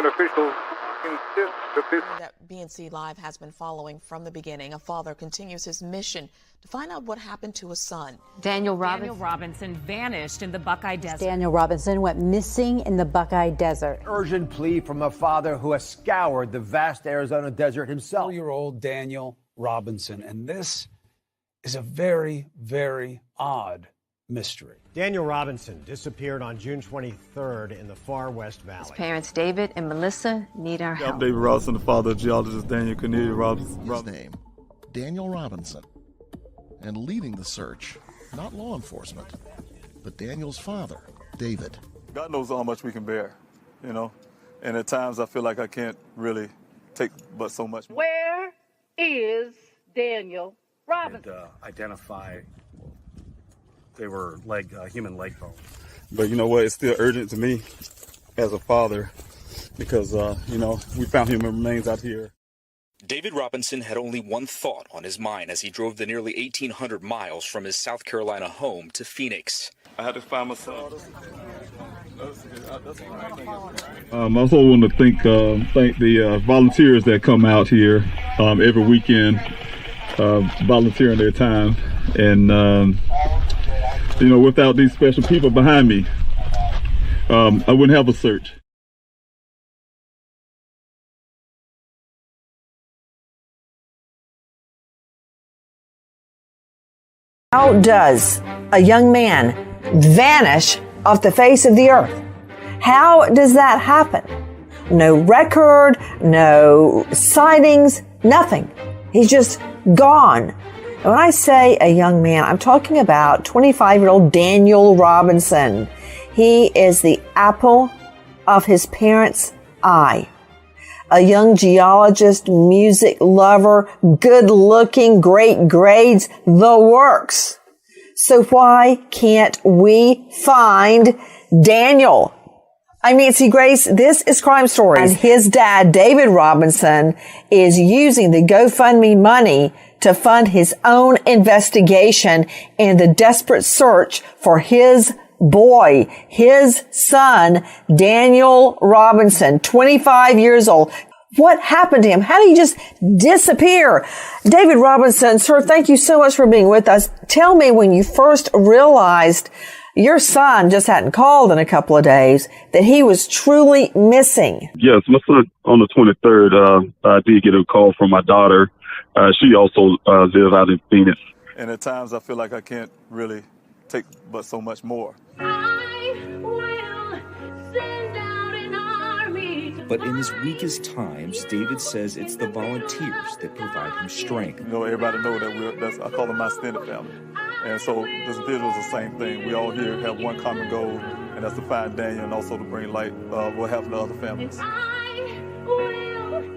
government officials insist that this... That BNC Live has been following from the beginning. A father continues his mission to find out what happened to his son. Daniel Robinson vanished in the Buckeye Desert. Daniel Robinson went missing in the Buckeye Desert. Urgent plea from a father who has scoured the vast Arizona desert himself. 4-year-old Daniel Robinson, and this is a very, very odd mystery. Daniel Robinson disappeared on June 23rd in the far West Valley. His parents, David and Melissa, need our help. I'm David Robinson, the father of geologist Daniel Cornelius Robinson. His name, Daniel Robinson. And leading the search, not law enforcement, but Daniel's father, David. God knows how much we can bear, you know, and at times I feel like I can't really take but so much more. Where is Daniel Robinson? And identify they were human leg bones. But you know what? It's still urgent to me as a father because, you know, we found human remains out here. David Robinson had only one thought on his mind as he drove the nearly 1,800 miles from his South Carolina home to Phoenix. I had to find my son. I also want to thank the volunteers that come out here every weekend, volunteering their time. And, you know, without these special people behind me, I wouldn't have a search. How does a young man vanish off the face of the earth? How does that happen? No record, no sightings, nothing. He's just gone. And when I say a young man, I'm talking about 25-year-old Daniel Robinson. He is the apple of his parents' eye. A young geologist, music lover, good-looking, great grades, the works. So why can't we find Daniel? I'm Nancy Grace. This is Crime Stories. And his dad, David Robinson, is using the GoFundMe money to fund his own investigation and the desperate search for his boy, his son, Daniel Robinson, 25 years old. What happened to him? How did he just disappear? David Robinson, sir, thank you so much for being with us. Tell me when you first realized your son just hadn't called in a couple of days, that he was truly missing. Yes, my son, on the 23rd, I did get a call from my daughter. She also lives out in Phoenix. And at times I feel like I can't really take but so much more. But in his weakest times, David says it's the volunteers that provide him strength. You know, everybody know that I call them my extended family. And so this video is the same thing. We all here have one common goal, and that's to find Daniel and also to bring light what happened to other families.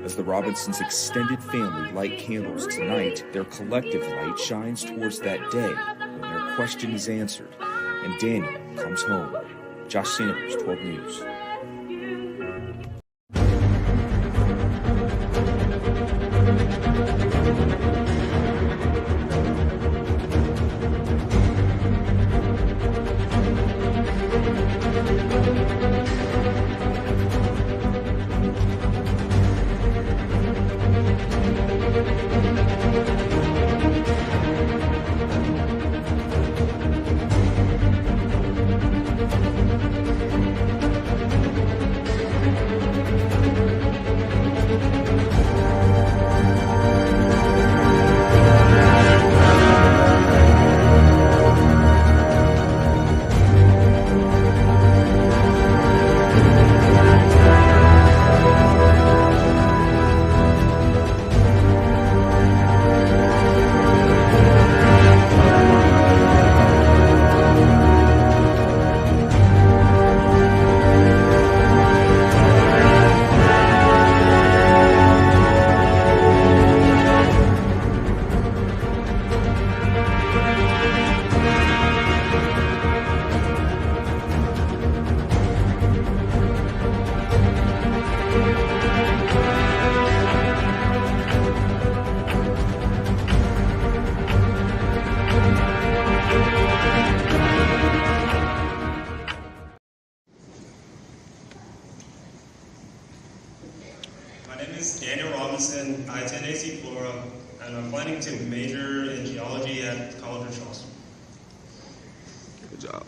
As the Robinsons' extended family light candles tonight, their collective light shines towards that day when their question is answered and Daniel comes home. Josh Sanders, 12 News. I attend AC Flora, and I'm planning to major in geology at College of Charleston. Good job.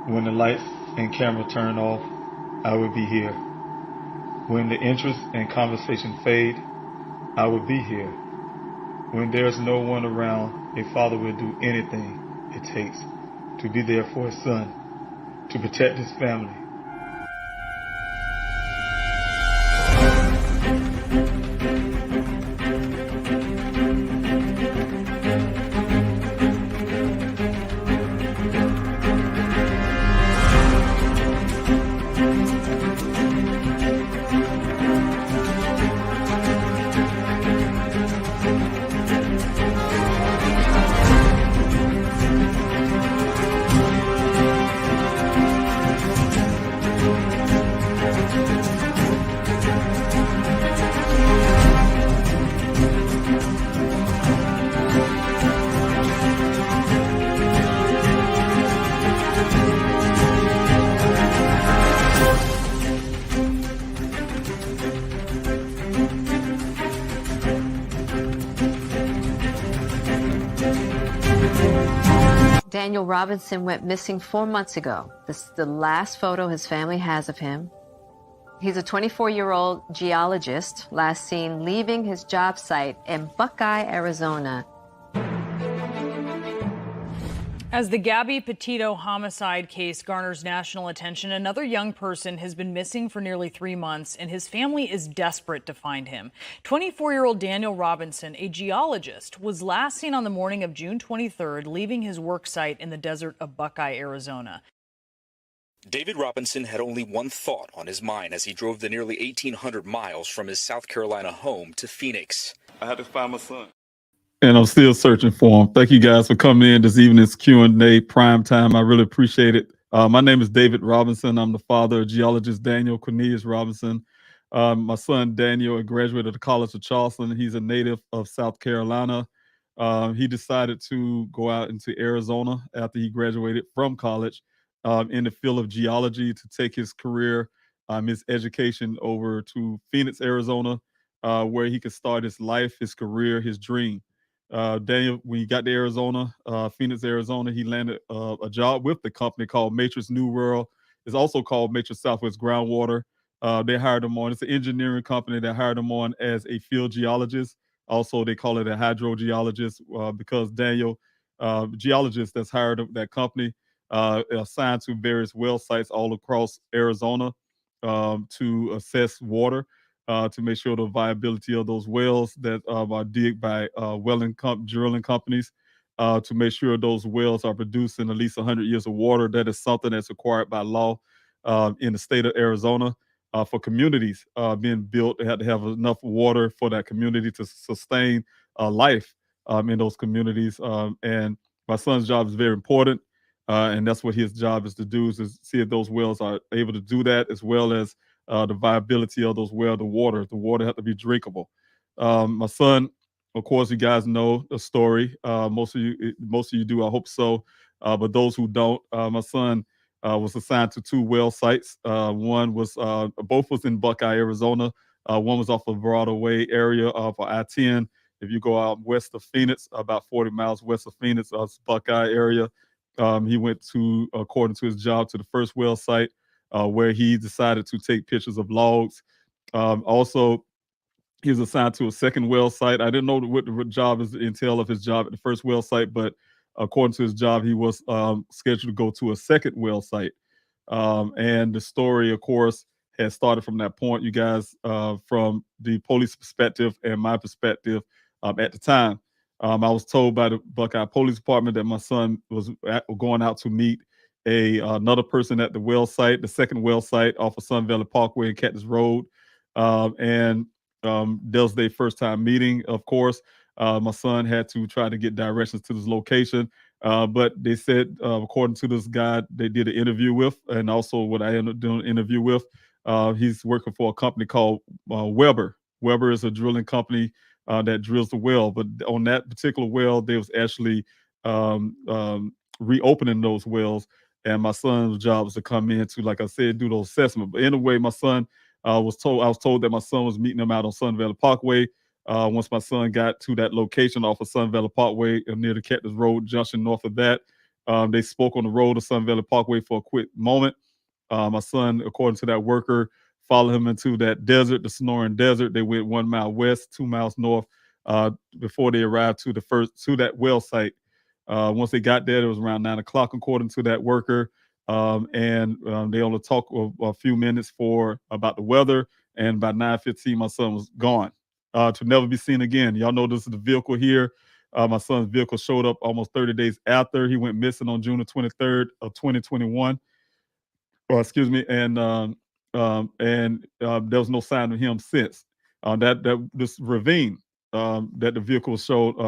When the lights and camera turn off, I will be here. When the interest and conversation fade, I will be here. When there's no one around, a father will do anything it takes to be there for his son, to protect his family. Daniel Robinson went missing 4 months ago. This is the last photo his family has of him. He's a 24-year-old geologist, last seen leaving his job site in Buckeye, Arizona. As the Gabby Petito homicide case garners national attention, another young person has been missing for nearly 3 months, and his family is desperate to find him. 24-year-old Daniel Robinson, a geologist, was last seen on the morning of June 23rd, leaving his work site in the desert of Buckeye, Arizona. David Robinson had only one thought on his mind as he drove the nearly 1,800 miles from his South Carolina home to Phoenix. I had to find my son. And I'm still searching for him. Thank you guys for coming in this evening's Q&A prime time. I really appreciate it. My name is David Robinson. I'm the father of geologist Daniel Cornelius Robinson. My son Daniel, a graduate of the College of Charleston. He's a native of South Carolina. He decided to go out into Arizona after he graduated from college in the field of geology to take his career, his education over to Phoenix, Arizona, where he could start his life, his career, his dream. Daniel, when he got to Arizona, Phoenix, Arizona, he landed a job with the company called Matrix New World. It's also called Matrix Southwest Groundwater. They hired him on. It's an engineering company that hired him on as a field geologist. Also, they call it a hydrogeologist because Daniel, geologist that's hired at that company, assigned to various well sites all across Arizona to assess water. To make sure the viability of those wells that are digged by drilling companies, to make sure those wells are producing at least 100 years of water. That is something that's required by law in the state of Arizona. For communities being built, they had to have enough water for that community to sustain life in those communities. And my son's job is very important. And that's what his job is to do, is to see if those wells are able to do that, as well as the viability of those wells, the water has to be drinkable. My son, of course, you guys know the story. Most of you do, I hope so. But those who don't, my son was assigned to 2 well sites. Both was in Buckeye, Arizona. One was off of Verado Way area of I-10. If you go out west of Phoenix, about 40 miles west of Phoenix, Buckeye area. He went to, according to his job, to the first well site, where he decided to take pictures of logs. Also, he was assigned to a second well site. I didn't know what job is the entail of his job at the first well site, but according to his job, he was scheduled to go to a second well site. And the story, of course, has started from that point, you guys, from the police perspective and my perspective at the time. I was told by the Buckeye Police Department that my son was going out to meet another person at the well site, the second well site off of Sun Valley Parkway and Cactus Road. That was their first time meeting, of course. My son had to try to get directions to this location. But they said, according to this guy they did an interview with, and also what I ended up doing an interview with, he's working for a company called Weber. Weber is a drilling company that drills the well. But on that particular well, they was actually reopening those wells. And my son's job was to come in to, like I said, do those assessments. But anyway, my son I was told that my son was meeting him out on Sun Valley Parkway. Once my son got to that location off of Sun Valley Parkway near the Cactus Road junction north of that, they spoke on the road to Sun Valley Parkway for a quick moment. My son, according to that worker, followed him into that desert, the Sonoran Desert. They went 1 mile west, 2 miles north, before they arrived to that well site. Once they got there, it was around 9 o'clock, according to that worker. They only talked a few minutes about the weather, and by 9:15, my son was gone, to never be seen again. Y'all know this is the vehicle here. My son's vehicle showed up almost 30 days after. He went missing on June the 23rd of 2021. Excuse me, and there was no sign of him since. This ravine that the vehicle was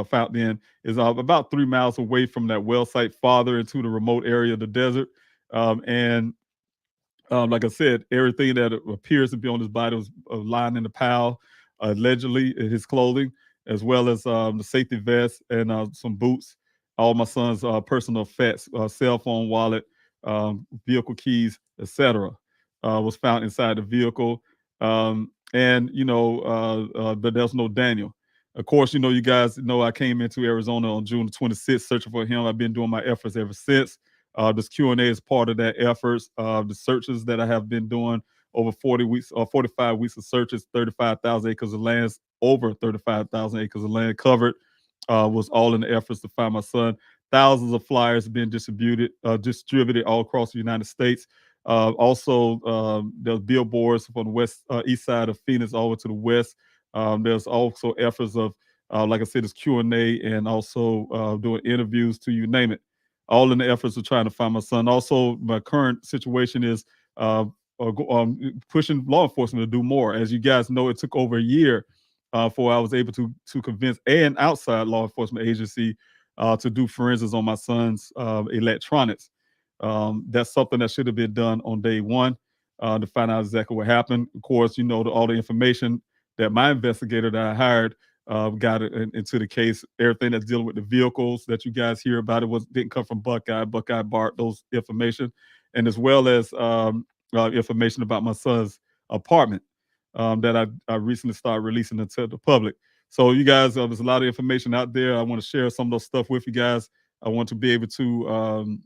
found in is about 3 miles away from that well site, farther into the remote area of the desert. Like I said, everything that appears to be on his body was lying in the pile, allegedly his clothing, as well as the safety vest and some boots. All my son's personal effects, cell phone, wallet, vehicle keys, etc., was found inside the vehicle. But there's no Daniel. Of course, you guys know I came into Arizona on June the 26th searching for him. I've been doing my efforts ever since. This Q&A is part of that efforts. The searches that I have been doing over 40 weeks or 45 weeks of searches, 35,000 acres of land, over 35,000 acres of land covered, was all in the efforts to find my son. Thousands of flyers have been distributed all across the United States. Also, there's billboards from the east side of Phoenix all the way to the west. There's also efforts of, like I said, this Q&A and also doing interviews to you name it, all in the efforts of trying to find my son. Also, my current situation is pushing law enforcement to do more. As you guys know, it took over a year before I was able to convince an outside law enforcement agency to do forensics on my son's electronics. That's something that should have been done on day one to find out exactly what happened. Of course, all the information that my investigator that I hired got into the case. Everything that's dealing with the vehicles that you guys hear about didn't come from Buckeye Bart, those information, and as well as information about my son's apartment that I recently started releasing into the public. So you guys, there's a lot of information out there. I want to share some of those stuff with you guys. I want to be able to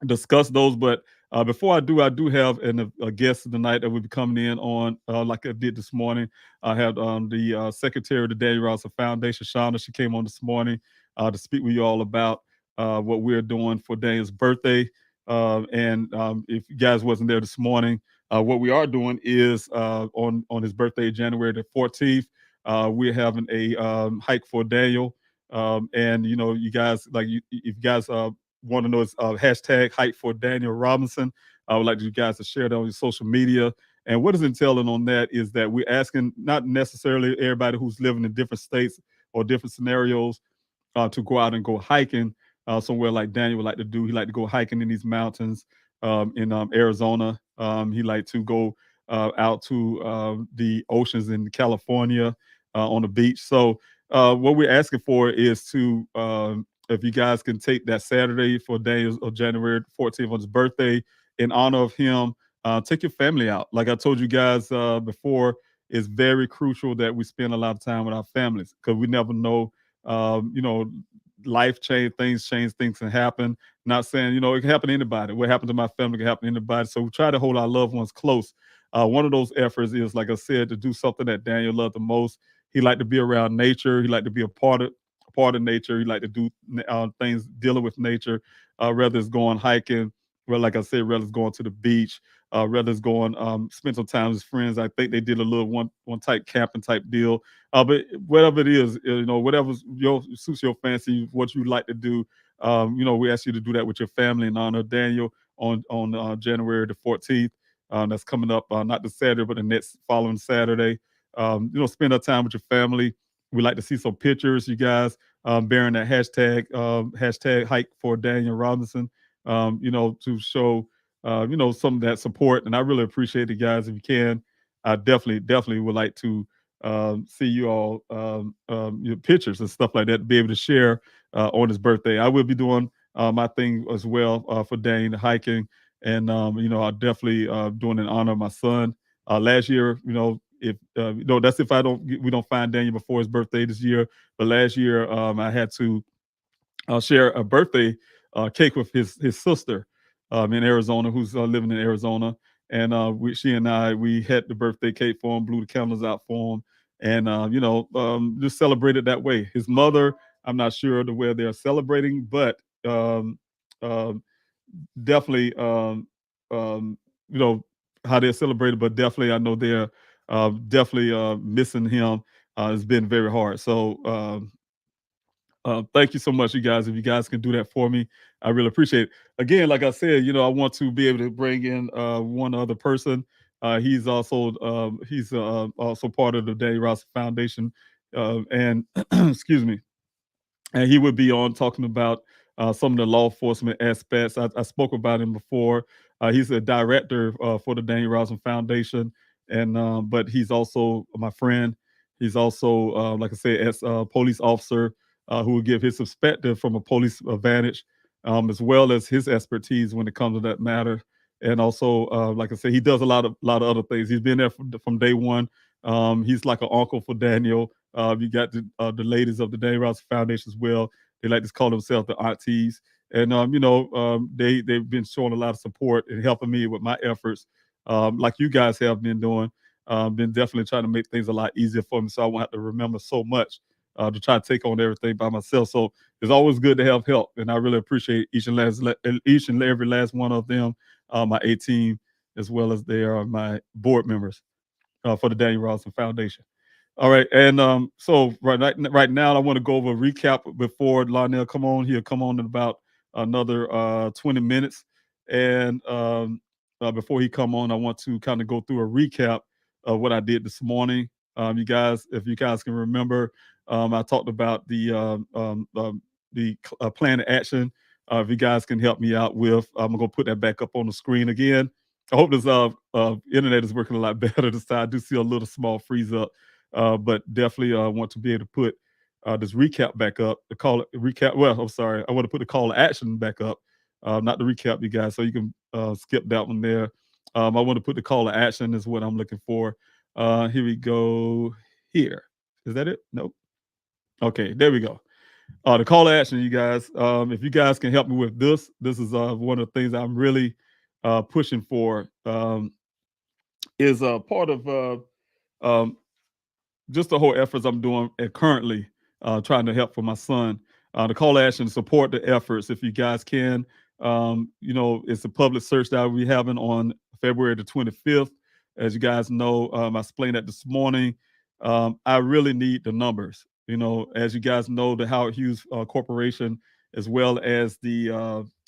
discuss those, but before I do have a guest tonight that will be coming in on, like I did this morning. I had the secretary of the Daniel Robinson Foundation, Shauna. She came on this morning to speak with you all about what we're doing for Daniel's birthday. And if you guys wasn't there this morning, what we are doing is on his birthday, January the 14th, we're having a hike for Daniel. And you guys, if you guys want to know, it's hashtag hike for Daniel Robinson. I would like you guys to share that on your social media. And what is entailing on that is that we're asking not necessarily everybody who's living in different states or different scenarios to go out and go hiking somewhere like Daniel would like to do. He like to go hiking in these mountains in Arizona. He like to go out to the oceans in California on the beach. So what we're asking for is to if you guys can take that Saturday for Daniel's January 14th on his birthday in honor of him, take your family out. Like I told you guys before, it's very crucial that we spend a lot of time with our families because we never know, life things can happen. Not saying, it can happen to anybody. What happened to my family can happen to anybody. So we try to hold our loved ones close. One of those efforts is, like I said, to do something that Daniel loved the most. He liked to be around nature. He liked to be a part of nature. He like to do things dealing with nature, whether it's going hiking, well, like I said, whether it's going to the beach, whether it's going spend some time with his friends. I think they did a little one type camping type deal. But whatever it is, whatever suits your fancy, what you like to do, we ask you to do that with your family in honor of Daniel on January the 14th. That's coming up not this Saturday, but the next following Saturday. Spend that time with your family. We like to see some pictures, you guys, bearing that hashtag hike for Daniel Robinson, to show, some of that support. And I really appreciate it, guys. If you can, I definitely would like to see you all, your pictures and stuff like that, to be able to share on his birthday. I will be doing my thing as well for Daniel, hiking. And, I'll definitely doing in honor of my son. Last year, if that's if we don't find Daniel before his birthday this year. But last year, I had to share a birthday cake with his sister in Arizona, who's living in Arizona. And she and I, we had the birthday cake for him, blew the candles out for him, and just celebrated that way. His mother, I'm not sure the way they're celebrating, but definitely, how they're celebrated. But definitely, I know they're definitely missing him. It's been very hard. So thank you so much, you guys. If you guys can do that for me, I really appreciate it. Again, like I said, I want to be able to bring in one other person. He's also part of the Daniel Robinson Foundation, and excuse me, and he would be on talking about some of the law enforcement aspects. I spoke about him before. He's a director for the Daniel Robinson Foundation, and but he's also my friend. He's also, like I said, as a police officer who will give his perspective from a police vantage, as well as his expertise when it comes to that matter. And also, like I said, he does a lot of other things. He's been there from day one. He's like an uncle for Daniel. You got the ladies of the Daniel Robinson Foundation as well. They like to call themselves the aunties. And, they've been showing a lot of support and helping me with my efforts, like you guys have been doing. Been definitely trying to make things a lot easier for me so I won't have to remember so much to try to take on everything by myself. So it's always good to have help. And I really appreciate each and every last one of them, my A team, as well as they are my board members for the Daniel Robinson Foundation. All right, and so right now I want to go over a recap before Lionel come on. He'll come on in about another 20 minutes, and before he come on, I want to kind of go through a recap of what I did this morning. You guys, if you guys can remember, I talked about the plan of action. If you guys can help me out with, I'm gonna put that back up on the screen again. I hope this internet is working a lot better this time. I do see a little small freeze up. But definitely want to be able to put this recap back up. I want to put the call to action back up, not the recap, you guys. So you can skip that one there. I want to put the call to action is what I'm looking for. Here we go. Here. Is that it? Nope. Okay, there we go. The call to action, you guys. If you guys can help me with this is one of the things I'm really pushing for. Is part of just the whole efforts I'm doing currently, trying to help for my son. The call to action, support the efforts. If you guys can, it's a public search that we're having on February the 25th. As you guys know, I explained that this morning. I really need the numbers. As you guys know, the Howard Hughes Corporation, as well as the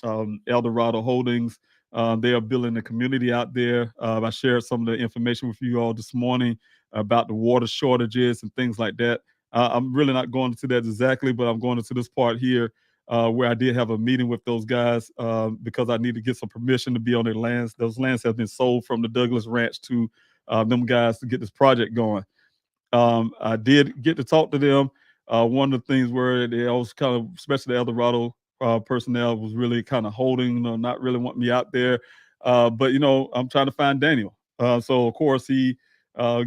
El Dorado Holdings, they are building the community out there. I shared some of the information with you all this morning about the water shortages and things like that. I'm really not going into that exactly, but I'm going into this part here where I did have a meeting with those guys because I need to get some permission to be on their lands. Those lands have been sold from the Douglas Ranch to them guys to get this project going. I did get to talk to them. One of the things where they always kind of, especially the El Dorado personnel, was really kind of holding, not really wanting me out there. But I'm trying to find Daniel. So of course he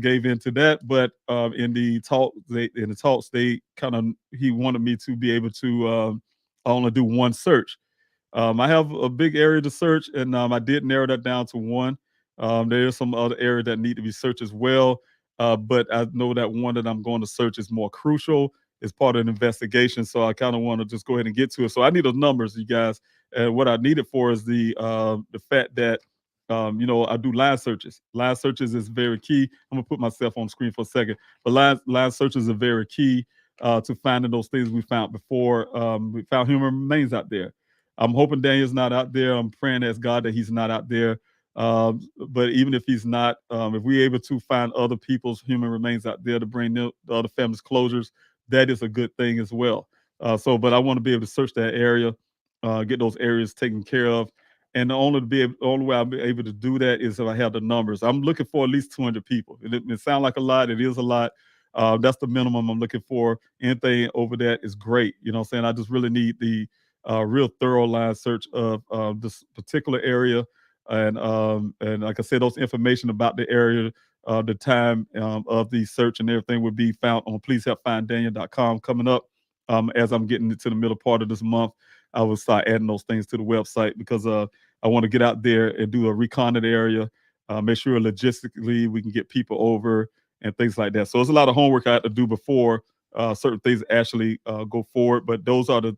gave into that, but in the talks, he wanted me to be able to only do one search. I have a big area to search, and I did narrow that down to one. There's some other areas that need to be searched as well, but I know that one that I'm going to search is more crucial. It's part of an investigation, so I kind of want to just go ahead and get to it. So I need those numbers, you guys. And what I need it for is the fact that I do line searches. Line searches is very key. I'm gonna put myself on screen for a second, but line searches are very key to finding those things we found before. We found human remains out there. I'm hoping Daniel's not out there. I'm praying as God that he's not out there. But even if he's not, if we're able to find other people's human remains out there to bring the other families closures, that is a good thing as well. But I want to be able to search that area, get those areas taken care of. And the only way I'll be able to do that is if I have the numbers. I'm looking for at least 200 people. It sounds like a lot. It is a lot. That's the minimum I'm looking for. Anything over that is great. You know what I'm saying? I just really need the real thorough line search of this particular area. And like I said, those information about the area, the time of the search and everything will be found on pleasehelpfinddaniel.com coming up. As I'm getting into the middle part of this month, I will start adding those things to the website because I want to get out there and do a recon of the area, make sure logistically we can get people over and things like that. So there's a lot of homework I have to do before certain things actually go forward. But those are the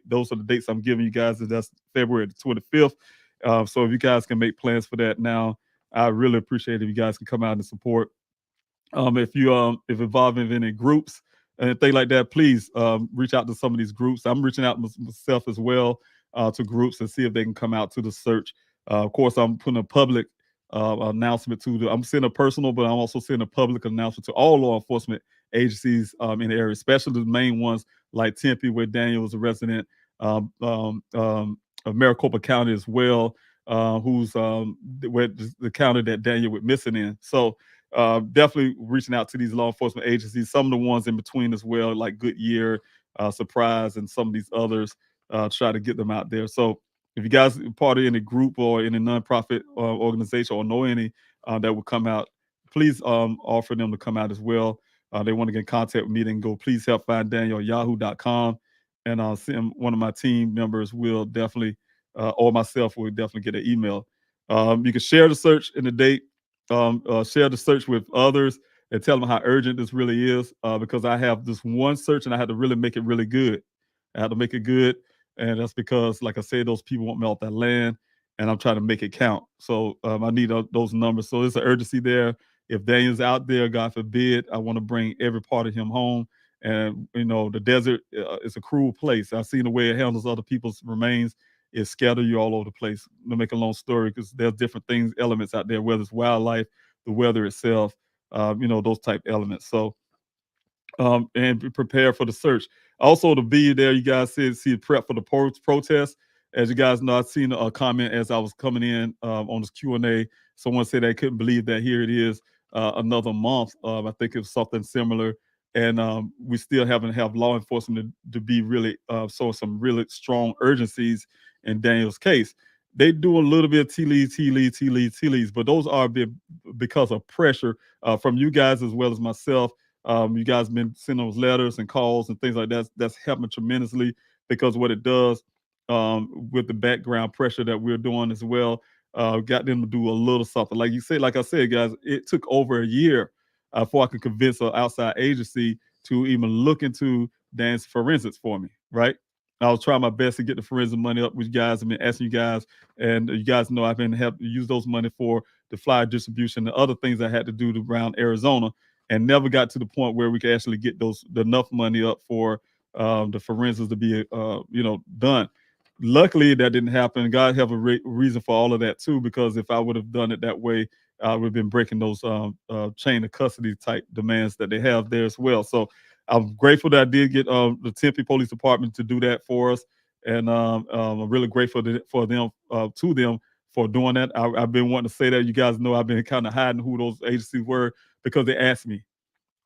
those are the dates I'm giving you guys. And that's February the 25th. So if you guys can make plans for that now, I really appreciate it if you guys can come out and support. If involved in any groups and things like that, please reach out to some of these groups. I'm reaching out myself as well to groups and see if they can come out to the search. Of course, I'm putting a public announcement I'm sending a personal, but I'm also sending a public announcement to all law enforcement agencies in the area, especially the main ones like Tempe, where Daniel was a resident, of Maricopa County as well, who's where the county that Daniel was missing in. So definitely reaching out to these law enforcement agencies, some of the ones in between as well, like Goodyear, Surprise, and some of these others, try to get them out there. So if you guys are part of any group or any nonprofit organization or know any that will come out, please offer them to come out as well. they want to get in contact with me, they can go please help find Daniel at yahoo.com. And I'll send one of my team members will definitely, or myself will definitely get an email. You can share the search and the date, share the search with others and tell them how urgent this really is, because I have this one search and I had to really make it really good. I had to make it good. And that's because, like I said, those people want me off that land and I'm trying to make it count. So I need those numbers. So there's an urgency there. If Daniel's out there, God forbid, I want to bring every part of him home. And, the desert is a cruel place. I've seen the way it handles other people's remains. It scatters you all over the place. To make a long story, because there's different things, elements out there, whether it's wildlife, the weather itself, those type elements. So, and be prepared for the search. Also, to be there, you guys see prep for the protest. As you guys know, I've seen a comment as I was coming in on this Q&A. Someone said they couldn't believe that here it is another month. I think it was something similar. And we still haven't have law enforcement to be really showing some really strong urgencies in Daniel's case. They do a little bit of tea leaves, but those are because of pressure from you guys as well as myself. You guys have been sending those letters and calls and things like that. That's helping tremendously, because what it does with the background pressure that we're doing as well, got them to do a little something. Like I said, guys, it took over a year before I could convince an outside agency to even look into Dan's forensics for me, right? I was trying my best to get the forensic money up with you guys. I've been asking you guys, and you guys know I've been helping use those money for the flyer distribution and other things I had to do around Arizona, and never got to the point where we could actually get enough money up for the forensics to be done. Luckily, that didn't happen. God have a reason for all of that too, because if I would have done it that way, I would have been breaking those chain of custody type demands that they have there as well. So I'm grateful that I did get the Tempe Police Department to do that for us, and I'm really grateful to them for doing that. I've been wanting to say that. You guys know I've been kind of hiding who those agencies were because they asked me.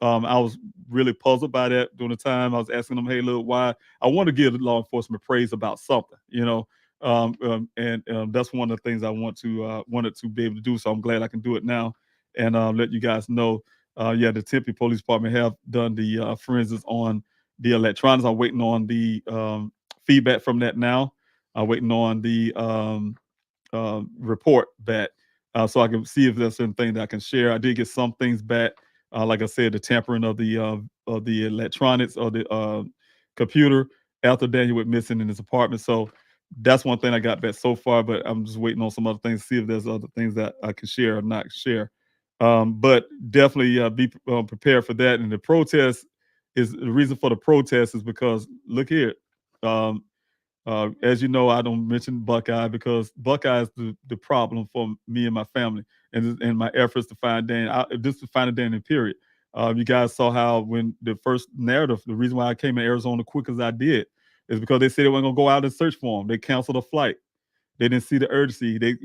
I was really puzzled by that during the time. I was asking them, hey, look, why? I want to give law enforcement praise about something, and that's one of the things I wanted to be able to do. So I'm glad I can do it now and let you guys know. The Tempe Police Department have done the forensics on the electronics. I'm waiting on the feedback from that now. I'm waiting on the report back so I can see if there's certain things that I can share. I did get some things back. Like I said, the tampering of the electronics or the computer after Daniel went missing in his apartment. So that's one thing I got back so far, but I'm just waiting on some other things to see if there's other things that I can share or not share. But definitely be prepared for that. And the protest is the reason for the protest is because look here. As you know, I don't mention Buckeye because Buckeye is the problem for me and my family and my efforts to find Dan. Just to find a Dan, period. You guys saw how when the first narrative, the reason why I came to Arizona quick as I did is because they said they weren't going to go out and search for him. They canceled a flight. They didn't see the urgency. They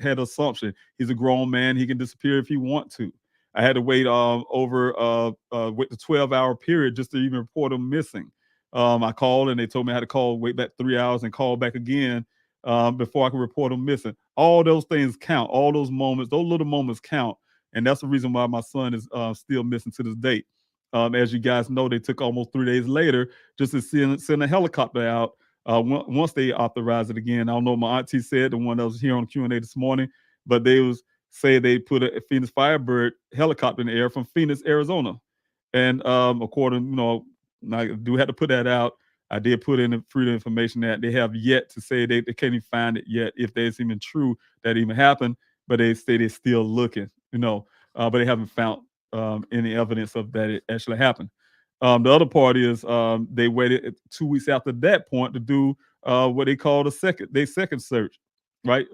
had an assumption. He's a grown man. He can disappear if he want to. I had to wait with the 12-hour period just to even report him missing. I called and they told me I had to wait back 3 hours and call back again before I could report him missing. All those things count. All those moments, those little moments count. And that's the reason why my son is still missing to this date. As you guys know, they took almost 3 days later just to send a helicopter out once they authorized it again. I don't know what my auntie said, the one that was here on Q&A this morning, but they say they put a Phoenix Firebird helicopter in the air from Phoenix, Arizona. And according, I do have to put that out. I did put in the freedom information that they have yet to say they can't even find it yet, if that's even true that even happened. But they say they're still looking, but they haven't found any evidence of that it actually happened. The other part is they waited 2 weeks after that point to do what they call their second search, right?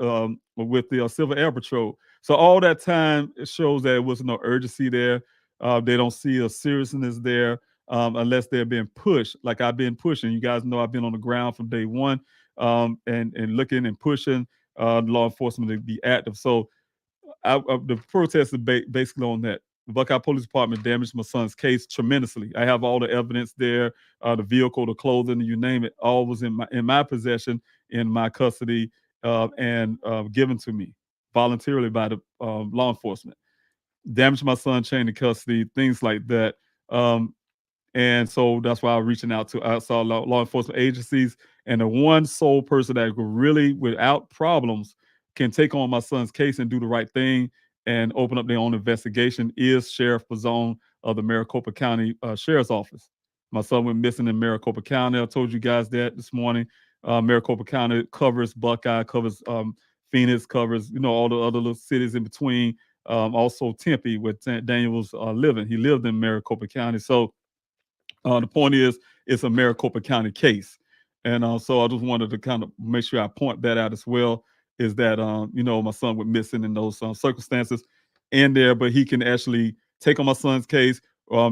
With the Civil Air Patrol. So all that time it shows that there was no urgency there. They don't see a seriousness there. Unless they're being pushed, like I've been pushing. You guys know I've been on the ground from day one and looking and pushing law enforcement to be active. So the protest is basically on that. The Buckeye Police Department damaged my son's case tremendously. I have all the evidence there, the vehicle, the clothing, you name it, all was in my possession, in my custody, and given to me voluntarily by the law enforcement. Damaged my son, chain of custody, things like that. And so that's why I'm reaching out to outside law enforcement agencies. And the one sole person that really, without problems, can take on my son's case and do the right thing and open up their own investigation is Sheriff Pazone of the Maricopa County Sheriff's Office. My son went missing in Maricopa County. I told you guys that this morning. Maricopa County covers Buckeye, covers Phoenix, covers all the other little cities in between. Also Tempe, where Daniel was living. He lived in Maricopa County. So the point is, it's a Maricopa County case. And so I just wanted to kind of make sure I point that out as well, is that, my son went missing in those circumstances in there, but he can actually take on my son's case.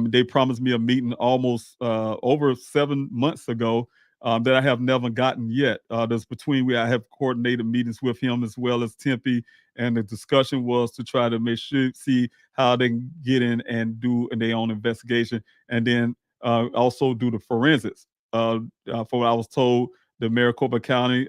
They promised me a meeting almost over 7 months ago that I have never gotten yet. That's between I have coordinated meetings with him as well as Tempe, and the discussion was to try to see how they can get in and do their own investigation, and then also do the forensics. For what I was told, the Maricopa County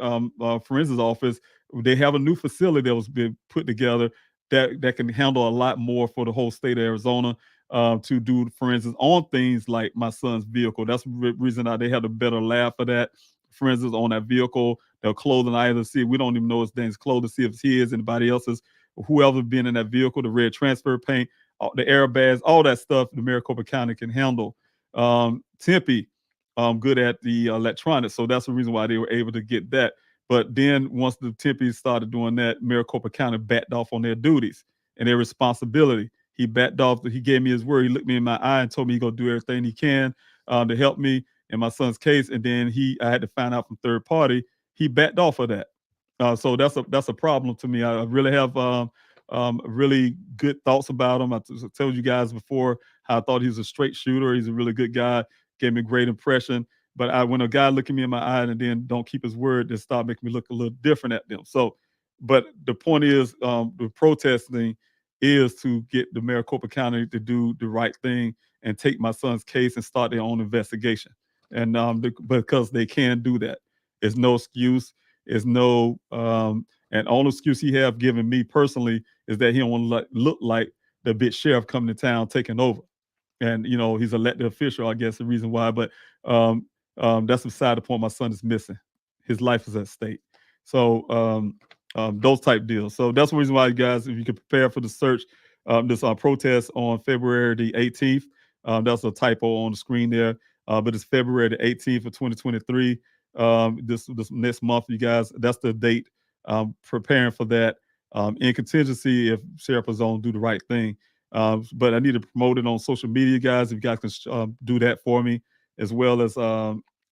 Forensics Office, they have a new facility that was being put together that can handle a lot more for the whole state of Arizona to do forensics on things like my son's vehicle. That's the reason they have a better lab for that. Forensics on that vehicle, their clothing items, see, we don't even know his things, clothing, see if it's his, anybody else's, whoever been in that vehicle, the red transfer paint, the airbags, all that stuff the Maricopa County can handle. Tempe, good at the electronics, so that's the reason why they were able to get that. But then once the Tempe started doing that, Maricopa County backed off on their duties and their responsibility. He backed off. He gave me his word. He looked me in my eye and told me he's gonna do everything he can to help me in my son's case. And then I had to find out from third party. He backed off of that. So that's a problem to me. I really have really good thoughts about him. I told you guys before how I thought he was a straight shooter. He's a really good guy. Gave me a great impression. But when a guy look at me in my eye and then don't keep his word, then start making me look a little different at them. So, but the point is, the protesting is to get the Maricopa County to do the right thing and take my son's case and start their own investigation. And because they can do that, it's no excuse. It's no and only excuse he have given me personally is that he don't want to look like the bitch sheriff coming to town taking over. And he's an elected official, I guess the reason why. But that's beside the point. My son is missing. His life is at stake. So those type deals. So that's the reason why, you guys, if you can prepare for the search, this protest on February the 18th. That's a typo on the screen there, but it's February the 18th of 2023. This next month, you guys. That's the date. Preparing for that in contingency if Sheriff Pazone do the right thing. But I need to promote it on social media, guys. If you guys can do that for me, as well as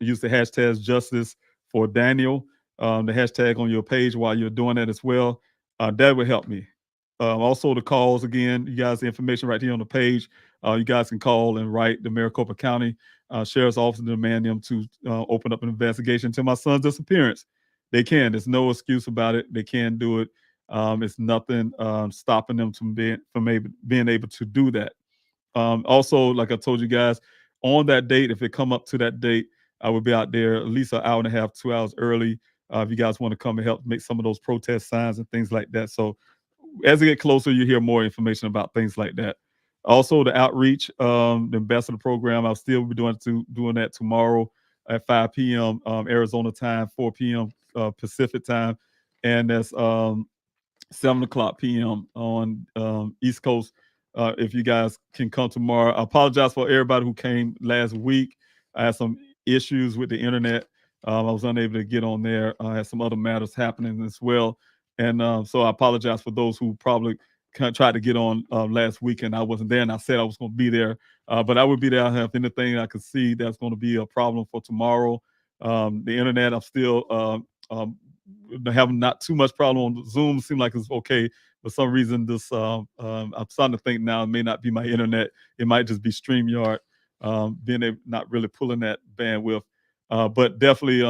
use the hashtag justice for Daniel, the hashtag on your page while you're doing that as well. That would help me. Also, the calls again, you guys, the information right here on the page. You guys can call and write the Maricopa County Sheriff's Office and demand them to open up an investigation into my son's disappearance. They can. There's no excuse about it. They can do it. It's nothing stopping them from being able to do that. Also, like I told you guys, on that date, if it come up to that date, I would be out there at least an hour and a half, 2 hours early. If you guys want to come and help make some of those protest signs and things like that. So as we get closer, you hear more information about things like that. Also, the outreach, the ambassador program, I'll still be doing that tomorrow at 5 p.m. Arizona time, 4 p.m. Pacific time, and that's 7 o'clock p.m. on East Coast. If you guys can come tomorrow. I apologize for everybody who came last week. I had some issues with the internet. I was unable to get on there. I had some other matters happening as well. And so I apologize for those who probably tried to get on last week and I wasn't there, and I said I was going to be there. But I would be there. I have anything I could see that's going to be a problem for tomorrow. The internet, I'm still having not too much problem on Zoom. Seems like it's okay. For some reason, this I'm starting to think now it may not be my internet. It might just be StreamYard not really pulling that bandwidth. But definitely,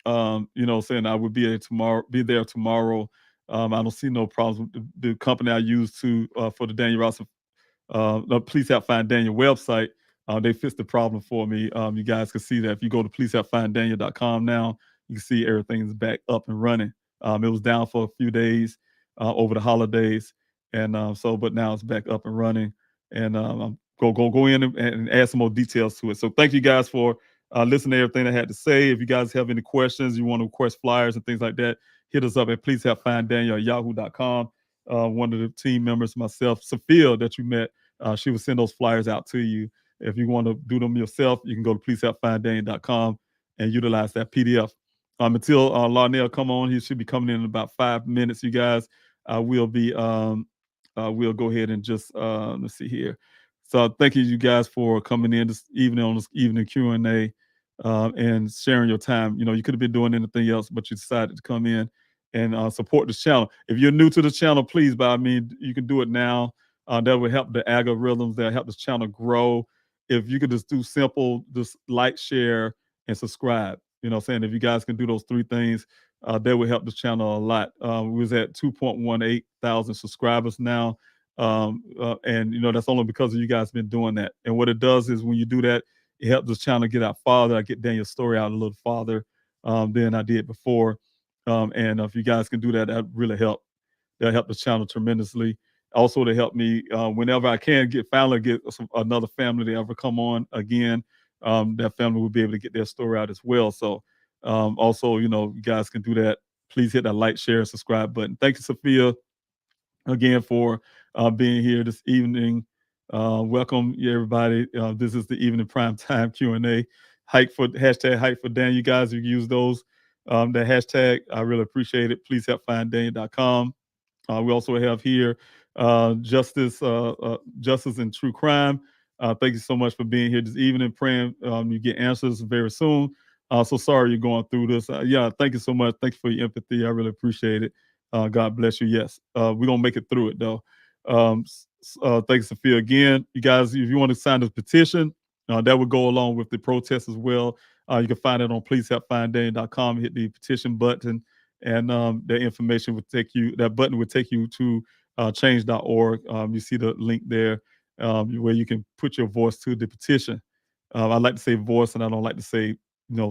saying I would be there tomorrow. I don't see no problems with the company I use for the Daniel Robinson, the Please Help Find Daniel website. They fixed the problem for me. You guys can see that if you go to pleasehelpfinddaniel.com now, you can see everything's back up and running. It was down for a few days over the holidays, and but now it's back up and running. And I'm go in and add some more details to it. So thank you guys for listening to everything I had to say. If you guys have any questions, you want to request flyers and things like that, hit us up at pleasehelpfinddaniel@yahoo.com. One of the team members, myself, Sophia, that you met, she will send those flyers out to you. If you want to do them yourself, you can go to pleasehelpfinddaniel.com and utilize that PDF. Until Larnell come on, he should be coming in about 5 minutes. You guys, we'll go ahead and just let's see here. So thank you guys for coming in this evening on this evening Q&A and sharing your time. You could have been doing anything else, but you decided to come in and support this channel. If you're new to the channel, please, by I mean, you can do it now. That will help the algorithms, that help this channel grow. If you could just do simple, just like, share, and subscribe. You know what I'm saying? If you guys can do those 3 things, that would help the channel a lot. We was at 2.18 thousand subscribers now. And that's only because of you guys been doing that. And what it does is when you do that, it helps the channel get out farther. I get Daniel's story out a little farther than I did before. And if you guys can do that, that really help. That'll help the channel tremendously. Also to help me whenever I can finally get another family to ever come on again. That family will be able to get their story out as well. So also, you guys can do that. Please hit that like, share, subscribe button. Thank you, Sophia, again for being here this evening. Welcome, everybody. This is the evening Primetime Q&A. Hashtag Hike for Dan. You guys, you use those, that hashtag. I really appreciate it. Please help finddaniel.com. We also have here Justice in True Crime. Thank you so much for being here this evening. Praying you get answers very soon. So sorry you're going through this. Thank you so much. Thank you for your empathy. I really appreciate it. God bless you. Yes, we're going to make it through it, though. Thank you, Sophia, again. You guys, if you want to sign this petition, that would go along with the protest as well. You can find it on pleasehelpfinddaniel.com. Hit the petition button, and that information would take you, that button would take you to change.org. You see the link there where you can put your voice to the petition. I like to say voice, and I don't like to say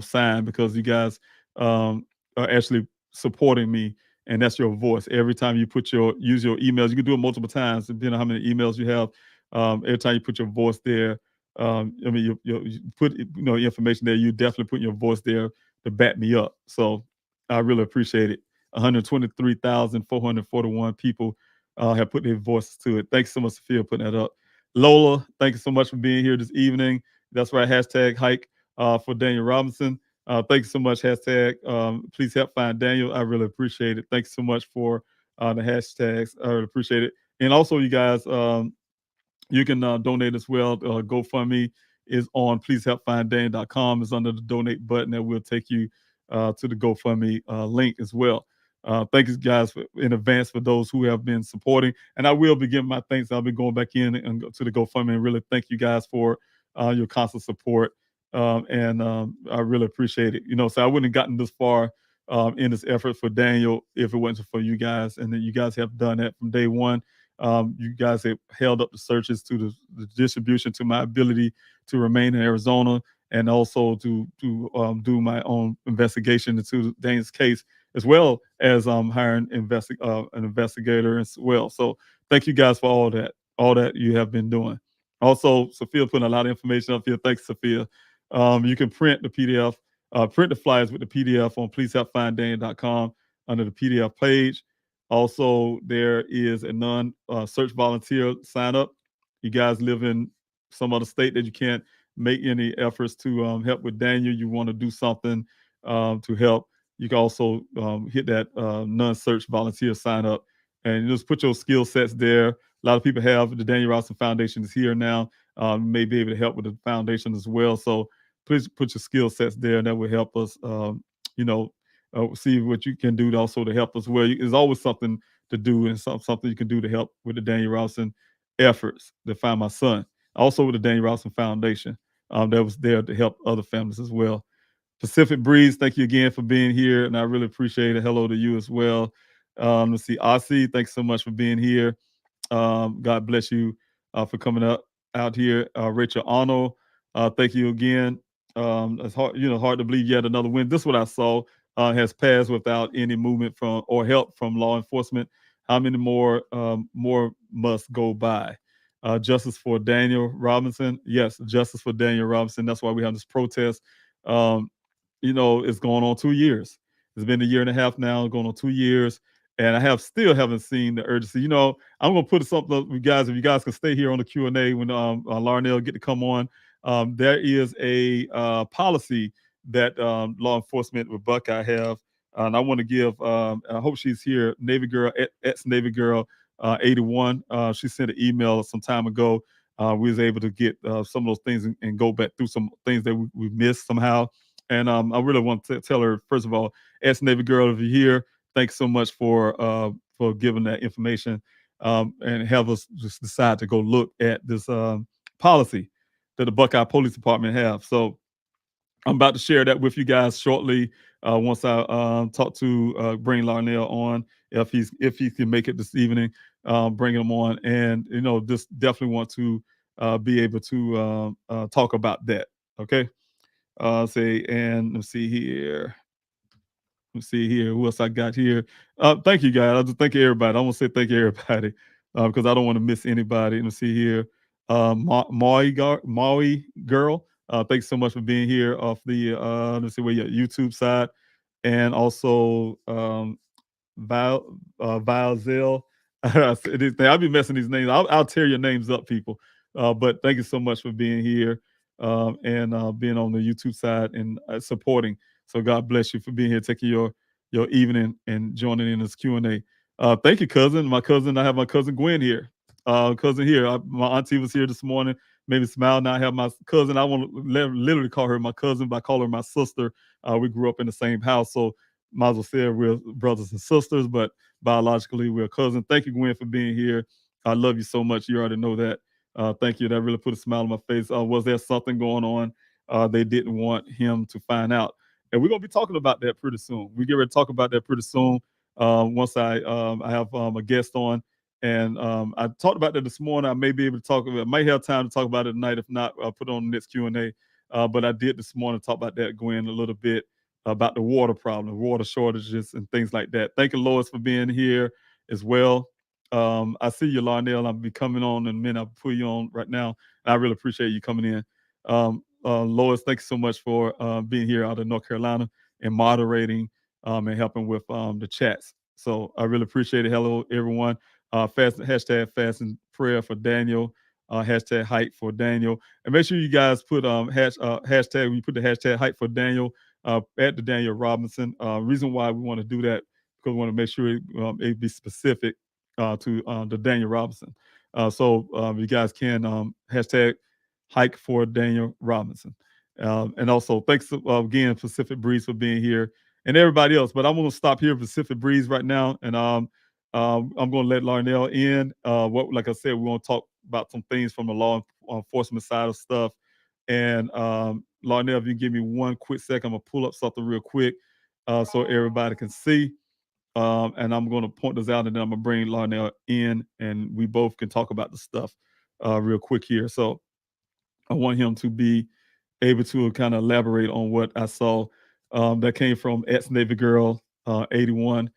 sign, because you guys are actually supporting me, and that's your voice. Every time you use your emails, you can do it multiple times depending on how many emails you have. Every time you put your voice there, you put information there, you definitely put your voice there to back me up. So I really appreciate it. 123,441 people have put their voices to it. Thanks so much, Sophia, for putting that up. Lola, thank you so much for being here this evening. That's right, hashtag hike for Daniel Robinson. Thank you so much, hashtag please help find Daniel. I really appreciate it. Thanks so much for the hashtags. I really appreciate it. And also, you guys, you can donate as well. GoFundMe is on pleasehelpfinddaniel.com. It's under the donate button that will take you to the GoFundMe link as well. Thank you guys in advance for those who have been supporting. And I will be giving my thanks. I'll be going back in and go to the GoFundMe and really thank you guys for your constant support. And I really appreciate it. So I wouldn't have gotten this far in this effort for Daniel if it wasn't for you guys. And then you guys have done that from day one. You guys have held up the searches to the distribution, to my ability to remain in Arizona, and also to do my own investigation into Daniel's case, as well as hiring an investigator as well. So thank you guys for all that you have been doing. Also, Sophia putting a lot of information up here. Thanks, Sophia. You can print the PDF, print the flyers with the PDF on pleasehelpfinddaniel.com under the PDF page. Also, there is a non-search volunteer sign up. You guys live in some other state that you can't make any efforts to help with Daniel. You want to do something to help. You can also hit that non-search volunteer sign up and just put your skill sets there. A lot of people have. The Daniel Robinson Foundation is here now. May be able to help with the foundation as well. So please put your skill sets there, and that will help us, see what you can do also to help us. Well, there's always something to do and something you can do to help with the Daniel Robinson efforts to find my son. Also with the Daniel Robinson Foundation that was there to help other families as well. Pacific Breeze, thank you again for being here, and I really appreciate it. Hello to you as well. Let's see, Aussie, thanks so much for being here. God bless you for coming out here. Rachel Arnold, thank you again. It's hard to believe yet another win. This is what I saw. Has passed without any movement from or help from law enforcement. How many more must go by? justice for Daniel Robinson. Yes, justice for Daniel Robinson. That's why we have this protest. It's going on 2 years. It's been a year and a half now, going on 2 years, and I still haven't seen the urgency. I'm gonna put something up, you guys. If you guys can stay here on the Q&A when Larnell get to come on, there is a policy that law enforcement with Buckeye have, and I want to give. I hope she's here. Navy girl, ex Navy girl, 81. She sent an email some time ago. We was able to get some of those things and go back through some things that we missed somehow. And I really want to tell her, first of all, ex Navy girl, if you're here, thanks so much for giving that information, and have us just decide to go look at this policy that the Buckeye Police Department have. So I'm about to share that with you guys shortly. Once I talk to bring Larnell on, if he can make it this evening, bring him on, and just definitely want to be able to talk about that. Okay. Let's see here. Let's see here. Who else I got here? Thank you, guys. I just thank everybody. I want to say thank you, everybody, because I don't want to miss anybody. Let's see here. Maui girl. Thanks so much for being here off the let's see where your YouTube side, and also Valzel. I'll be messing these names. I'll tear your names up, people. But thank you so much for being here, and being on the YouTube side and supporting. So God bless you for being here, taking your evening and joining in this Q&A. Thank you, cousin. I have my cousin Gwen here. Cousin here. My auntie was here this morning. Maybe smile. Now I have my cousin. I want to literally call her my cousin, but I call her my sister. We grew up in the same house, so might as well say we're brothers and sisters, but biologically we're cousins. Thank you, Gwen, for being here. I love you so much. You already know that. Thank you. That really put a smile on my face. Was there something going on they didn't want him to find out? And we're going to be talking about that pretty soon. We get ready to talk about that pretty soon once I have a guest on. And I talked about that this morning. I may be able to talk about it. I might have time to talk about it tonight. If not, I'll put it on the next Q&A. But I did this morning talk about that, Gwen, a little bit about the water problem, water shortages, and things like that. Thank you, Lois, for being here as well. I see you, Larnell. I'll be coming on in a minute. I'll put you on right now. I really appreciate you coming in. Lois, thank you so much for being here out of North Carolina and moderating and helping with the chats. So I really appreciate it. Hello, everyone. Hashtag fast and prayer for Daniel. Hashtag hype for Daniel. And make sure you guys put hashtag, when you put the hashtag hype for Daniel, at the Daniel Robinson. Reason why we want to do that, because we want to make sure it be specific to the Daniel Robinson. So you guys can hashtag hike for Daniel Robinson. And also thanks again, Pacific Breeze, for being here, and everybody else. But I'm going to stop here, Pacific Breeze, right now, and I'm going to let Larnell in. Like I said, we want to talk about some things from the law enforcement side of stuff. And Larnell, if you give me 1 quick second, I'm going to pull up something real quick so everybody can see. And I'm going to point this out, and then I'm going to bring Larnell in, and we both can talk about the stuff real quick here. So I want him to be able to kind of elaborate on what I saw that came from ex-Navy girl 81.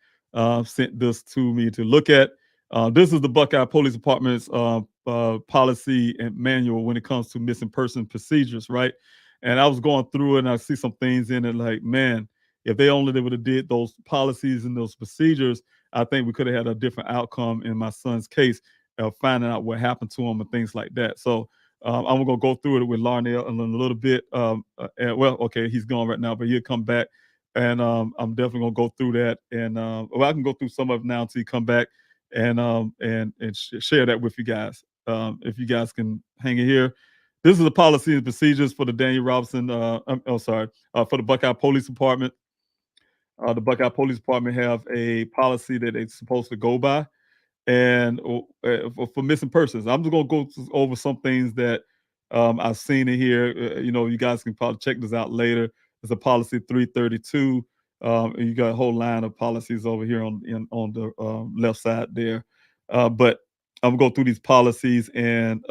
Sent this to me to look at. This is the Buckeye Police Department's policy and manual when it comes to missing person procedures, right? And I was going through it, and I see some things in it like, man, if they only would have did those policies and those procedures, I think we could have had a different outcome in my son's case of finding out what happened to him and things like that. So I'm going to go through it with Larnell in a little bit. Okay, he's gone right now, but he'll come back. And I'm definitely going to go through that. And I can go through some of it now until you come back and share that with you guys. If you guys can hang in here. This is the policy and procedures for the Daniel Robinson, for the Buckeye Police Department. The Buckeye Police Department have a policy that they're supposed to go by, and for missing persons. I'm just going to go over some things that I've seen in here. You guys can probably check this out later. It's a policy 332. And you got a whole line of policies over here on the left side there. But I'm going to go through these policies and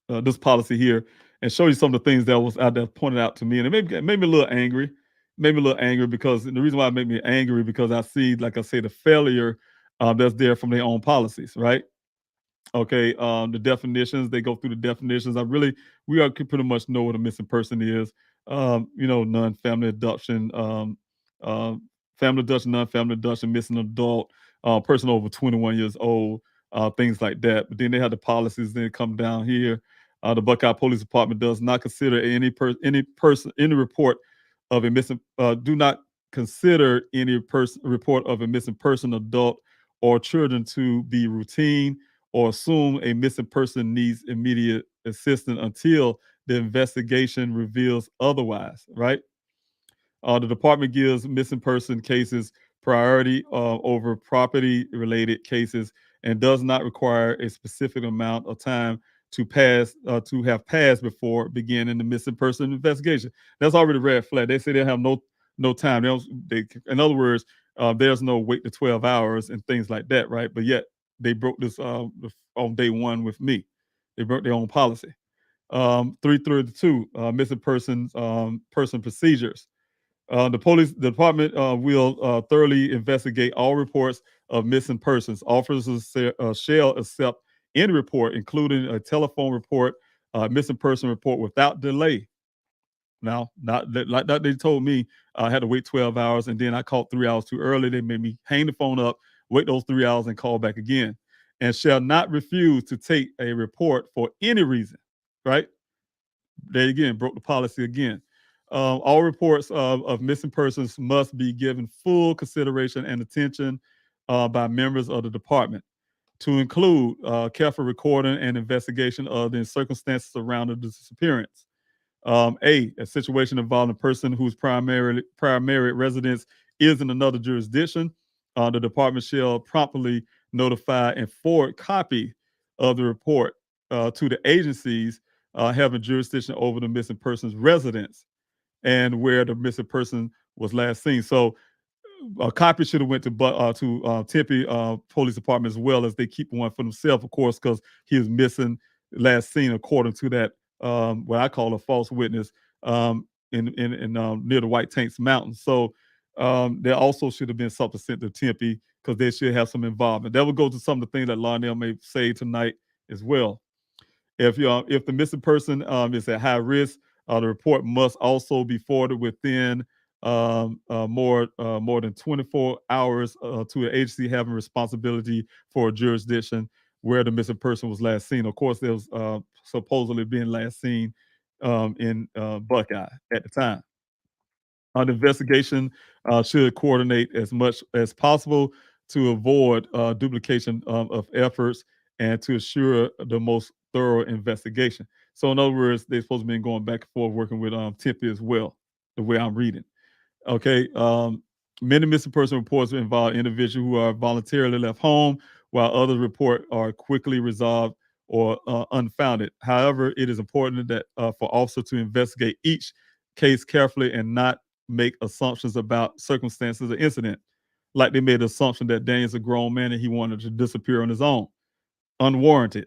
this policy here, and show you some of the things that was out there pointed out to me. And it made me a little angry. Because the reason why it made me angry, because I see, like I say, the failure that's there from their own policies, right? Okay, the definitions, they go through the definitions. We all can pretty much know what a missing person is. Non-family adoption, family adoption, non-family adoption, missing adult, person over 21 years old, things like that. But then they have the policies. Then come down here. The Buckeye Police Department does not consider any report of a missing. Do not consider any report of a missing person, adult, or children to be routine, or assume a missing person needs immediate assistance until the investigation reveals otherwise, right? The department gives missing person cases priority over property related cases and does not require a specific amount of time to have passed before beginning the missing person investigation. That's already red flag. They say they have no time. In other words, there's no wait to 12 hours and things like that, right? But yet they broke this on day one with me. They broke their own policy. 332, missing persons person procedures. The department will thoroughly investigate all reports of missing persons. Officers shall accept any report, including a telephone report, missing person report, without delay. Now, not that they told me I had to wait 12 hours, and then I called 3 hours too early. They made me hang the phone up, wait those 3 hours, and call back again. And shall not refuse to take a report for any reason, right? They again broke the policy again. All reports of missing persons must be given full consideration and attention by members of the department, to include careful recording and investigation of the circumstances surrounding the disappearance. A situation involving a person whose primary residence is in another jurisdiction. The department shall promptly notify and forward copy of the report to the agencies having jurisdiction over the missing person's residence and where the missing person was last seen. So a copy should have went to Tempe Police Department, as well as they keep one for themselves, of course, because he was missing last seen according to that what I call a false witness in near the White Tanks Mountains. So there also should have been something sent to Tempe because they should have some involvement. That will go to some of the things that Lionel may say tonight as well. If the missing person is at high risk, the report must also be forwarded within more than 24 hours to an agency having responsibility for a jurisdiction where the missing person was last seen. Of course, there was supposedly being last seen in Buckeye at the time. The investigation should coordinate as much as possible to avoid duplication of efforts and to assure the most thorough investigation. So in other words, they're supposed to be going back and forth working with Tempe as well, the way I'm reading. Okay. Many missing person reports involve individuals who are voluntarily left home, while other reports are quickly resolved or unfounded. However, it is important that for officers to investigate each case carefully and not make assumptions about circumstances of the incident. Like they made the assumption that Daniel's a grown man and he wanted to disappear on his own. Unwarranted.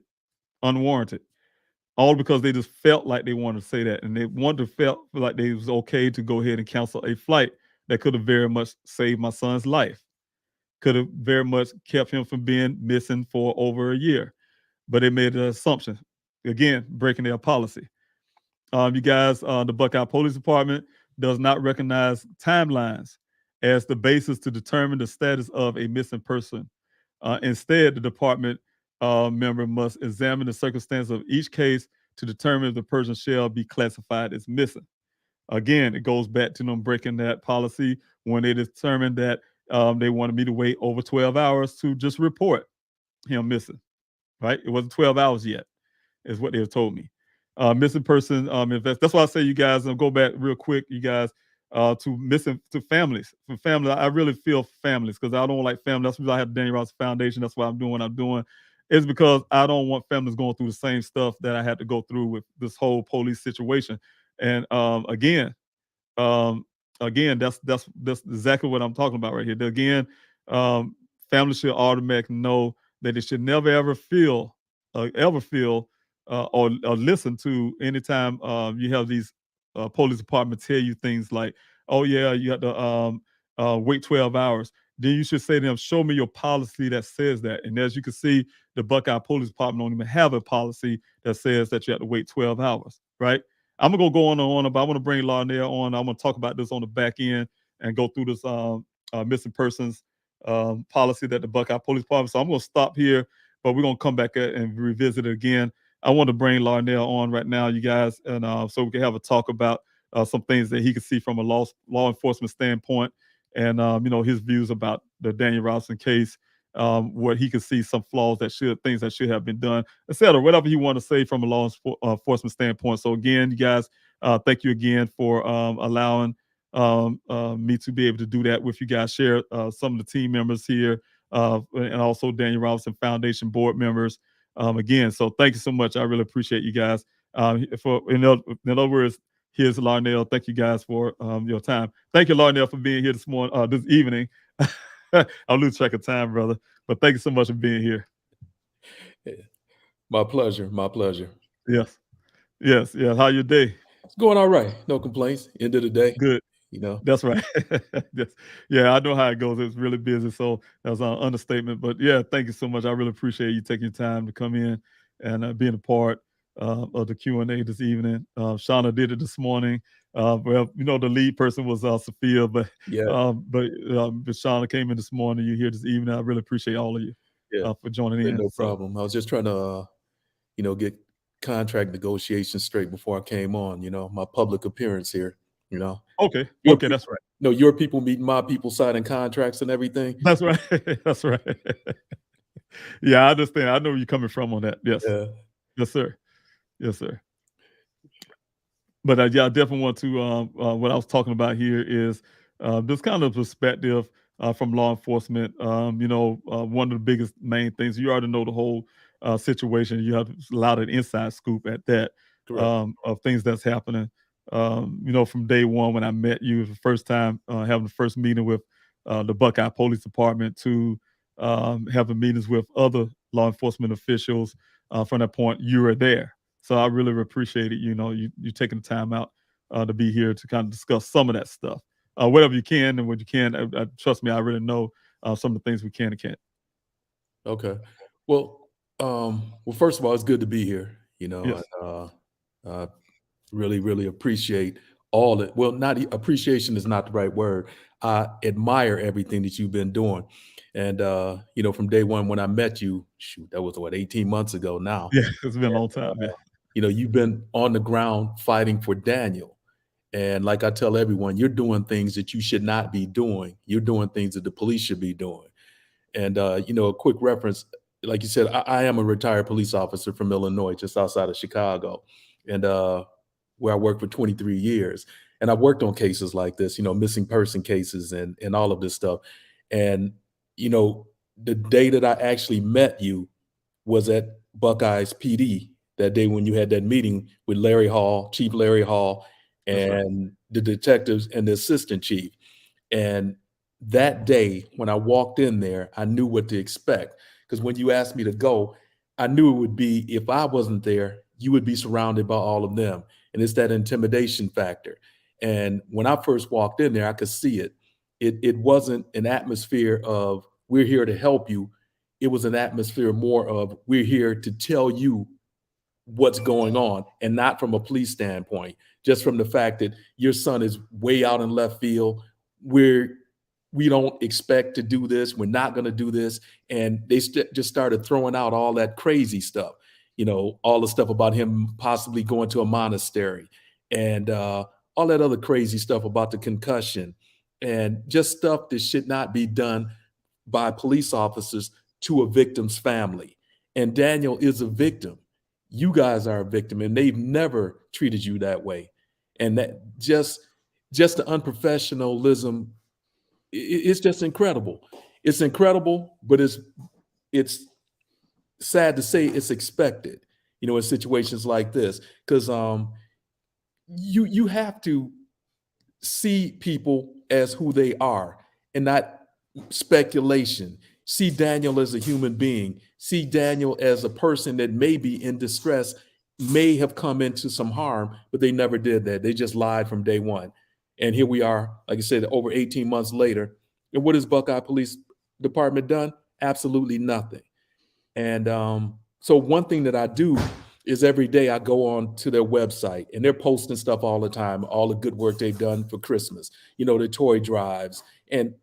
All because they just felt like they wanted to say that, and they felt like it was okay to go ahead and cancel a flight that could have very much saved my son's life, could have very much kept him from being missing for over a year. But they made an assumption, again, breaking their policy. You guys, the Buckeye Police Department does not recognize timelines as the basis to determine the status of a missing person. Instead, the department member must examine the circumstances of each case to determine if the person shall be classified as missing. Again, it goes back to them breaking that policy when they determined that they wanted me to wait over 12 hours to just report him missing, right? It wasn't 12 hours yet, is what they have told me. Missing person that's why I say, you guys, go back real quick, you guys, to families. For family, I really feel families, because I don't like family. That's why I have the Daniel Robinson Foundation. That's why I'm doing what I'm doing. It's because I don't want families going through the same stuff that I had to go through with this whole police situation. And again, that's exactly what I'm talking about right here. Again, families should automatically know that they should never ever feel or listen to anytime you have these police departments tell you things like, oh yeah, you have to wait 12 hours. then you should say to them, show me your policy that says that. And as you can see, the Buckeye Police Department don't even have a policy that says that you have to wait 12 hours, right? I'm going to go on and on, but I want to bring Larnell on. I'm going to talk about this on the back end and go through this missing persons policy that the Buckeye Police Department. So I'm going to stop here, but we're going to come back and revisit it again. I want to bring Larnell on right now, you guys, and so we can have a talk about some things that he can see from a law enforcement standpoint, and his views about the Daniel Robinson case, where he can see some flaws things that should have been done, etc. Whatever you want to say from a law enforcement standpoint. So again, you guys, thank you again for allowing me to be able to do that with you guys. Share some of the team members here, and also Daniel Robinson Foundation board members. Again, so thank you so much. I really appreciate you guys. In other words, here's Larnell. Thank you guys for your time. Thank you, Larnell, for being here this morning, this evening. I'll lose track of time, brother. But thank you so much for being here. My pleasure. My pleasure. Yes. How your day? It's going all right. No complaints. End of the day. Good. That's right. Yes. Yeah, I know how it goes. It's really busy, so that's an understatement. But yeah, thank you so much. I really appreciate you taking time to come in and being a part of the Q&A this evening. Shauna did it this morning. The lead person was Sophia, but Shauna came in this morning. You're here this evening. I really appreciate all of you for joining in. No problem. I was just trying to, get contract negotiations straight before I came on. My public appearance here. Okay, that's right. No, your people meeting my people, signing contracts and everything. That's right. That's right. Yeah, I understand. I know where you're coming from on that. Yes. Yeah. Yes, sir. Yes, sir. But I definitely want to. What I was talking about here is this kind of perspective from law enforcement. One of the biggest main things, you already know the whole situation. You have a lot of inside scoop at that of things that's happening. From day one when I met you the first time, having the first meeting with the Buckeye Police Department, to having meetings with other law enforcement officials. From that point, you were there. So I really appreciate it. You taking the time out to be here to kind of discuss some of that stuff, whatever you can and what you can. Trust me, I really know some of the things we can and can't. Okay. Well, first of all, it's good to be here. Yes. Really, really appreciate all it. Well, not appreciation is not the right word. I admire everything that you've been doing. And, from day one, when I met you, that was 18 months ago now. Yeah, it's been a long time. You've been on the ground fighting for Daniel. And like I tell everyone, you're doing things that you should not be doing. You're doing things that the police should be doing. And, a quick reference, like you said, I am a retired police officer from Illinois, just outside of Chicago. And, where I worked for 23 years. And I worked on cases like this, missing person cases and all of this stuff. And, the day that I actually met you was at Buckeyes PD, that day when you had that meeting with Larry Hall, Chief Larry Hall, and the detectives and the assistant chief. And that day when I walked in there, I knew what to expect. Because when you asked me to go, I knew it would be, if I wasn't there, you would be surrounded by all of them. And it's that intimidation factor. And when I first walked in there, I could see it. It wasn't an atmosphere of, we're here to help you. It was an atmosphere more of, we're here to tell you what's going on, and not from a police standpoint, just from the fact that your son is way out in left field. We don't expect to do this. We're not going to do this. And they just started throwing out all that crazy stuff. All the stuff about him possibly going to a monastery, and all that other crazy stuff about the concussion, and just stuff that should not be done by police officers to a victim's family. And Daniel is a victim. You guys are a victim, and they've never treated you that way. And that just the unprofessionalism, it's just incredible. It's incredible, but it's sad to say it's expected, in situations like this, because you have to see people as who they are and not speculation. See Daniel as a human being. See Daniel as a person that may be in distress, may have come into some harm, but they never did that. They just lied from day one. And here we are, like I said, over 18 months later, And what has Buckeye Police Department done? Absolutely nothing. And so one thing that I do is every day I go on to their website, and they're posting stuff all the time, all the good work they've done for Christmas, you know, the toy drives and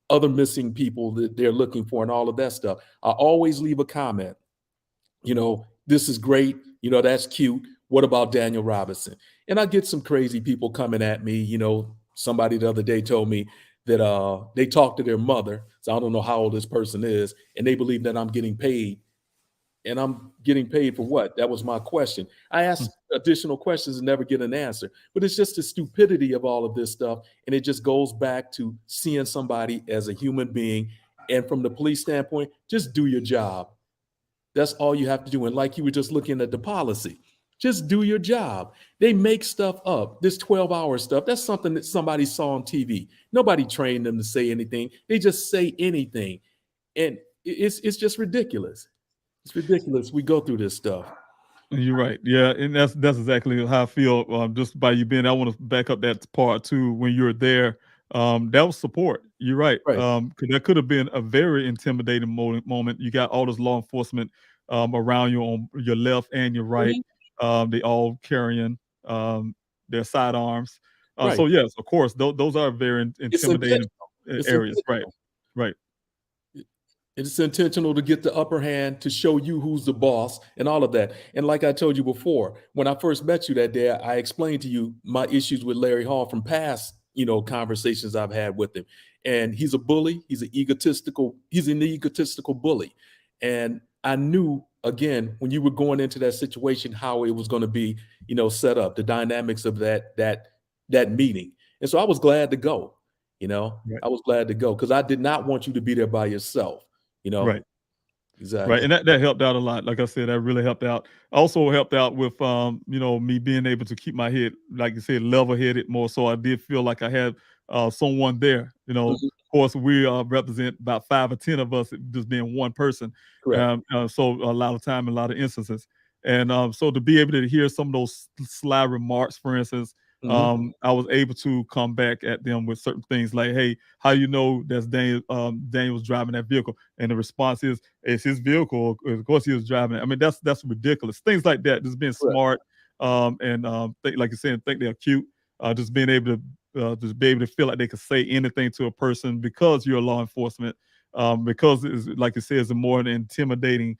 other missing people that they're looking for and all of that stuff. I always leave a comment, you know, this is great, you know, that's cute. What about Daniel Robinson? And I get some crazy people coming at me. You know, somebody the other day told me that they talked to their mother, so I don't know how old this person is, and they believe that I'm getting paid. And I'm getting paid for what? That was my question. I asked additional questions and never get an answer. But it's just the stupidity of all of this stuff. And it just goes back to seeing somebody as a human being. And from the police standpoint, just do your job. That's all you have to do. And like you were just looking at the policy, just do your job. They make stuff up. This 12-hour stuff, that's something that somebody saw on TV. Nobody trained them to say anything. They just say anything. And it's just ridiculous. It's ridiculous. We go through this stuff. You're right. Yeah, and that's exactly how I feel. Just by you being, I want to back up that part too. When you're there, that was support. You're right. Because that could have been a very intimidating moment. You got all this law enforcement around you on your left and your right. They all carrying their sidearms. So yes, of course, those are very intimidating areas. Right. It's intentional to get the upper hand, to show you who's the boss and all of that. And like I told you before, when I first met you that day, I explained to you my issues with Larry Hall from past, you know, conversations I've had with him. And he's a bully. He's an egotistical bully. And I knew, again, when you were going into that situation, how it was going to be, you know, set up, the dynamics of that meeting. And so I was glad to go, you know, I was glad to go because I did not want you to be there by yourself. You know, right, exactly, right, and that helped out a lot. Like I said, that really helped out. Also helped out with you know, me being able to keep my head, like you said, level-headed more. So I did feel like I had someone there. You know, of course, we represent about 5 or 10 of us, just being one person. Correct. So a lot of time, a lot of instances, and so to be able to hear some of those sly remarks, for instance. I was able to come back at them with certain things like, hey, how you know that's Daniel's driving that vehicle? And the response is, it's his vehicle. Of course he was driving it. I mean, that's ridiculous. Things like that, just being smart and like you said, think they're cute. Just being able to feel like they could say anything to a person because you're law enforcement. Because it's, like you said, it's a more intimidating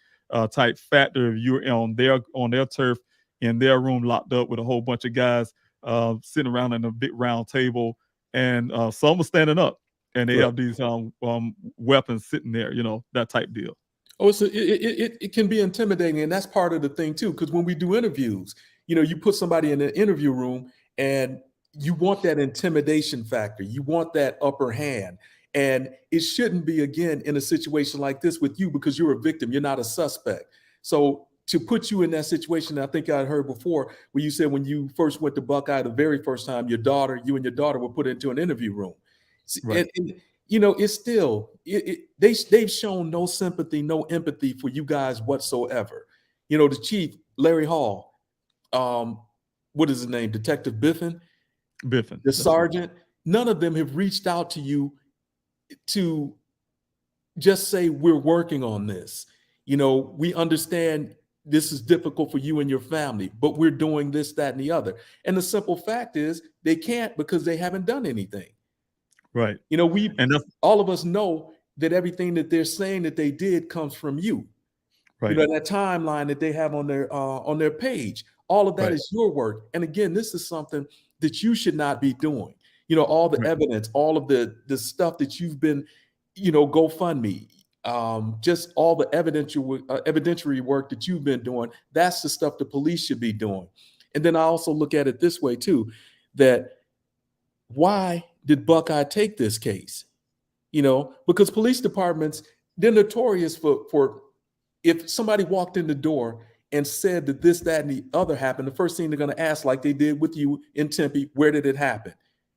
type factor if you're on their turf, in their room, locked up with a whole bunch of guys sitting around in a big round table, and some are standing up, and they have these weapons sitting there, you know, that type deal. Oh, it can be intimidating, and that's part of the thing too. Because when we do interviews, you know, you put somebody in an interview room, and you want that intimidation factor, you want that upper hand, and it shouldn't be again in a situation like this with you because you're a victim, you're not a suspect. So to put you in that situation, I think I heard before where you said when you first went to Buckeye the very first time, you and your daughter were put into an interview room. And you know, it's still, they've shown no sympathy, no empathy for you guys whatsoever. You know, the chief, Larry Hall, what is his name? Detective Biffin, the sergeant, none of them have reached out to you to just say, we're working on this. You know, we understand this is difficult for you and your family, but we're doing this, that, and the other. And the simple fact is they can't because they haven't done anything. Right. You know, all of us know that everything that they're saying that they did comes from you. Right. You know, that timeline that they have on their page, all of that is your work. And again, this is something that you should not be doing. You know, all the evidence, all of the stuff that you've been, you know, GoFundMe, just all the evidentiary work that you've been doing, that's the stuff the police should be doing. And then I also look at it this way too, that why did Buckeye take this case? You know, because police departments, they're notorious for if somebody walked in the door and said that this, that, and the other happened, the first thing they're going to ask, like they did with you in Tempe, where did it happen?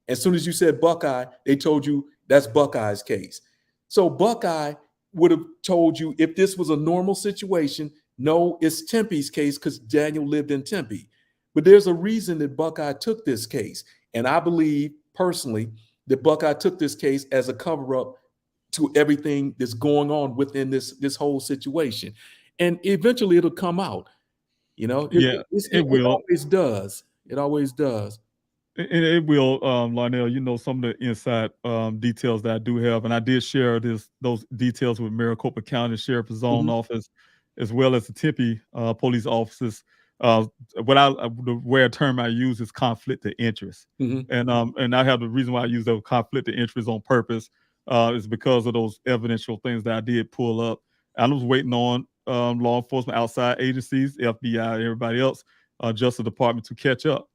As soon as you said Buckeye, they told you that's Buckeye's case. So Buckeye would have told you if this was a normal situation, no, it's Tempe's case because Daniel lived in Tempe. But there's a reason that Buckeye took this case. And I believe personally that Buckeye took this case as a cover-up to everything that's going on within this whole situation. And eventually it'll come out. You know, it will. always does. It always does. And it will, Lionel, you know, some of the inside details that I do have, and I did share those details with Maricopa County Sheriff's Zone Office, as well as the Tempe police offices. The rare term I use is conflict of interest, and I have the reason why I use the conflict of interest on purpose is because of those evidential things that I did pull up. I was waiting on law enforcement, outside agencies, FBI, everybody else, Justice Department to catch up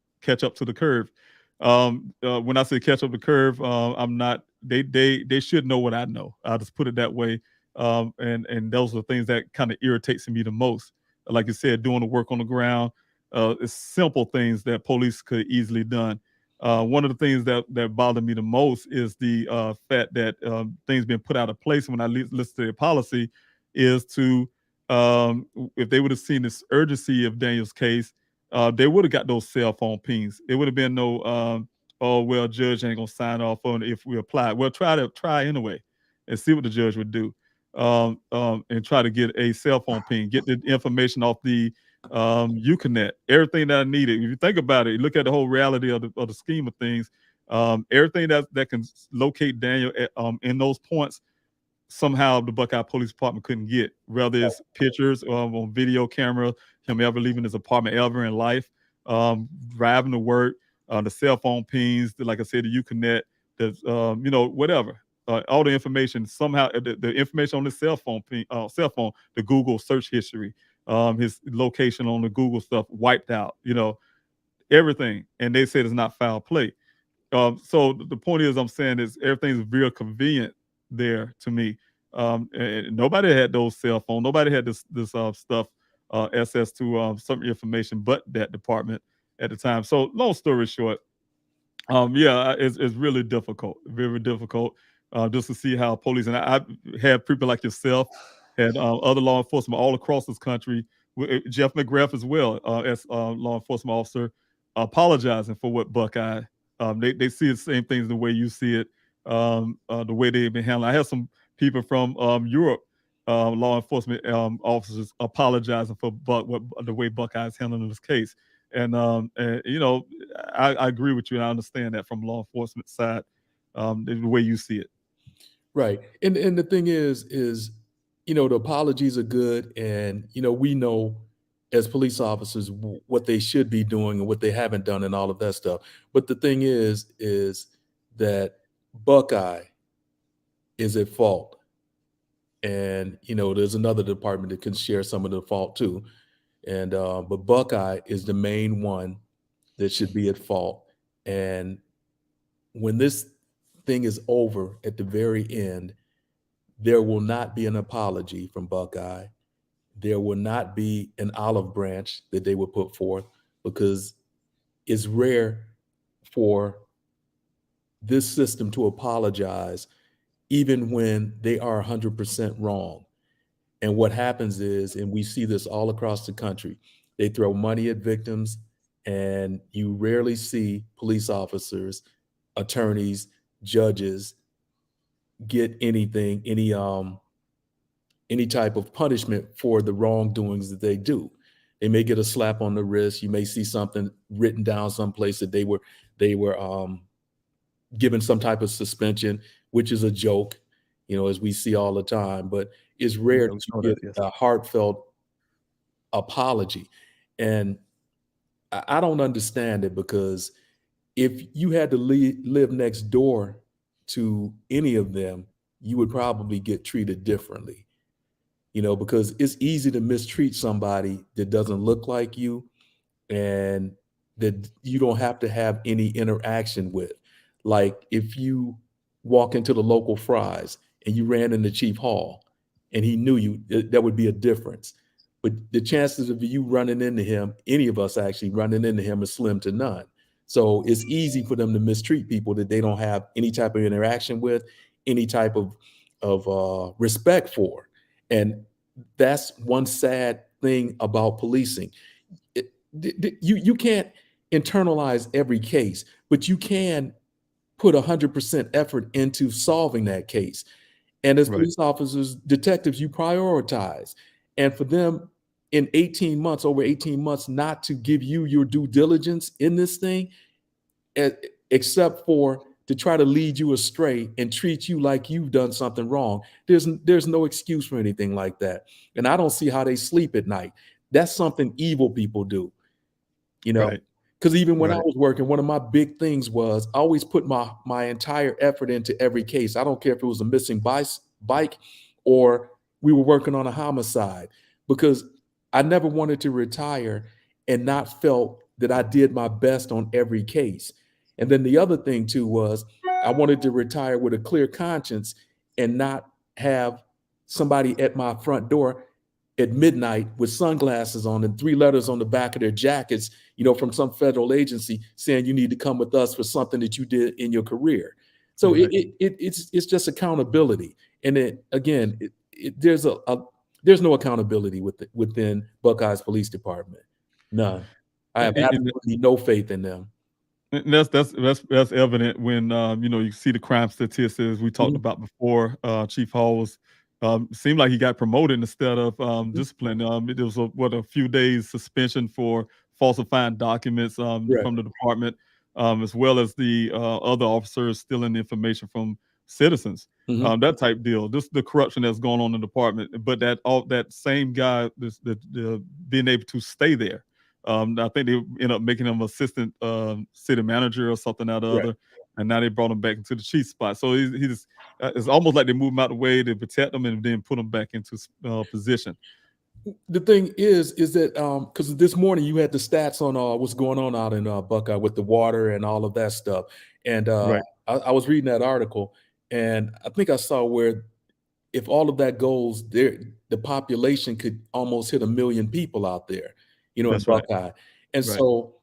to the curve. When I say catch up the curve, I'm not. They should know what I know. I'll just put it that way. And those are the things that kind of irritates me the most. Like you said, doing the work on the ground. It's simple things that police could easily done. One of the things that bother me the most is the fact that things being put out of place when I listen to their policy is to if they would have seen this urgency of Daniel's case. They would have got those cell phone pings. It would have been no, oh, well, judge ain't going to sign off on it if we apply. Well, try anyway and see what the judge would do and try to get a cell phone ping, get the information off the Uconnect, everything that I needed. If you think about it, you look at the whole reality of the scheme of things, everything that can locate Daniel in those points, somehow the Buckeye Police Department couldn't get, whether it's pictures on video camera, him ever leaving his apartment ever in life, driving to work, the cell phone pings, like I said, the Uconnect, whatever. All the information, somehow the information on the cell phone, the Google search history, his location on the Google stuff wiped out, everything. And they said it's not foul play. So the point is, I'm saying is everything's real convenient there to me. And nobody had those cell phones. Nobody had this stuff, access to some information but that department at the time. So long story short, it's really difficult, very difficult, just to see how police, and I have people like yourself and other law enforcement all across this country, Jeff McGrath as well, as law enforcement officer, apologizing for what Buckeye, they see the same things the way you see it, the way they've been handling. I have some people from Europe, law enforcement officers apologizing for the way Buckeye's handling this case. And I agree with you, and I understand that from law enforcement side, the way you see it. Right. And the thing is, the apologies are good. And, we know as police officers what they should be doing and what they haven't done and all of that stuff. But the thing is that Buckeye is at fault. And, there's another department that can share some of the fault too. And but Buckeye is the main one that should be at fault. And when this thing is over at the very end, there will not be an apology from Buckeye. There will not be an olive branch that they will put forth, because it's rare for this system to apologize even when they are 100% wrong. And what happens is, and we see this all across the country, they throw money at victims, and you rarely see police officers, attorneys, judges get anything, any type of punishment for the wrongdoings that they do. They may get a slap on the wrist. You may see something written down someplace that they were given some type of suspension, which is a joke, as we see all the time. But it's rare to get a heartfelt apology. And I don't understand it, because if you had to live next door to any of them, you would probably get treated differently, because it's easy to mistreat somebody that doesn't look like you and that you don't have to have any interaction with. Like if you walk into the local Fry's and you ran into Chief Hall and he knew you, that would be a difference. But the chances of you running into him, any of us actually running into him, is slim to none. So it's easy for them to mistreat people that they don't have any type of interaction with, any type of respect for. And that's one sad thing about policing. You can't internalize every case, but you can put 100% effort into solving that case. And as police officers, detectives, you prioritize. And for them in 18 months, over 18 months, not to give you your due diligence in this thing, except for to try to lead you astray and treat you like you've done something wrong. There's no excuse for anything like that. And I don't see how they sleep at night. That's something evil people do, you know? Because even when I was working, one of my big things was I always put my entire effort into every case. I don't care if it was a missing bike or we were working on a homicide, because I never wanted to retire and not felt that I did my best on every case. And then the other thing too was I wanted to retire with a clear conscience and not have somebody at my front door at midnight with sunglasses on and 3 letters on the back of their jackets, you know, from some federal agency saying you need to come with us for something that you did in your career. So it's just accountability. And there's no accountability within Buckeyes Police Department. None. I have absolutely no faith in them. And that's evident when you know, you see the crime statistics we talked about before. Chief Hall was seemed like he got promoted instead of discipline. It was a few days suspension for falsifying documents from the department, as well as the other officers stealing information from citizens. That type deal. Just the corruption that's going on in the department. But that same guy, being able to stay there. I think they ended up making him assistant city manager or something or the other, and now they brought him back into the chief spot. So he's it's almost like they move him out of the way to protect him and then put him back into position. The thing is that because this morning you had the stats on what's going on out in Buckeye with the water and all of that stuff, and I was reading that article, and I think I saw where if all of that goes there, the population could almost hit 1 million people out there. You know, in Buckeye. And so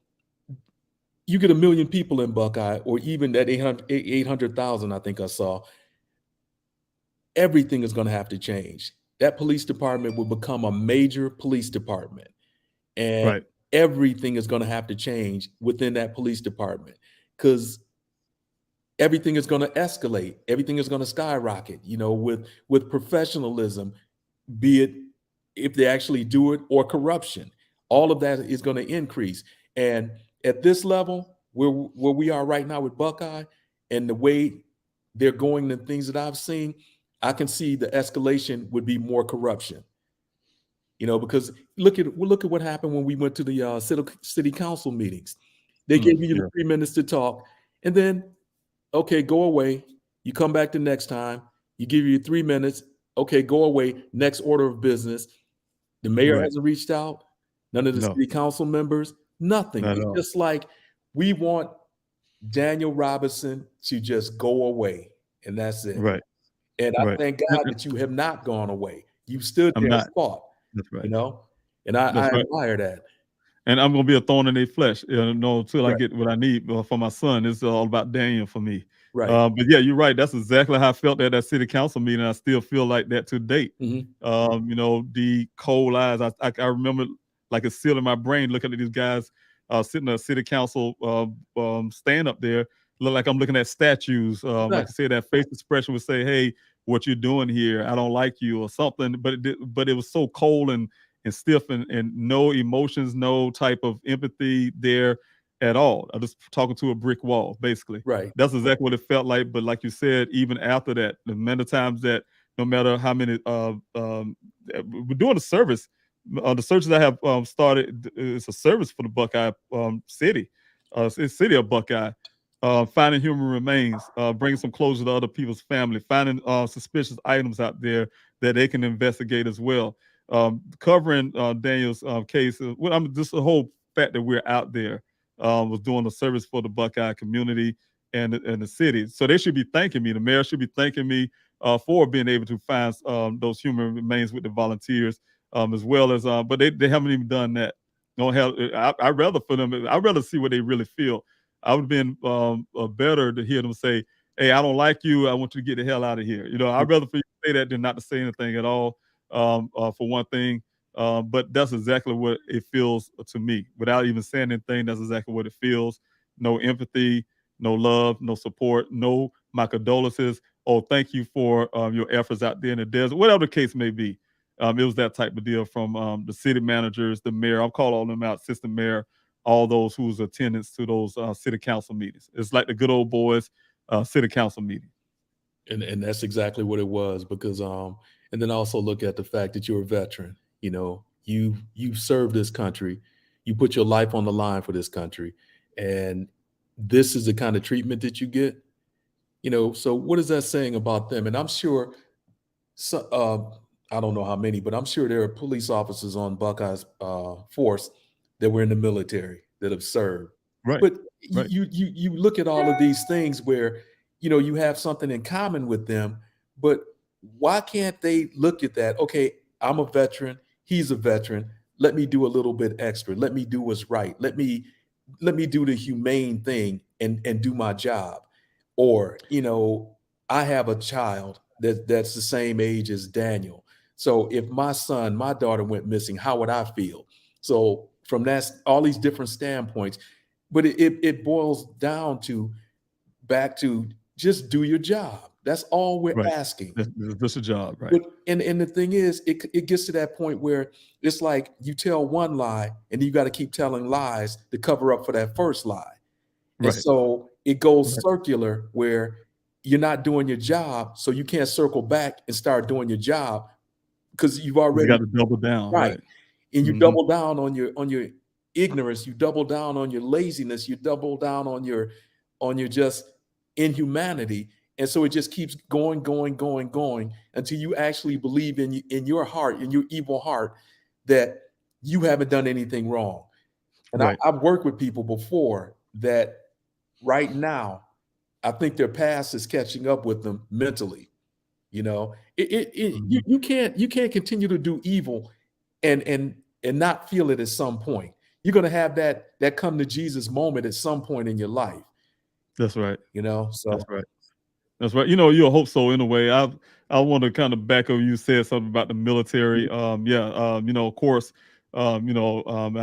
you get 1 million people in Buckeye, or even that 800,000, I think I saw, everything is going to have to change. That police department will become a major police department. And everything is going to have to change within that police department, because everything is going to escalate. Everything is going to skyrocket, you know, with professionalism, be it if they actually do it, or corruption. All of that is going to increase. And at this level, where we are right now with Buckeye and the way they're going, the things that I've seen, I can see the escalation would be more corruption. You know, because look at what happened when we went to the city council meetings. They gave you the 3 minutes to talk, and then, okay, go away. You come back the next time. You give you 3 minutes. Okay, go away. Next order of business. The mayor hasn't reached out. None of the city council members, nothing. It's just like, we want Daniel Robinson to just go away, and that's it. And I thank God that you have not gone away. You stood there and fought. You know, and I admire that. And I'm going to be a thorn in their flesh, you know, until I get what I need for my son. It's all about Daniel for me. But yeah, you're right. That's exactly how I felt at that city council meeting. I still feel like that to date. You know, the cold eyes. I remember, like it's still in my brain, looking at these guys sitting at a city council stand up there, look like I'm looking at statues. Like I said, that face expression would say, "Hey, what you're doing here, I don't like you," or something. But it was so cold and stiff, and no emotions, no type of empathy there at all. I was talking to a brick wall, basically. That's exactly what it felt like. But like you said, even after that, the many times that, no matter how many we're doing a service. The searches I have started is a service for the Buckeye city of Buckeye, finding human remains, bringing some closure to other people's family, finding suspicious items out there that they can investigate as well. Covering Daniel's case, just the whole fact that we're out there was doing a service for the Buckeye community and the city. So they should be thanking me. The mayor should be thanking me for being able to find those human remains with the volunteers. As well as, but they haven't even done that. I'd rather for them. I'd rather see what they really feel. I would have been better to hear them say, "Hey, I don't like you. I want you to get the hell out of here." You know, I'd rather for you to say that than not to say anything at all. For one thing, but that's exactly what it feels to me. Without even saying anything, that's exactly what it feels. No empathy, no love, no support, no my condolences. oh, thank you for your efforts out there in the desert, whatever the case may be. It was that type of deal from the city managers, the mayor. I'll call all them out, assistant mayor, all those who's attendance to those city council meetings. It's like the good old boys city council meeting. And that's exactly what it was, because and then also look at the fact that you're a veteran. You know, you've served this country, you put your life on the line for this country, and this is the kind of treatment that you get. You know, so what is that saying about them? And I'm sure, I don't know how many, but I'm sure there are police officers on Buckeye's force that were in the military that have served. Right. But right. you look at all of these things where, you know, you have something in common with them, but why can't they look at that? Okay, I'm a veteran, he's a veteran. Let me do a little bit extra. Let me do what's right. Let me do the humane thing and do my job. Or, you know, I have a child that's the same age as Daniel. So if my daughter went missing, how would I feel? So from that, all these different standpoints, but it boils down to back to just do your job. That's all we're asking. That's a job, right? But, and the thing is, it gets to that point where it's like you tell one lie and you got to keep telling lies to cover up for that first lie. And so it goes circular where you're not doing your job, so you can't circle back and start doing your job because you've already got to double down, right? And you double down on your ignorance, you double down on your laziness, you double down on your just inhumanity, and so it just keeps going until you actually believe in your heart, in your evil heart, that you haven't done anything wrong. And I've worked with people before that right now, I think their past is catching up with them mentally. You know, you can't continue to do evil and not feel it at some point. You're going to have that come to Jesus moment at some point in your life. That's right. You know, so that's right. That's right. You know, you're a hope so in a way. I want to kind of back up. You said something about the military. You know, of course, I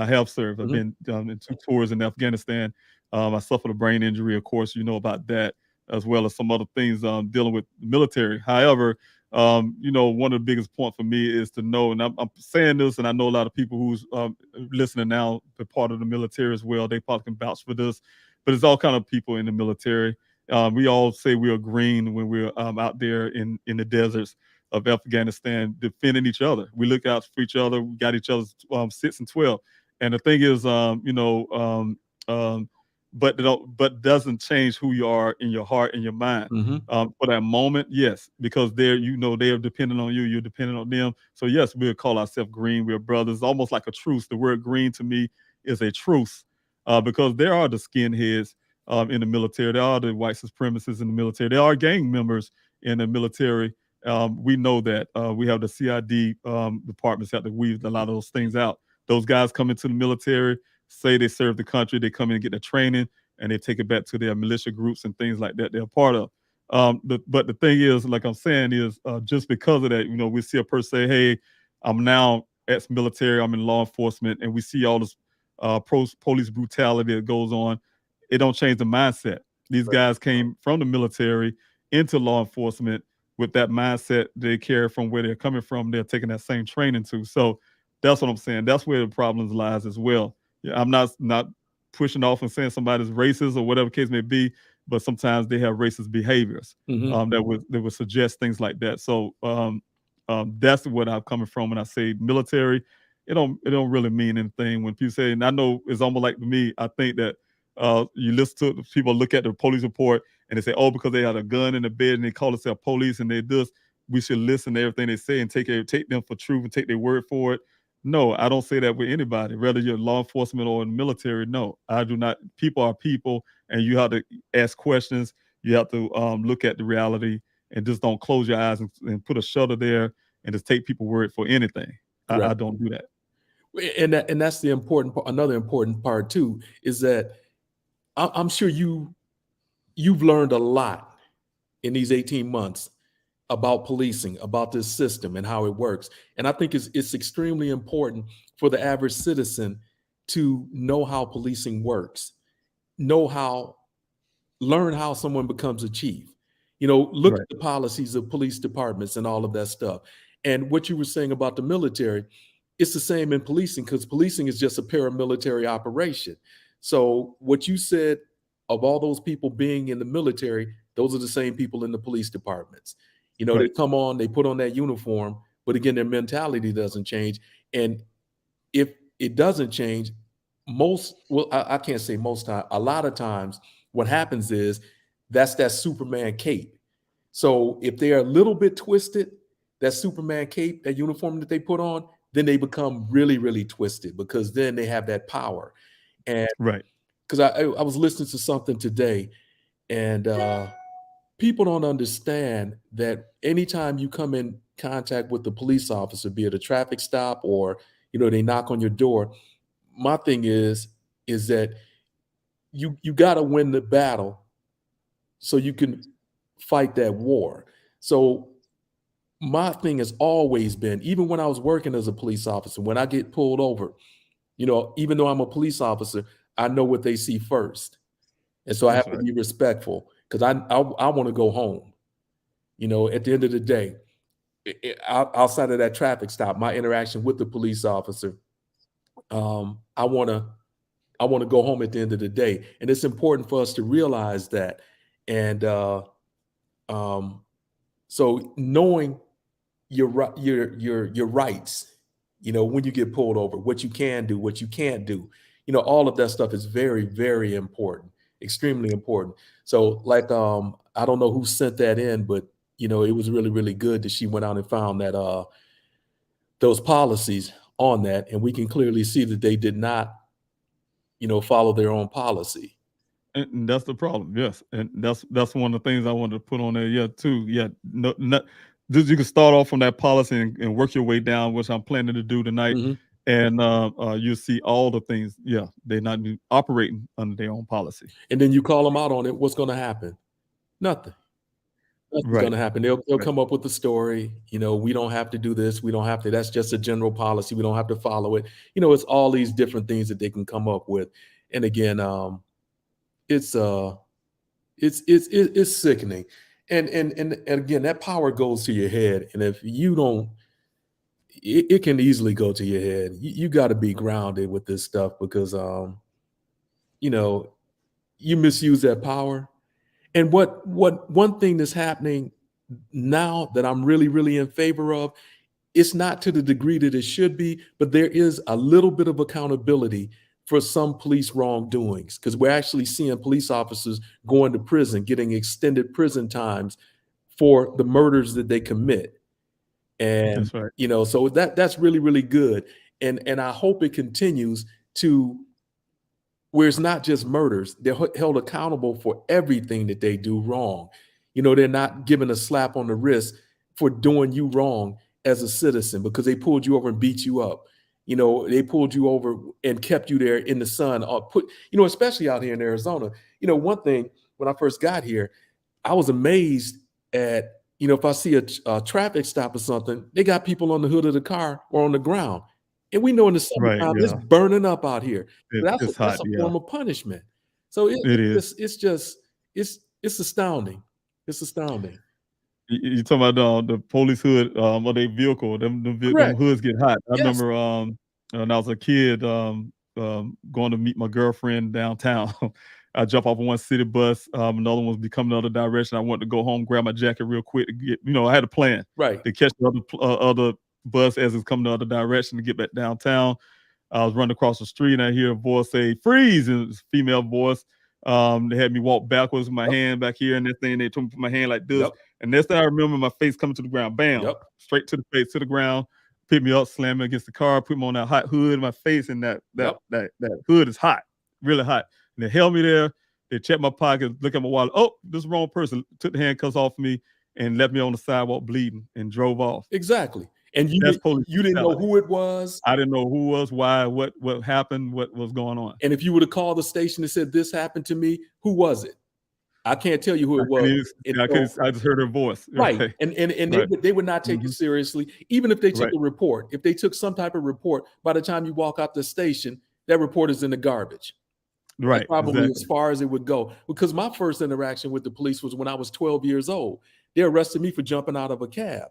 have served. I've been in 2 tours in Afghanistan. I suffered a brain injury. Of course, you know about that, as well as some other things dealing with the military. However, you know, one of the biggest points for me is to know, and I'm saying this, and I know a lot of people who's listening now, they're part of the military as well. They probably can vouch for this, but it's all kind of people in the military. We all say we are green when we're out there in the deserts of Afghanistan defending each other. We look out for each other. We got each other's 6 and 12. And the thing is, but doesn't change who you are in your heart and your mind. For that moment, yes, because they are dependent on you. You're dependent on them. So yes, we'll call ourselves green. We're brothers, almost like a truce. The word green to me is a truce because there are the skinheads in the military. There are the white supremacists in the military. There are gang members in the military. We know that. We have the CID departments have to weed a lot of those things out. Those guys come into the military, say they serve the country, they come in and get their training, and they take it back to their militia groups and things like that they're a part of. But the thing is, like I'm saying, is just because of that, you know, we see a person say, hey, I'm now ex-military, I'm in law enforcement, and we see all this police brutality that goes on. It don't change the mindset. These guys came from the military into law enforcement with that mindset they carry from where they're coming from. They're taking that same training to. So that's what I'm saying. That's where the problems lies as well. Yeah, I'm not pushing off and saying somebody's racist or whatever case may be, but sometimes they have racist behaviors that would suggest things like that. So that's what I'm coming from when I say military. It don't really mean anything when people say, and I know it's almost like me, I think that you listen to people look at the police report and they say, oh, because they had a gun in the bed and they call themselves police and they this, we should listen to everything they say and take them for truth and take their word for it. No, I don't say that with anybody, whether you're law enforcement or in the military. No, I do not. People are people, and you have to ask questions. You have to look at the reality and just don't close your eyes and put a shutter there and just take people's word for anything. I don't do that. And that's the important part. Another important part too is that I'm sure you've learned a lot in these 18 months about policing, about this system and how it works. And I think it's extremely important for the average citizen to know how policing works, learn how someone becomes a chief. Look Right. at the policies of police departments and all of that stuff. And what you were saying about the military, it's the same in policing, because policing is just a paramilitary operation. So what you said of all those people being in the military, those are the same people in the police departments. They Right. come on, they put on that uniform, but again, their mentality doesn't change. And if it doesn't change, I can't say most time, a lot of times what happens is that's that Superman cape. So if they're a little bit twisted, that Superman cape, that uniform that they put on, then they become really, really twisted, because then they have that power. And Right. because I was listening to something today, and people don't understand that anytime you come in contact with the police officer, be it a traffic stop or they knock on your door, my thing is that you got to win the battle so you can fight that war. So my thing has always been, even when I was working as a police officer, when I get pulled over, even though I'm a police officer, I know what they see first. And so I That's have to right. be respectful, because I want to go home. At the end of the day, outside of that traffic stop, my interaction with the police officer, I want to go home at the end of the day. And it's important for us to realize that. And so knowing your rights, when you get pulled over, what you can do, what you can't do, all of that stuff is very, very important, extremely important. So like, I don't know who sent that in, but it was really, really good that she went out and found that those policies on that, and we can clearly see that they did not, follow their own policy. And that's the problem. Yes. And that's one of the things I wanted to put on there. Yeah, too. Yeah. No, you can start off from that policy and work your way down, which I'm planning to do tonight. Mm-hmm. And you'll see all the things. Yeah, they're not operating under their own policy. And then you call them out on it. What's going to happen? Nothing. Nothing's Right. going to happen. They'll come up with a story. We don't have to do this. We don't have to. That's just a general policy. We don't have to follow it. It's all these different things that they can come up with. And again, it's sickening. And again, that power goes to your head. And if you don't, it can easily go to your head. You got to be grounded with this stuff, because you misuse that power. And what one thing that's happening now that I'm really, really in favor of, it's not to the degree that it should be, but there is a little bit of accountability for some police wrongdoings, because we're actually seeing police officers going to prison, getting extended prison times for the murders that they commit. And That's right. So that's really, really good. And I hope it continues to where it's not just murders. They're held accountable for everything that they do wrong. They're not given a slap on the wrist for doing you wrong as a citizen because they pulled you over and beat you up. They pulled you over and kept you there in the sun, or especially out here in Arizona. One thing, when I first got here, I was amazed at, if I see a traffic stop or something, they got people on the hood of the car or on the ground. And we know in the summertime, Right, it's yeah. burning up out here. It's That's hot, a yeah. form of punishment. So It is. it's astounding. It's astounding. You talking about the police hood or their vehicle? Them Correct. hoods get hot. I Yes. remember when I was a kid going to meet my girlfriend downtown. I jump off of one city bus. Another one was coming the other direction. I wanted to go home, grab my jacket real quick to get. I had a plan Right. to catch the other bus as it's coming the other direction to get back downtown. I was running across the street and I hear a voice say "freeze," and it's a female voice. They had me walk backwards with my hand back here and that thing. They told me to put my hand like this. Yep. And next thing I remember, my face coming to the ground. Bam. Yep. Straight to the face, to the ground. Pick me up, slam me against the car, put me on that hot hood in my face, and that hood is hot, really hot. And they held me there. They checked my pocket, look at my wallet. Oh, this is the wrong person. Took the handcuffs off me and left me on the sidewalk bleeding and drove off. Exactly. And you didn't know who it was. I didn't know who it was, why, what happened, what was going on. And if you would have called the station and said, "This happened to me," who was it? I can't tell you who it was. I just heard her voice. Right. And Right. they would not take it seriously, even if they took Right. a report. If they took some type of report, by the time you walk out the station, that report is in the garbage. That's Right. probably Exactly. as far as it would go. Because my first interaction with the police was when I was 12 years old. They arrested me for jumping out of a cab.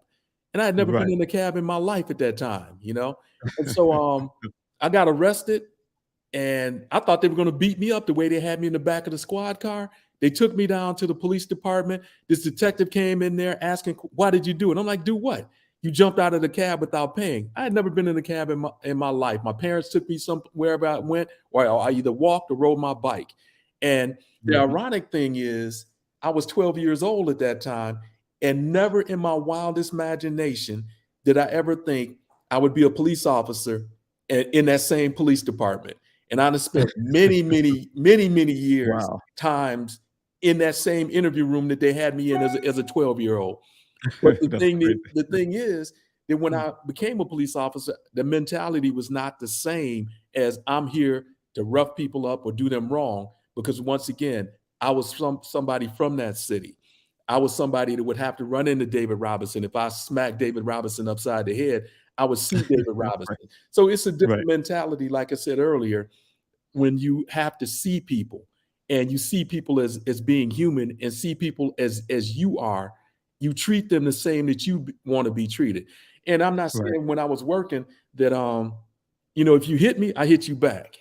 And I had never been Right. in a cab in my life at that time, you know? And so I got arrested and I thought they were going to beat me up the way they had me in the back of the squad car. They took me down to the police department. This detective came in there asking, why did you do it? I'm like, do what? You jumped out of the cab without paying. I had never been in a cab in my life. My parents took me somewhere I went, or I either walked or rode my bike. And the ironic thing is, I was 12 years old at that time, and never in my wildest imagination did I ever think I would be a police officer in that same police department. And I've spent many years, Wow. times in that same interview room that they had me in as a 12-year-old. But the thing is that when I became a police officer, the mentality was not the same as I'm here to rough people up or do them wrong. Because once again, I was somebody from that city. I was somebody that would have to run into David Robinson. If I smacked David Robinson upside the head, I would see David Robinson. So it's a different mentality, like I said earlier, when you have to see people and you see people as being human and see people as you are, you treat them the same that you want to be treated. And I'm not saying when I was working that, if you hit me, I hit you back,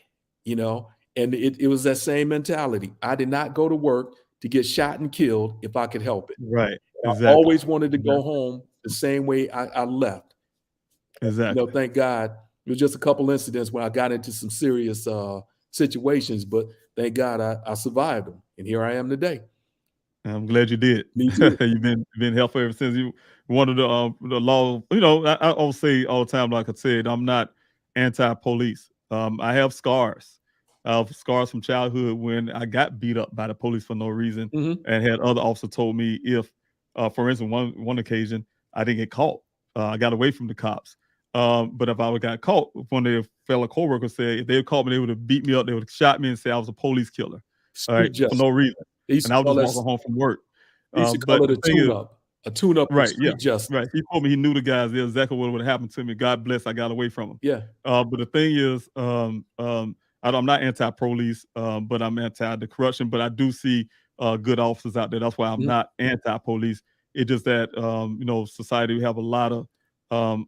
and it was that same mentality. I did not go to work to get shot and killed if I could help it. Right. Exactly. I always wanted to go home the same way I left. Exactly. Thank God. It was just a couple incidents where I got into some serious situations, but thank God I survived them. And here I am today. I'm glad you did. Me too. You've been helpful ever since. You one of the law. I always say all the time, like I said, I'm not anti-police. I have scars. I have scars from childhood when I got beat up by the police for no reason, and had other officers told me if, for instance, one occasion I didn't get caught. I got away from the cops. But if I would got caught, one of their fellow coworkers said if they had caught me, they would have beat me up. They would have shot me and say I was a police killer. All right, for no reason. And I was just walking home from work. They used to call it a tune-up. A tune-up. Right. Street justice. Right. He told me he knew the guys. That's exactly what would have happened to me. God bless. I got away from him. Yeah. But the thing is, I'm not anti-police, but I'm anti the corruption. But I do see good officers out there. That's why I'm not anti-police. It's just that society, we have a lot of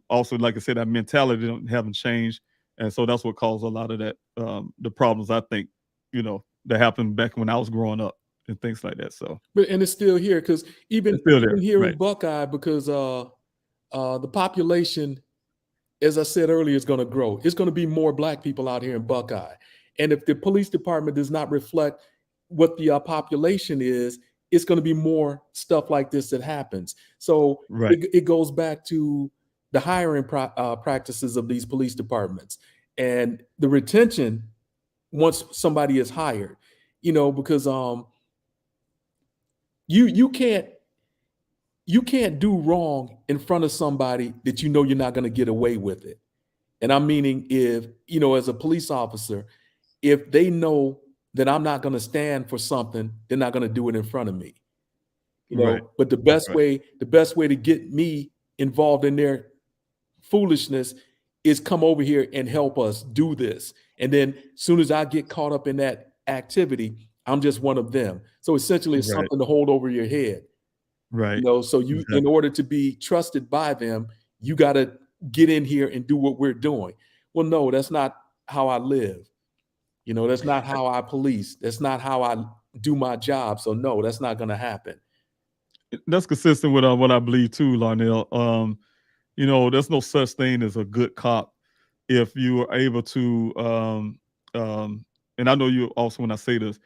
also, like I said, that mentality haven't changed, and so that's what caused a lot of that the problems I think that happened back when I was growing up and things like that. So, and it's still here because even here in Buckeye, because the population, as I said earlier, is going to grow. It's going to be more Black people out here in Buckeye, and if the police department does not reflect what the population is, it's going to be more stuff like this that happens. So it goes back to the hiring practices of these police departments and the retention once somebody is hired, because you can't do wrong in front of somebody that you're not going to get away with it. And I'm meaning if, as a police officer, if they know that I'm not going to stand for something, they're not going to do it in front of me. But the best way to get me involved in their foolishness is come over here and help us do this. And then as soon as I get caught up in that activity, I'm just one of them. So essentially it's something to hold over your head. Right. So you, in order to be trusted by them, you got to get in here and do what we're doing. Well, no, that's not how I live. That's not how I police. That's not how I do my job. So no, that's not going to happen. That's consistent with what I believe too, Larnell. There's no such thing as a good cop if you are able to, and I know you also, when I say this,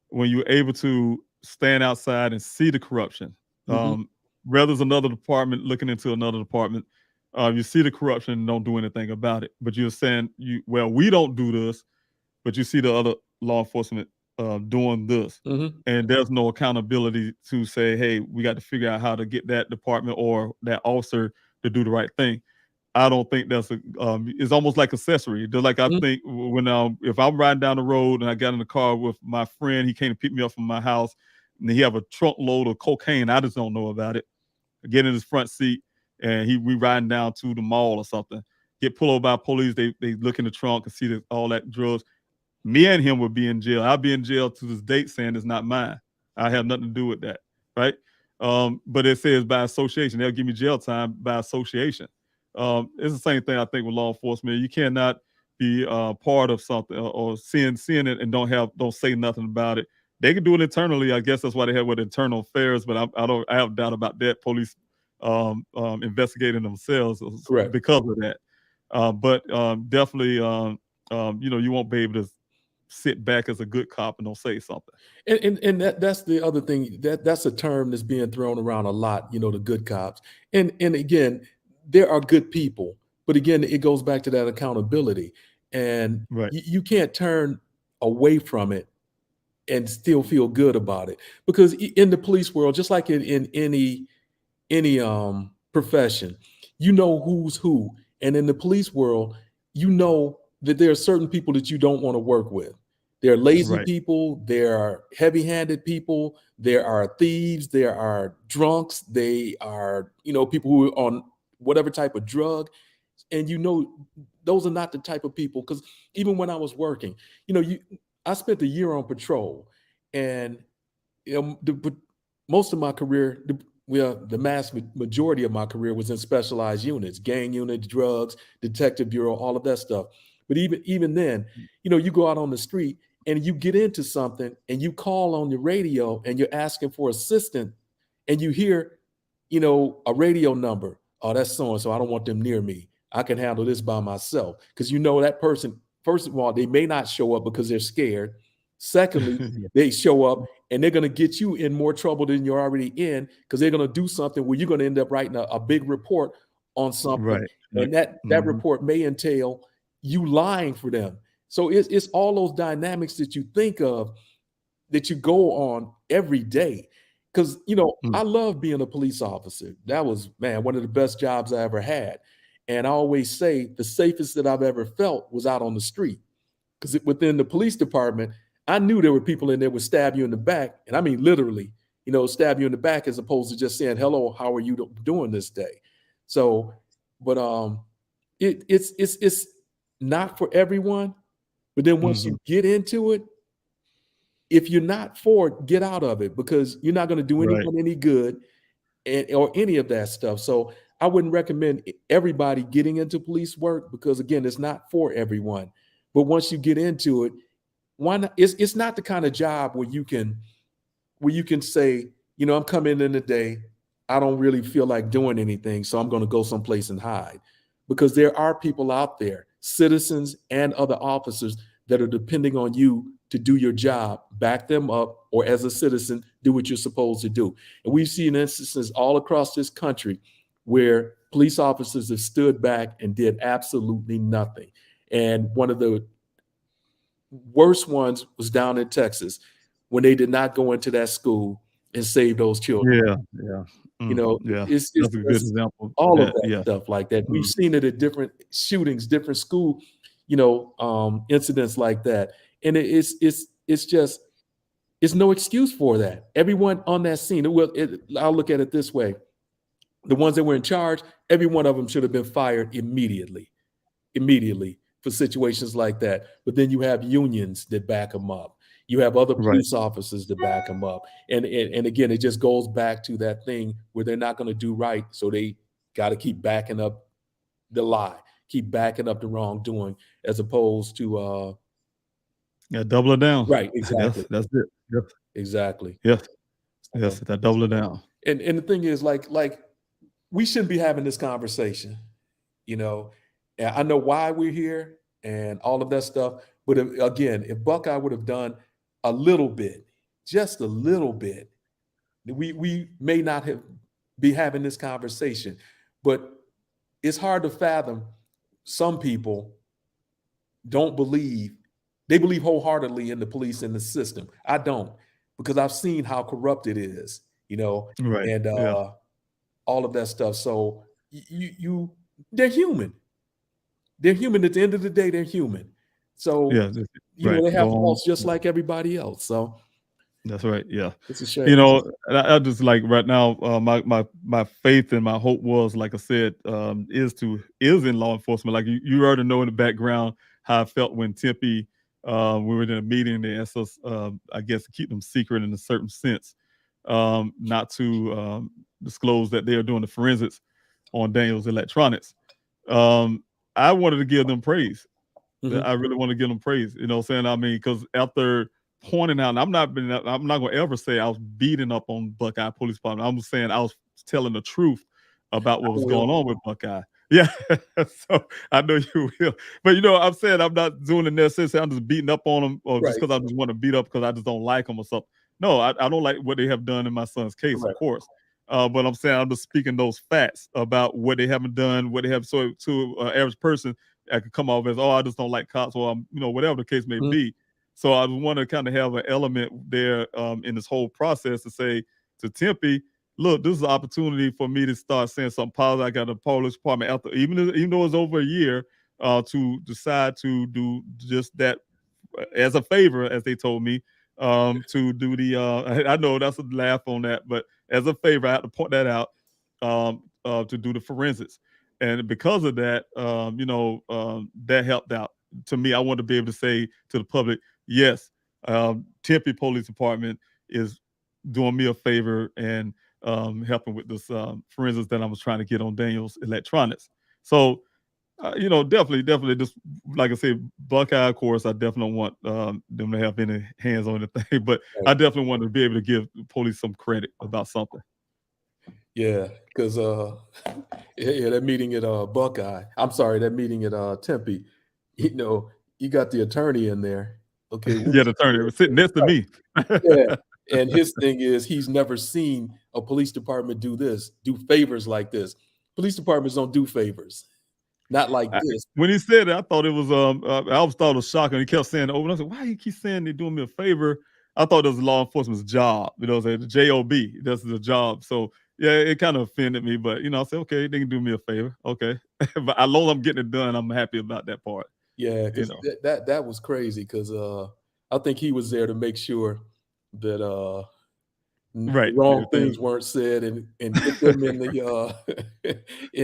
when you're able to stand outside and see the corruption, rather than another department looking into another department, you see the corruption and don't do anything about it. But you're saying, we don't do this, but you see the other law enforcement doing this, and there's no accountability to say, hey, we got to figure out how to get that department or that officer to do the right thing. I don't think that's it's almost like accessory. Just like I think when if I'm riding down the road and I got in the car with my friend, he came to pick me up from my house, and he have a trunk load of cocaine. I just don't know about it. I get in his front seat, and we riding down to the mall or something. Get pulled over by police. They look in the trunk and see all that drugs. me and him would be in jail. I'll be in jail to this date saying it's not mine. I have nothing to do with that, right? But it says by association. They'll give me jail time by association. It's the same thing I think with law enforcement. You cannot be part of something or seeing it and don't say nothing about it. They can do it internally. I guess that's why they have with internal affairs. But I have doubt about that. Police investigating themselves because of that. But definitely, you won't be able to sit back as a good cop and don't say something. And that's the other thing, that's a term that's being thrown around a lot, the good cops. And again, there are good people, but again, it goes back to that accountability. And you can't turn away from it and still feel good about it. Because in the police world, just like in any profession, who's who. And in the police world, that there are certain people that you don't want to work with. There are lazy people, there are heavy-handed people, there are thieves, there are drunks, they are, people who are on whatever type of drug. And those are not the type of people, because even when I was working, I spent a year on patrol, and most of my career, the mass majority of my career was in specialized units, gang units, drugs, detective bureau, all of that stuff. But even then, you go out on the street and you get into something and you call on the radio and you're asking for assistance, and you hear, a radio number. Oh, that's so-and-so. I don't want them near me. I can handle this by myself. Because that person, first of all, they may not show up because they're scared. Secondly, they show up and they're going to get you in more trouble than you're already in, because they're going to do something where you're going to end up writing a big report on something. And that report may entail you lying for them. So it's all those dynamics that you think of that you go on every day. Because, I love being a police officer. That was, one of the best jobs I ever had. And I always say the safest that I've ever felt was out on the street. Because within the police department, I knew there were people in there would stab you in the back. And I mean, literally, stab you in the back, as opposed to just saying, hello, how are you doing this day? So, but it's not for everyone. But then once you get into it, if you're not for it, get out of it, because you're not going to do anyone any good or any of that stuff. So I wouldn't recommend everybody getting into police work, because again, it's not for everyone. But once you get into it, why not? It's not the kind of job where you can say, I'm coming in today, I don't really feel like doing anything, so I'm going to go someplace and hide. Because there are people out there, citizens and other officers, that are depending on you to do your job, back them up, or as a citizen, do what you're supposed to do. And we've seen instances all across this country where police officers have stood back and did absolutely nothing. And one of the worst ones was down in Texas, when they did not go into that school and save those children. It's that's a good example. All of that stuff like that. We've seen it at different shootings, different school, incidents like that. And it's no excuse for that. Everyone on that scene, I'll look at it this way. The ones that were in charge, every one of them should have been fired immediately for situations like that. But then you have unions that back them up. You have other police officers that back them up. And again, it just goes back to that thing where they're not going to do right. So they got to keep backing up the lie, keep backing up the wrongdoing, as opposed to double it down. Right, exactly. That's it. Yep. Exactly. Yes, that double it down. And the thing is, like we shouldn't be having this conversation, And I know why we're here and all of that stuff. But if Buckeye would have done a little bit, just a little bit, we may not be having this conversation. But it's hard to fathom. Some people they believe wholeheartedly in the police and the system. I don't, because I've seen how corrupt it is, and all of that stuff. So they're human. They're human. At the end of the day, they're human. So they have faults just like everybody else. So that's right. Yeah, it's a shame. I just like right now, my faith and my hope was, like I said, is in law enforcement. Like you already know in the background how I felt when Tempe we were in a meeting. They asked us, I guess, to keep them secret in a certain sense, not to disclose that they are doing the forensics on Daniel's electronics. I wanted to give them praise. I really want to give them praise. You know what I'm saying? I mean, because after pointing out, and I'm not going to ever say I was beating up on Buckeye Police Department. I'm saying I was telling the truth about what was going on with Buckeye. Yeah, so I know you will. But, you know, I'm saying I'm not doing it necessarily. I'm just beating up on them or just because I just want to beat up because I just don't like them or something. No, I don't like what they have done in my son's case, of course. But I'm saying I'm just speaking those facts about what they haven't done, what they have. So to an average person, I could come off as, oh, I just don't like cops, or you know, whatever the case may be. So I want to kind of have an element there in this whole process to say to Tempe, look, this is an opportunity for me to start saying something positive. I got a police department after, even though it's over a year, to decide to do just that as a favor, as they told me, to do the. I know that's a laugh on that, but as a favor, I have to point that out to do the forensics. And because of that, you know, that helped out. To me, I want to be able to say to the public, yes, Tempe Police Department is doing me a favor and helping with this forensics that I was trying to get on Daniel's electronics. So, you know, definitely, just like I said, Buckeye, of course, I definitely don't want them to have any hands on the thing, but I definitely want to be able to give the police some credit about something. Yeah, because that meeting at Buckeye, I'm sorry, that meeting at Tempe, you know, you got the attorney in there. Okay. Yeah, the attorney was sitting next to me. Yeah. And his thing is he's never seen a police department do favors like this. Police departments don't do favors. Not like this. When he said it, I thought it was I thought it was shocking. He kept saying it over. And I said, why he keep saying they're doing me a favor? I thought it was law enforcement's job. You know, the job. That's the job. So yeah, it kind of offended me. But you know, I said, okay, they can do me a favor. Okay. But as long as I'm getting it done, I'm happy about that part. Yeah, because that was crazy because I think he was there to make sure that wrong things weren't said and get them in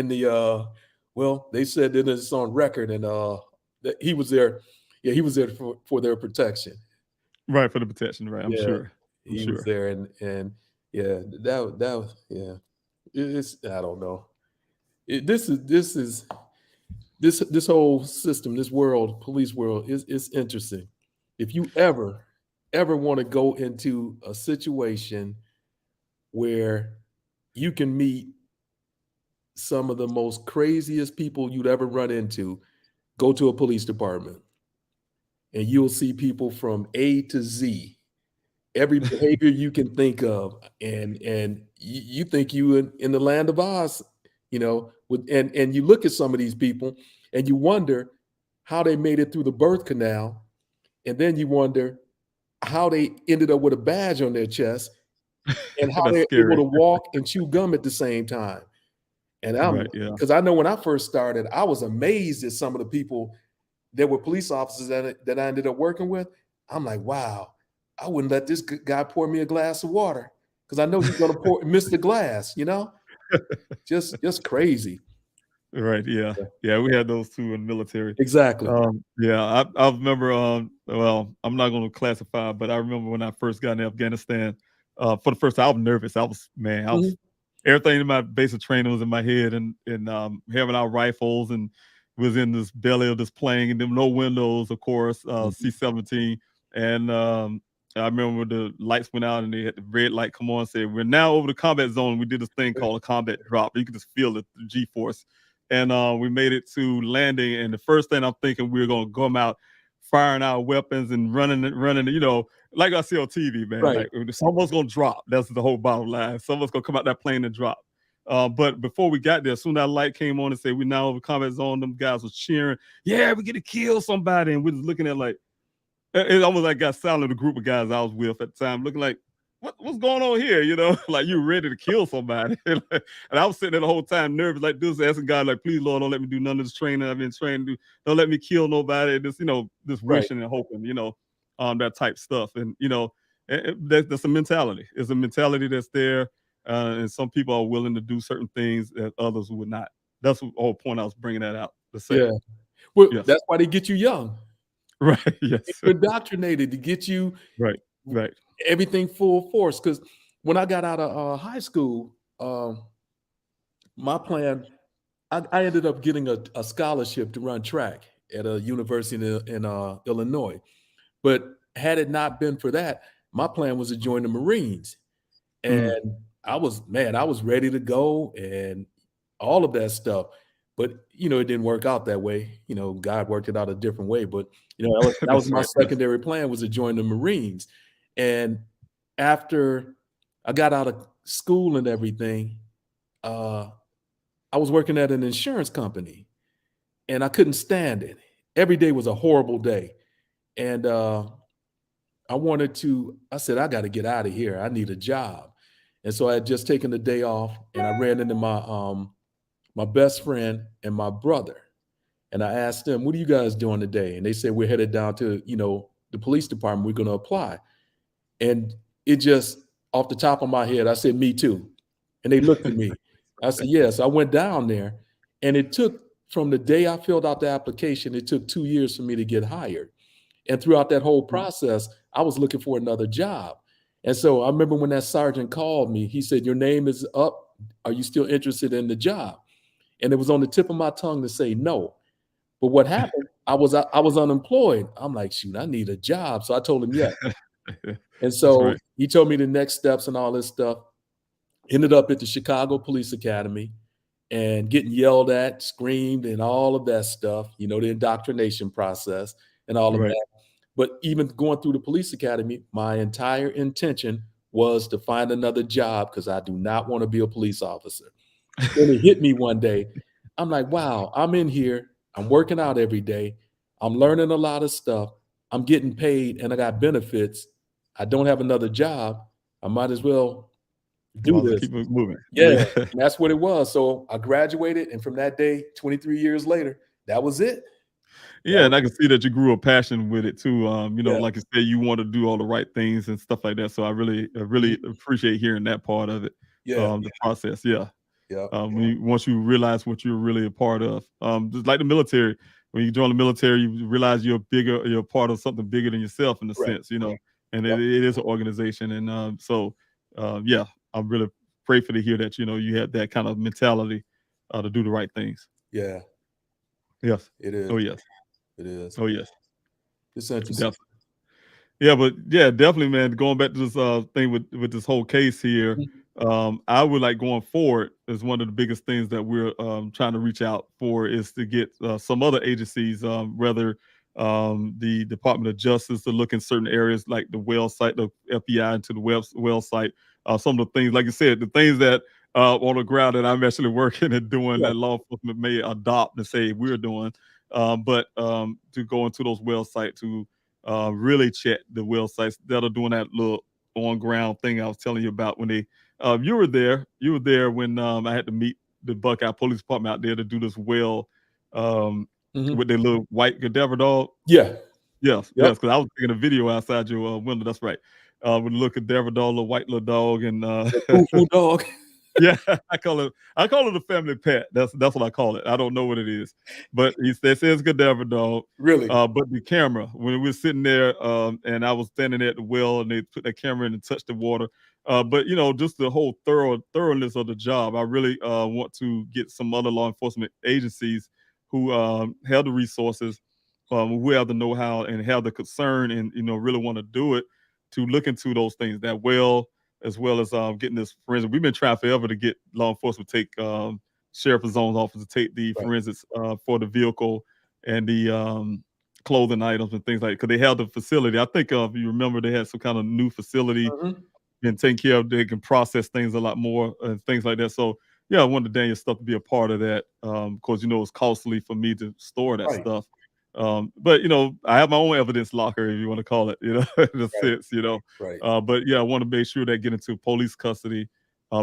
the well, they said that it's on record and that he was there. Yeah, he was there for their protection. Right, for the protection, right. I'm sure. He was there and yeah, that was it's I don't know. This whole system, this world, police world is interesting. If you ever want to go into a situation where you can meet some of the most craziest people you'd ever run into, go to a police department and you'll see people from A to Z, every behavior you can think of. And you think you in the land of Oz, you know, and you look at some of these people and you wonder how they made it through the birth canal. And then you wonder how they ended up with a badge on their chest and how they're able to walk and chew gum at the same time. And because I know when I first started, I was amazed at some of the people that were police officers that I ended up working with. I'm like, wow, I wouldn't let this guy pour me a glass of water because I know he's going to miss the glass, you know, just crazy. Right. Yeah. Yeah. We had those two in the military. Exactly. Yeah. I remember, well, I'm not going to classify, but I remember when I first got in Afghanistan, for the first time, I was nervous. I was everything in my basic training was in my head and having our rifles and was in this belly of this plane and there were no windows, of course, C-17. And I remember when the lights went out and they had the red light come on and said, we're now over the combat zone. We did this thing called a combat drop. You could just feel the G-force. And we made it to landing. And the first thing I'm thinking, we were going to come out firing our weapons and running, you know, like I see on TV, man. Right. Like someone's going to drop. That's the whole bottom line. Someone's going to come out that plane and drop. But before we got there, as soon as that light came on and said, we're now over combat zone, them guys was cheering. Yeah, we get to kill somebody. And we're just looking at like, it almost like got silent, a group of guys I was with at the time, looking like, what's going on here? You know, like you ready to kill somebody. And I was sitting there the whole time nervous, like this, asking God, like, please, Lord, don't let me do none of this training I've been trained to do. Don't let me kill nobody. Just, you know, just wishing and hoping, you know, that type stuff. And, you know, that's a mentality. It's a mentality that's there. And some people are willing to do certain things that others would not. That's the whole point I was bringing that out to say. Yeah. Well, that's why they get you young. Right. Yes. You're indoctrinated to get you Right. Right. everything full force. Because when I got out of high school, my plan, I ended up getting a scholarship to run track at a university in Illinois. But had it not been for that, my plan was to join the Marines. And I was ready to go and all of that stuff. But, it didn't work out that way. God worked it out a different way. But, that was That's my right. Yes. secondary plan, was to join the Marines. And after I got out of school and everything, I was working at an insurance company and I couldn't stand it. Every day was a horrible day. And I said, I got to get out of here. I need a job. And so I had just taken the day off and I ran into my best friend and my brother. And I asked them, what are you guys doing today? And they said, we're headed down to, the police department. We're going to apply. And it just, off the top of my head, I said, me too. And they looked at me. I said, yes. I went down there and it took, from the day I filled out the application, it took 2 years for me to get hired. And throughout that whole process, I was looking for another job. And so I remember when that sergeant called me, he said, your name is up. Are you still interested in the job? And it was on the tip of my tongue to say no. But what happened, I was unemployed. I'm like, shoot, I need a job. So I told him yes. And so he told me the next steps and all this stuff. Ended up at the Chicago Police Academy and getting yelled at, screamed, and all of that stuff, the indoctrination process and all of that. But even going through the police academy, my entire intention was to find another job because I do not want to be a police officer. Then it hit me one day. I'm like, wow, I'm in here. I'm working out every day. I'm learning a lot of stuff. I'm getting paid and I got benefits. I don't have another job. I might as well do this. Keep it moving. Yeah, and that's what it was. So I graduated, and from that day, 23 years later, that was it. Yeah, and I can see that you grew a passion with it too. Yeah. Like I said, you want to do all the right things and stuff like that. So I really appreciate hearing that part of it. The process. Yeah. Yeah. Once you realize what you're really a part of, just like the military, when you join the military, you realize you're a part of something bigger than yourself in a sense, and it is an organization. And yeah, I'm really grateful to hear that, you had that kind of mentality to do the right things. Yeah. Yes. It is. Oh, yes. It is. Oh, yes. It's interesting. Definitely. Yeah, but yeah, definitely, man. Going back to this thing with this whole case here, I would like going forward is one of the biggest things that we're trying to reach out for is to get some other agencies, whether the Department of Justice to look in certain areas like the well site, the FBI into the well site, some of the things, like you said, the things that on the ground that I'm actually working and doing that law enforcement may adopt and say we're doing, but to go into those well sites to really check the well sites that are doing that little on ground thing I was telling you about when they you were there when I had to meet the Buckeye Police Department out there to do this well with their little white cadaver dog. Yes, because I was taking a video outside your window. That's right. With a little cadaver dog, little white little dog, and foo-foo dog. Yeah, I call it a family pet. That's what I call it. I don't know what it is, but they say it's cadaver dog. Really? But the camera, when we were sitting there, and I was standing at the well, and they put the camera in and touched the water. But just the whole thoroughness of the job. I really want to get some other law enforcement agencies who have the resources, who have the know-how and have the concern, and really want to do it, to look into those things that well. As well as getting this forensic. We've been trying forever to get law enforcement to take sheriff of zone's office to take the forensics for the vehicle and the clothing items and things like that, because they have the facility. I think if you remember, they had some kind of new facility been taken care of. They can process things a lot more and things like that. So yeah, I wanted Daniel's stuff to be a part of that. Of course, it's costly for me to store that stuff. But I have my own evidence locker, if you want to call it, in a sense, but yeah, I want to make sure that get into police custody,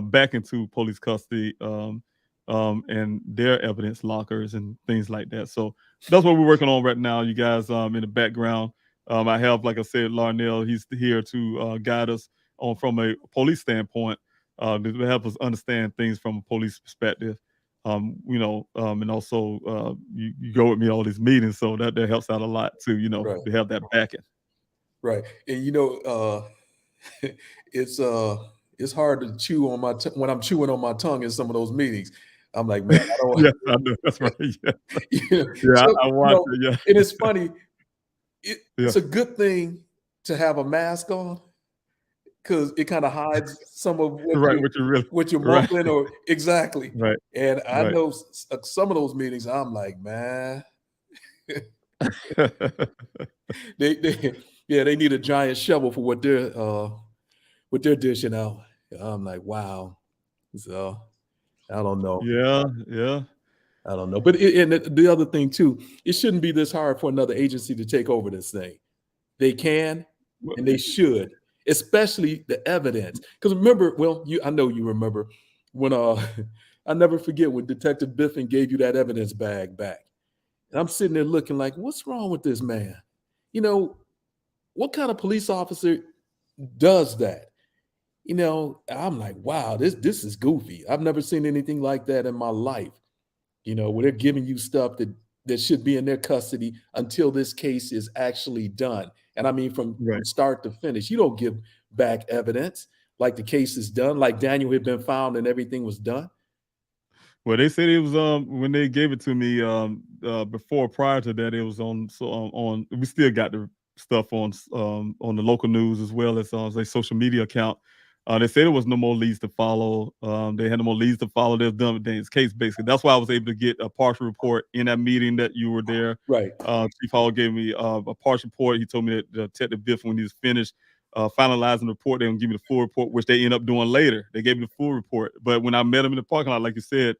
back into police custody, and their evidence lockers and things like that. So that's what we're working on right now, you guys. In the background, I have, like I said, Larnell. He's here to guide us on from a police standpoint, to help us understand things from a police perspective. And also you go with me to all these meetings, so that helps out a lot too, Right. to have that backing. Right. And it's hard to chew on when I'm chewing on my tongue in some of those meetings. I'm like, man, I don't. Yes, I know. That's right. Yeah, So, I watched it. Yeah, and it's funny. It's Yeah. a good thing to have a mask on because it kind of hides some of Right, what you you're right. mumbling or exactly. Right. And I Right. know some of those meetings, I'm like, man, they need a giant shovel for what they're dishing out. I'm like, wow. So I don't know. Yeah. I don't know. But and the other thing too, it shouldn't be this hard for another agency to take over this thing. They can and they should, especially the evidence. Because remember, I know you remember when I never forget when Detective Biffin gave you that evidence bag back. And I'm sitting there looking like, what's wrong with this man? What kind of police officer does that? I'm like, wow, this is goofy. I've never seen anything like that in my life. Where they're giving you stuff that should be in their custody until this case is actually done. And I mean, from start to finish, you don't give back evidence like the case is done, like Daniel had been found and everything was done. Well, they said it was when they gave it to me prior to that, it was on we still got the stuff on the local news as well as on their social media account. They said there was no more leads to follow. They had no more leads to follow. They're done with Daniel's case, basically. That's why I was able to get a partial report in that meeting that you were there. Right. Chief Hall gave me a partial report. He told me that Detective Biff, when he was finished finalizing the report, they're going to give me the full report, which they end up doing later. They gave me the full report. But when I met him in the parking lot, like you said,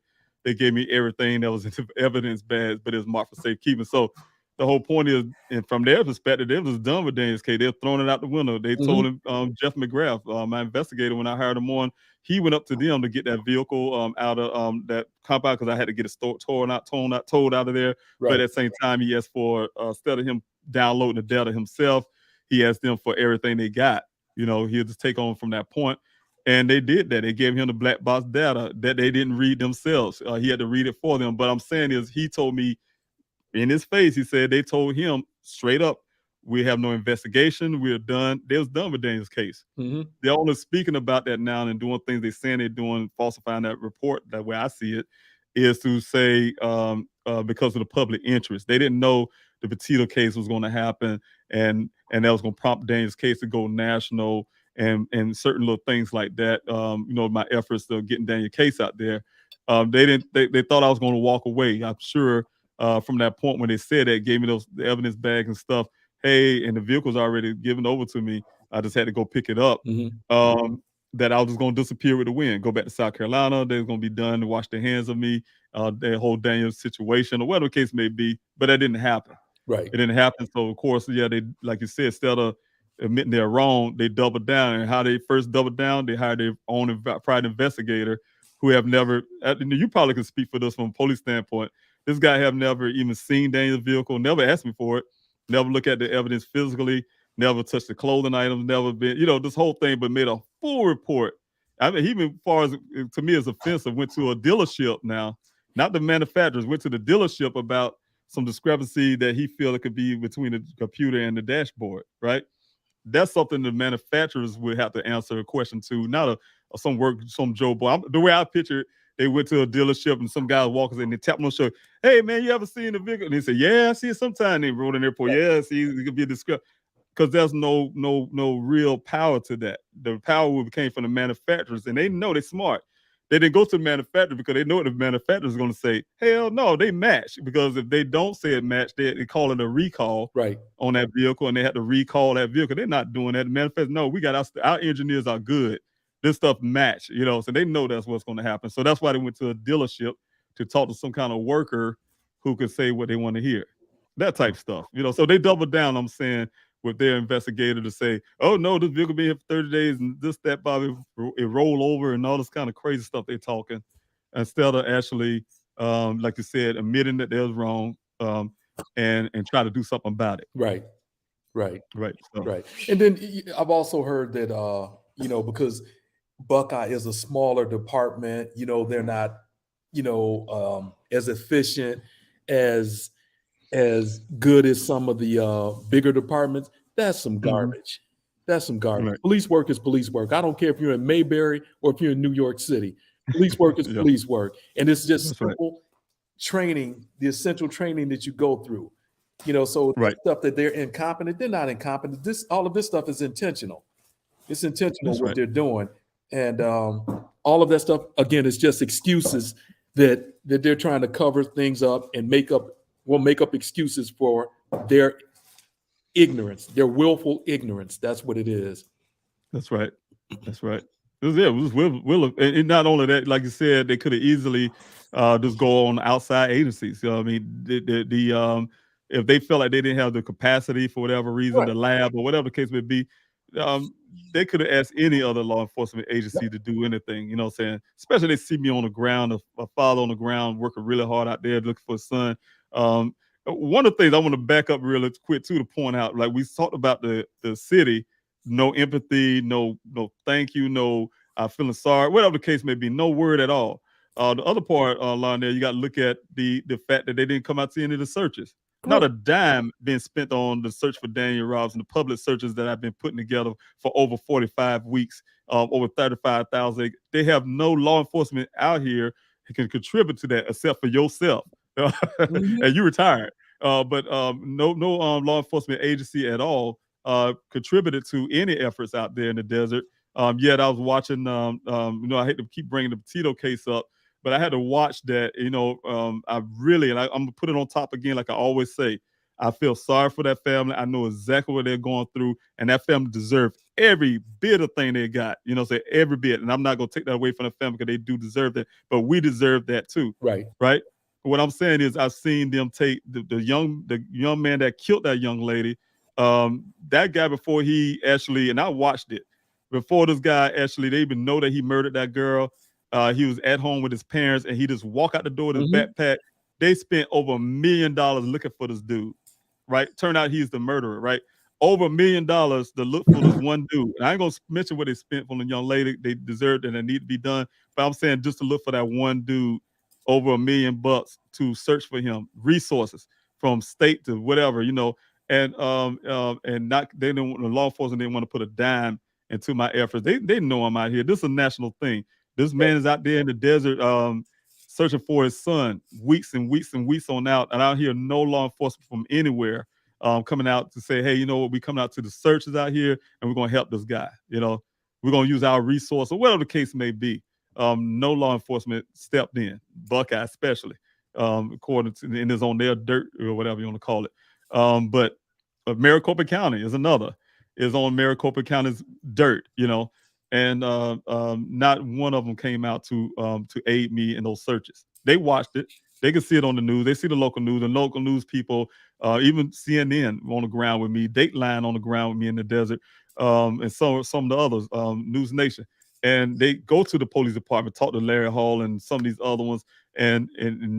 they gave me everything that was in the evidence badge, but it was marked for safekeeping. So the whole point is, and from their perspective, they was done with Daniel's case. They're throwing it out the window. They told him, Jeff McGrath, my investigator, when I hired him on, he went up to them to get that vehicle out of that compound because I had to get it towed out of there. Right. But at the same time, he asked for, instead of him downloading the data himself, he asked them for everything they got. He'll just take on from that point. And they did that. They gave him the black box data that they didn't read themselves. He had to read it for them. But I'm saying is, he told me in his face, he said they told him straight up, we have no investigation. We're done. They was done with Daniel's case. They're only speaking about that now and doing things they're saying they're doing, falsifying that report. That way I see it is to say because of the public interest. They didn't know the Petito case was going to happen and that was going to prompt Daniel's case to go national and certain little things like that. My efforts of getting Daniel's case out there. They thought I was going to walk away. I'm sure from that point when they said that, gave me the evidence bags and stuff. Hey, and the vehicle's already given over to me. I just had to go pick it up. That I was just going to disappear with the wind, go back to South Carolina. They're going to be done to wash their hands of me, their whole Daniel situation or whatever the case may be. But that didn't happen. Right. It didn't happen. So of course, they, like you said, instead of admitting they're wrong, they doubled down. And how they first doubled down, they hired their own private investigator who have never, you probably can speak for this from a police standpoint. This guy have never even seen Daniel's vehicle, never asked me for it, never looked at the evidence physically, never touched the clothing items, never been, this whole thing, but made a full report. I mean, even as far as, to me, as offensive, went to a dealership now, not the manufacturers, went to the dealership about some discrepancy that he felt it could be between the computer and the dashboard, right? That's something the manufacturers would have to answer a question to, not some Joe Boy. The way I picture it, they went to a dealership and some guy walking in and they tapped on the shoulder. Hey man, you ever seen the vehicle? And they said, yeah, I see it sometime. They wrote in the airport, yeah, see, it could be a discrepancy. Because there's no real power to that. The power came from the manufacturers, and they know they're smart. They didn't go to the manufacturer because they know what the manufacturer is going to say. Hell no, they match. Because if they don't say it match, they call it a recall on that vehicle, and they had to recall that vehicle. They're not doing that. The manufacturer, no, we got our engineers are good. This stuff match, so they know that's what's going to happen. So that's why they went to a dealership to talk to some kind of worker who could say what they want to hear. That type stuff, So they doubled down, I'm saying, with their investigator to say, oh no, this vehicle been here for 30 days and this, that, Bobby, it roll over and all this kind of crazy stuff they're talking, instead of actually, like you said, admitting that they was wrong and try to do something about it. Right. So. And then I've also heard that, because Buckeye is a smaller department, they're not, as efficient, as good as some of the bigger departments. That's some garbage. That's some garbage. Right. Police work is police work. I don't care if you're in Mayberry or if you're in New York City. Police work is Yeah. police work. And it's just That's right. simple training, the essential training that you go through. So the Right. stuff that they're incompetent, they're not incompetent. All of this stuff is intentional. It's intentional That's what right. they're doing. And all of that stuff, again, is just excuses that they're trying to cover things up and make up excuses for their ignorance, their willful ignorance. That's what it is. That's right. That's right. It was and not only that, like you said, they could have easily just go on outside agencies. I mean, if they felt like they didn't have the capacity for whatever reason, Right. the lab or whatever the case may be, they could have asked any other law enforcement agency to do anything. You know what I'm saying? Especially they see me on the ground, a father on the ground working really hard out there looking for his son. One of the things I want to back up really quick too to point out, like we talked about the city, no empathy, no thank you, no feeling sorry, whatever the case may be, no word at all. The other part, Lon, there you got to look at the fact that they didn't come out to any of the searches. Not a dime being spent on the search for Daniel Robinson, the public searches that I've been putting together for over 45 weeks, over 35,000. They have no law enforcement out here who can contribute to that except for yourself. And you retired. But no law enforcement agency at all contributed to any efforts out there in the desert. Yet I was watching, I hate to keep bringing the Petito case up, but I had to watch that, I'm going to put it on top again, like I always say. I feel sorry for that family. I know exactly what they're going through, and that family deserves every bit of thing they got, every bit. And I'm not going to take that away from the family because they do deserve that, but we deserve that too. Right. Right. What I'm saying is I've seen them take the young man that killed that young lady, that guy before he actually, and I watched it, before this guy actually, they even know that he murdered that girl. He was at home with his parents and he just walked out the door with his backpack. They spent over $1 million looking for this dude, right? Turned out he's the murderer, right? Over $1 million to look for this one dude. And I ain't gonna mention what they spent on the young lady. They deserved it and it need to be done. But I'm saying just to look for that one dude, over $1 million to search for him, resources from state to whatever, and not they didn't, the law enforcement didn't want to put a dime into my efforts. They know I'm out here. This is a national thing. This man is out there in the desert searching for his son weeks and weeks and weeks on out, and I don't hear no law enforcement from anywhere coming out to say, hey, you know what, we coming out to the searches out here and we're gonna help this guy. We're gonna use our resource or whatever the case may be. No law enforcement stepped in, Buckeye especially, according to, and is on their dirt or whatever you want to call it. But Maricopa County is on Maricopa County's dirt, and not one of them came out to aid me in those searches. They watched it. They can see it on the news. They see the local news, and local news people, even CNN on the ground with me, Dateline on the ground with me in the desert, and some of the others, News Nation. And they go to the police department, talk to Larry Hall and some of these other ones, and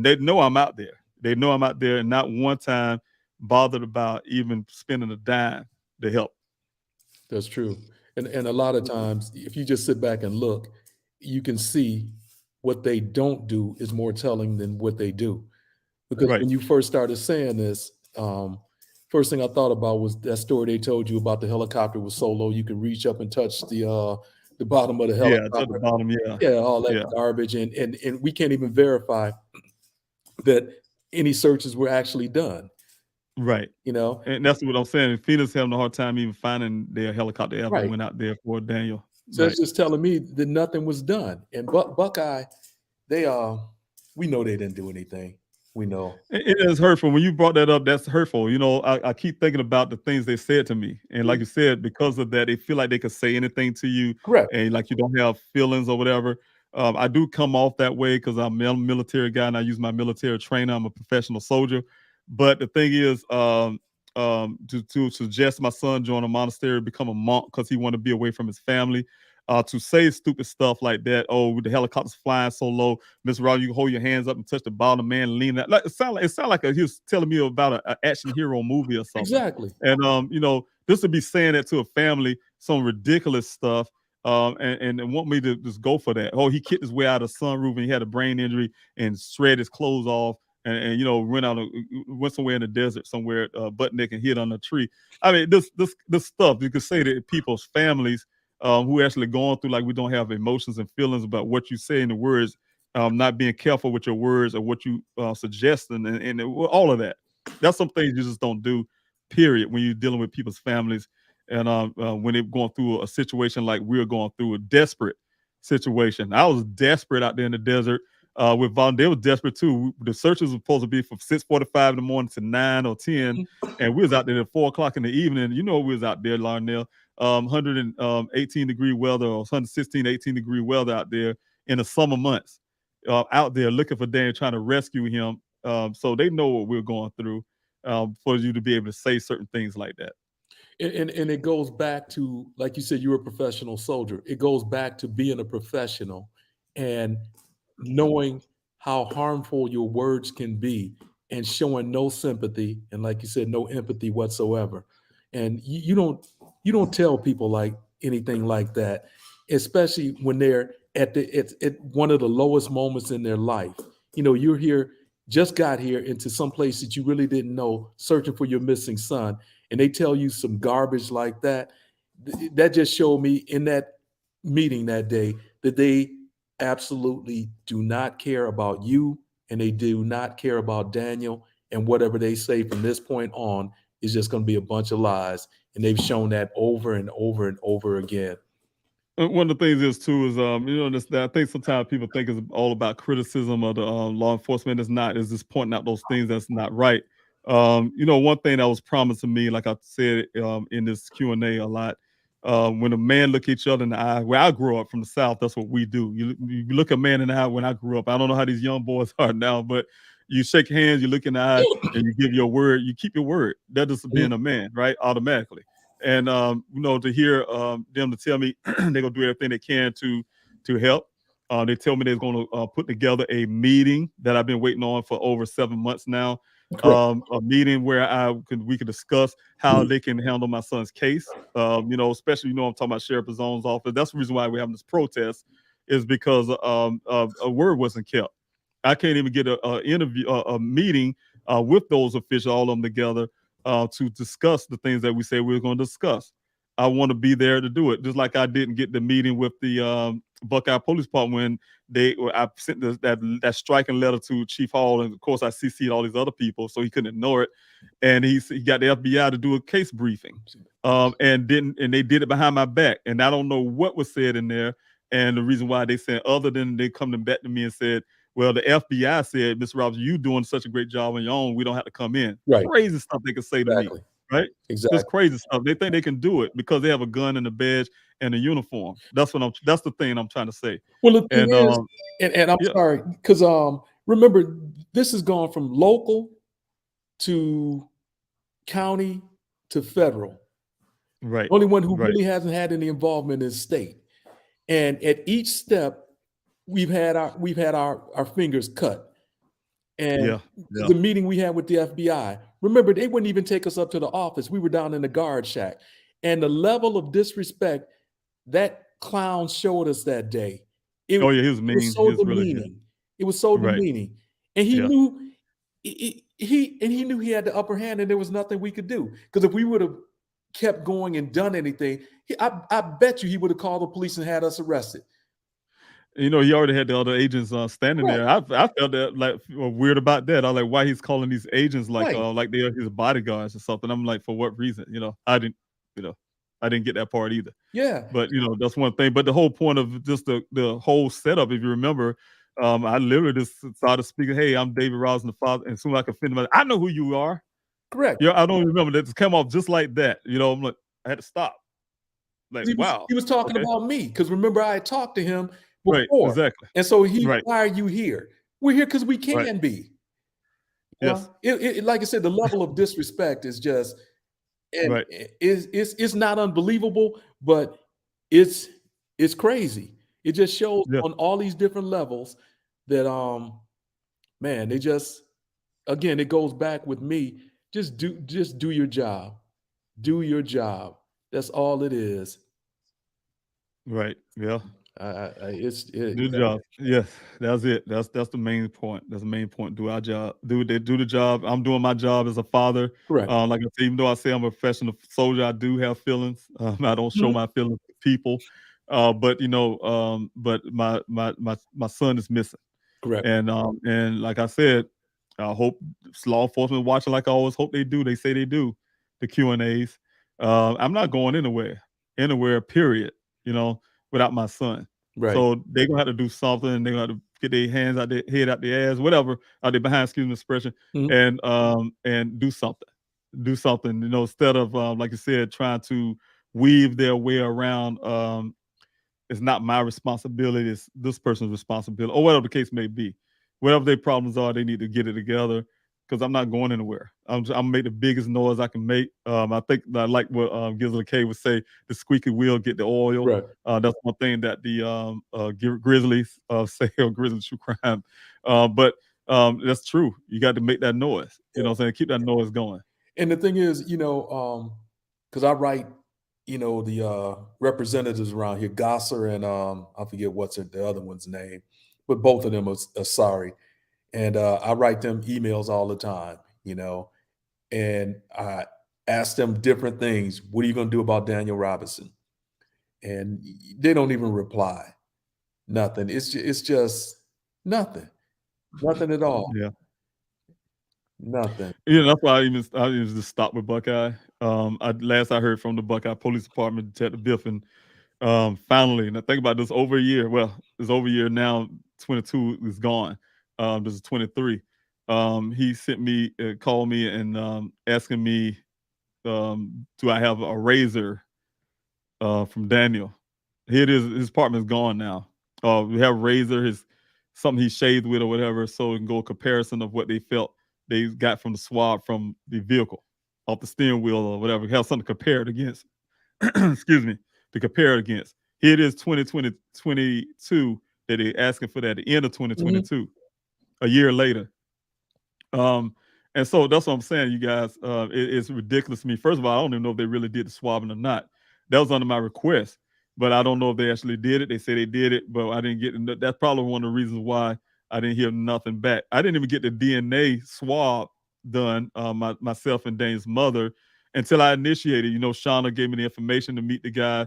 they know I'm out there. They know I'm out there, and not one time bothered about even spending a dime to help. That's true. And a lot of times, if you just sit back and look, you can see what they don't do is more telling than what they do. Because when you first started saying this, first thing I thought about was that story they told you about the helicopter was so low you could reach up and touch the bottom of the helicopter. Yeah, at the bottom, all that garbage, and we can't even verify that any searches were actually done. Right. And that's what I'm saying. Phoenix having a hard time even finding their helicopter ever went out there for Daniel. So it's just telling me that nothing was done. And Buckeye, we know they didn't do anything. We know. It is hurtful. When you brought that up, that's hurtful. I keep thinking about the things they said to me. And like you said, because of that, they feel like they could say anything to you. Correct. And like you don't have feelings or whatever. I do come off that way because I'm a military guy and I use my military trainer. I'm a professional soldier. But the thing is, to suggest my son join a monastery, become a monk because he wanted to be away from his family, to say stupid stuff like that. Oh, the helicopter's flying so low, Mr. Rob, you can hold your hands up and touch the bottom, man, lean that. Like it sound like he was telling me about an action hero movie or something. Exactly. And this would be saying that to a family, some ridiculous stuff. and want me to just go for that. Oh, he kicked his way out of the sunroof and he had a brain injury and shred his clothes off and went somewhere in the desert somewhere, butt naked and hid on a tree. I mean, this stuff you could say that people's families who actually going through, like, we don't have emotions and feelings about what you say in the words, not being careful with your words or what you suggest and all of that. That's some things you just don't do, period, when you're dealing with people's families. And when they're going through a situation like we're going through, a desperate situation. I was desperate out there in the desert with volunteers. They were desperate too. The searches were supposed to be from 6:45 in the morning to 9 or 10. And we was out there at 4 o'clock in the evening. You know, we was out there, Larnell, 118-degree weather or 116, 18-degree weather out there in the summer months, out there looking for Daniel, trying to rescue him. So they know what we're going through for you to be able to say certain things like that. And it goes back to, like you said, you're a professional soldier. It goes back to being a professional and knowing how harmful your words can be and showing no sympathy and, like you said, no empathy whatsoever. And you don't tell people like anything like that, especially when they're at one of the lowest moments in their life. You know, you're here, just got here into some place that you really didn't know, searching for your missing son, and they tell you some garbage like that. That just showed me in that meeting that day that they absolutely do not care about you, and they do not care about Daniel, and whatever they say from this point on is just going to be a bunch of lies. And they've shown that over and over and over again. One of the things is too is I think sometimes people think it's all about criticism of the law enforcement. It's not. It's just pointing out those things that's not right. One thing that was promised to me, like I said in this Q&A a lot, when a man look each other in the eye, where I grew up from the South, that's what we do. You look a man in the eye. When I grew up, I don't know how these young boys are now, but you shake hands, you look in the eye, and you give your word. You keep your word. That is being a man, right? Automatically. And to hear them to tell me they're gonna do everything they can to help. They tell me they're gonna put together a meeting that I've been waiting on for over 7 months now. A meeting where we could discuss how they can handle my son's case. Especially, I'm talking about Sheriff Zone's office. That's the reason why we're having this protest, is because a word wasn't kept. I can't even get a meeting with those officials, all of them together, to discuss the things that we say we're going to discuss. I want to be there to do it, just like I didn't get the meeting with the Buckeye Police Department when I sent that striking letter to Chief Hall, and of course I CC'd all these other people, so he couldn't ignore it. And he got the FBI to do a case briefing, and they did it behind my back, and I don't know what was said in there. And the reason why they said, other than they come back to me and said, well, the FBI said, Mr. Roberts, you doing such a great job on your own, we don't have to come in. Right. Crazy stuff they can say to me, right? Exactly. Just crazy stuff. They think they can do it because they have a gun and a badge and a uniform. That's the thing I'm trying to say. Well, the thing is, and I'm sorry, because remember, this has gone from local to county to federal. Right. The only one who really hasn't had any involvement is state. And at each step, we've had our fingers cut. And the meeting we had with the FBI, remember, they wouldn't even take us up to the office. We were down in the guard shack. And the level of disrespect that clown showed us that day. He was mean. It was so demeaning. It was so demeaning. And he knew he knew he had the upper hand, and there was nothing we could do. Because if we would have kept going and done anything, I bet you he would have called the police and had us arrested. He already had the other agents standing there. I felt that like weird about that. I was like, why he's calling these agents like they're his bodyguards or something. I'm like, for what reason? I didn't get that part either. Yeah. But that's one thing. But the whole point of just the whole setup, if you remember, I literally just started speaking. Hey, I'm David Rosen, the father, and soon as I could finish, I know who you are. Correct. Yeah, I don't remember that. It came off just like that. I'm like, I had to stop. Like, he was talking about me, because remember I had talked to him before. Right, exactly. And so why are you here? We're here because we can be. Yes. Like I said, the level of disrespect is just, it's not unbelievable, but it's crazy. It just shows on all these different levels that man, they just, again, it goes back with me. Just do your job. Do your job. That's all it is. Right. Yeah. It's Do the job. Yes, that's it. That's the main point. That's the main point. Do our job. Do the job. I'm doing my job as a father. correct. Like I said, even though I say I'm a professional soldier, I do have feelings. I don't show Mhm. my feelings to people. But but my son is missing. Correct. And like I said, I hope law enforcement watching like I always hope they do. They say they do the Q&As. I'm not going anywhere, period, without my son. Right. So they're gonna have to do something. They're gonna have to get their hands out their head out their ass, whatever, out their behind, excuse me, expression, Mhm. and do something. Do something, instead of like you said, trying to weave their way around it's not my responsibility, it's this person's responsibility, or whatever the case may be. Whatever their problems are, they need to get it together because I'm not going anywhere. I'm gonna make the biggest noise I can make. I think I like what Gizzle K would say, the squeaky wheel get the oil. Right. That's one thing that the Grizzlies say, or Grizzly True Crime. But that's true. You got to make that noise. You know what I'm saying? Keep that noise going. And the thing is, because I write, the representatives around here, Gosser and I forget what's the other one's name, but both of them are sorry. And I write them emails all the time, and I ask them different things. What are you going to do about Daniel Robinson? And they don't even reply. Nothing. It's just nothing. Nothing at all. Yeah. Nothing. That's why I even just stopped with Buckeye. Last I heard from the Buckeye Police Department, Detective Biffin, finally, and I think about this over a year. Well, it's over a year now. 22 is gone. This is 23. He sent me, called me, and asking me, do I have a razor from Daniel? Here it is. His apartment's gone now. We have a razor, something he shaved with or whatever, so it can go a comparison of what they felt they got from the swab from the vehicle, off the steering wheel or whatever. Have something to compare it against. Excuse me, to compare it against. Here it is, 2022, that they're asking for that at the end of 2022, a year later. And so that's what I'm saying, you guys. It's ridiculous to me. First of all, I don't even know if they really did the swabbing or not. That was under my request, but I don't know if they actually did it. They say they did it, but I didn't get it. That's probably one of the reasons why I didn't hear nothing back. I didn't even get the DNA swab done, myself and Dane's mother, until I initiated. Shauna gave me the information to meet the guy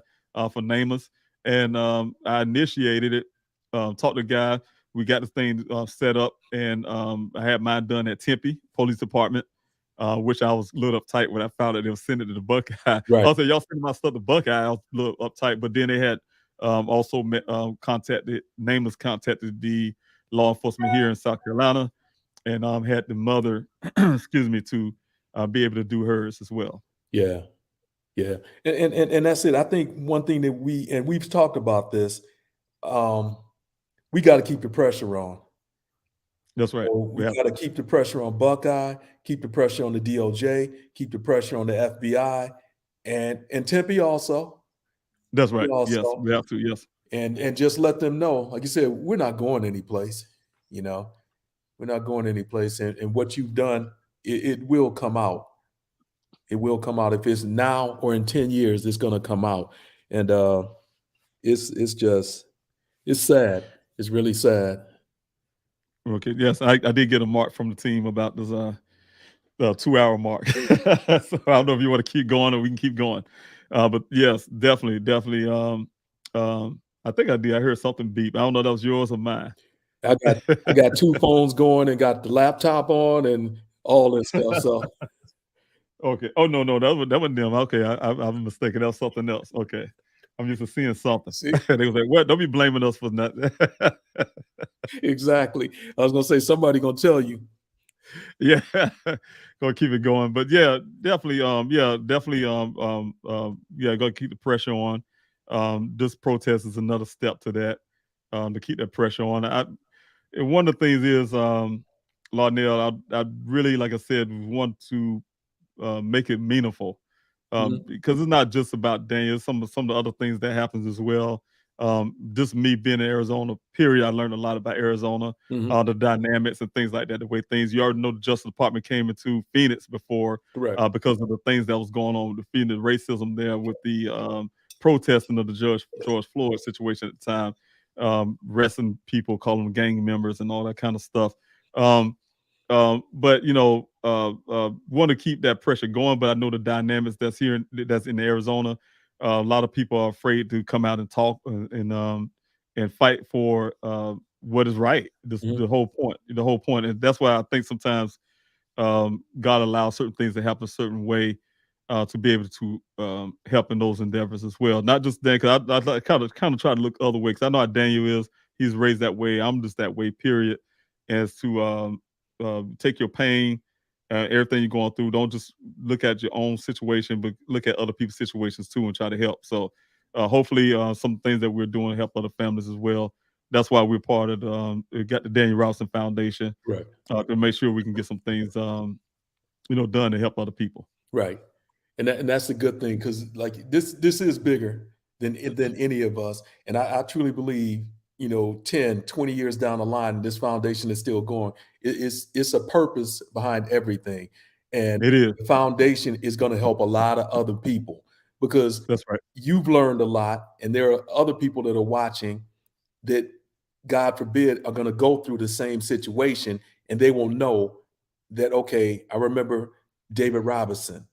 for Nameless, and I initiated it, talked to the guy. We got the thing set up, and I had mine done at Tempe Police Department, which I was a little uptight when I found that they were sending it to Buckeye. Right. Also, y'all sending my stuff to Buckeye, I was a little uptight, but then they had also Nameless contacted the law enforcement here in South Carolina, and had the mother, excuse me, to be able to do hers as well. Yeah. Yeah. And that's it. I think one thing that we've talked about this, we got to keep the pressure on. That's right. So we got to keep the pressure on Buckeye, keep the pressure on the DOJ, keep the pressure on the FBI, and Tempe also. That's right. Yes, we have to. Yes. And just let them know, like you said, we're not going anyplace. We're not going anyplace. And what you've done, it will come out. It will come out. If it's now or in 10 years, it's going to come out. And it's sad. It's really sad. Okay. Yes, I did get a mark from the team about this 2-hour mark. So I don't know if you want to keep going or we can keep going. But yes, definitely. I think I did. I heard something beep. I don't know if that was yours or mine. I got 2 phones going and got the laptop on and all this stuff. So okay. Oh no, that wasn't them. Okay, I'm mistaken. That was something else. Okay. I'm used to seeing something. They was like, "What? Don't be blaming us for nothing." Exactly. I was gonna say somebody gonna tell you. Yeah, gonna keep it going. But yeah, definitely. Gonna keep the pressure on. This protest is another step to that. To keep that pressure on. And one of the things is, Larnell, I really, like I said, want to make it meaningful. Because it's not just about Daniel. Some of the other things that happens as well. Just me being in Arizona, period, I learned a lot about Arizona, the dynamics and things like that, the way things, you already know the Justice Department came into Phoenix before, Correct. Because of the things that was going on with the Phoenix racism there with the protesting of the George Floyd situation at the time, arresting people, calling them gang members and all that kind of stuff. But want to keep that pressure going. But I know the dynamics that's in Arizona. A lot of people are afraid to come out and talk and fight for what is right. The whole point, and that's why I think sometimes God allows certain things to happen a certain way to be able to help in those endeavors as well. Not just that, because I kind of try to look other way, because I know how Daniel is. He's raised that way. I'm just that way. Period. As to take your pain, everything you're going through. Don't just look at your own situation, but look at other people's situations too and try to help. So hopefully some things that we're doing to help other families as well. That's why we're part of got the Daniel Robinson Foundation, right? To make sure we can get some things done to help other people. Right. And that's a good thing, because like this is bigger than any of us. And I truly believe, 10, 20 years down the line, this foundation is still going. It's a purpose behind everything. And it is. The foundation is going to help a lot of other people, because that's right. You've learned a lot, and there are other people that are watching that, God forbid, are going to go through the same situation, and they will know that, okay, I remember David Robinson,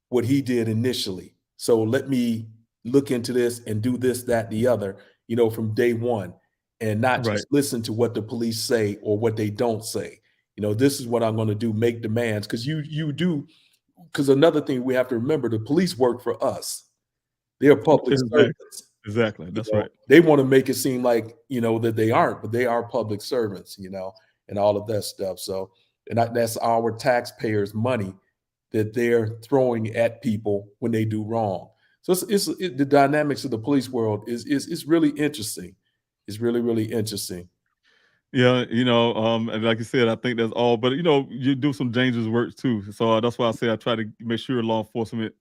what he did initially. So let me look into this and do this, that, the other, from day one, and not just listen to what the police say or what they don't say. This is what I'm going to do, make demands, because you do. Because another thing we have to remember, the police work for us. They're public servants. Exactly. That's right. They want to make it seem like, that they aren't, but they are public servants, and all of that stuff. So, and that's our taxpayers' money that they're throwing at people when they do wrong. So the dynamics of the police world is really interesting. It's really, really interesting. Yeah, and like you said, I think that's all. But you do some dangerous work too. So that's why I say I try to make sure law enforcement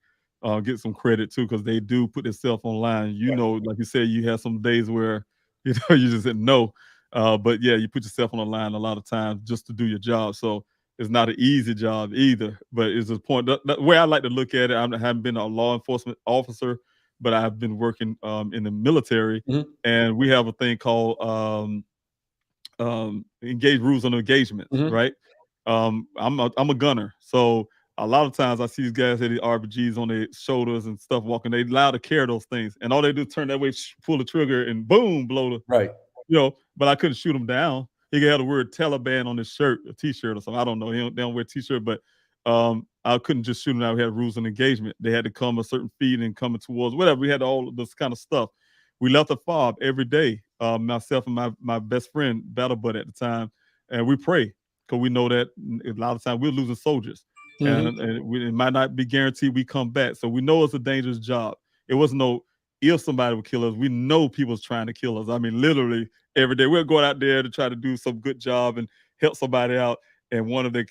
get some credit too, because they do put themselves online. Like you said, you have some days where you just said no, but yeah, you put yourself on the line a lot of times just to do your job. So it's not an easy job either. But it's a point. The way I like to look at it, I haven't been a law enforcement officer, but I've been working in the military, and we have a thing called engage rules on engagement, right? I'm a gunner, so a lot of times I see these guys have these RPGs on their shoulders and stuff walking. They allowed to carry those things, and all they do is turn that way, pull the trigger, and boom, blow the right. But I couldn't shoot him down. He had the word Taliban on his shirt, a T-shirt or something. I don't know. They don't wear T-shirt, but I couldn't just shoot him down. We had rules on engagement. They had to come a certain feet and coming towards whatever. We had all of this kind of stuff. We left a fob every day. Myself and my best friend, battle buddy at the time, and we pray, because we know that a lot of times we're losing soldiers, and it might not be guaranteed we come back. So we know it's a dangerous job. It wasn't no if somebody would kill us. We know people's trying to kill us. I mean, literally every day we're going out there to try to do some good job and help somebody out. And one of the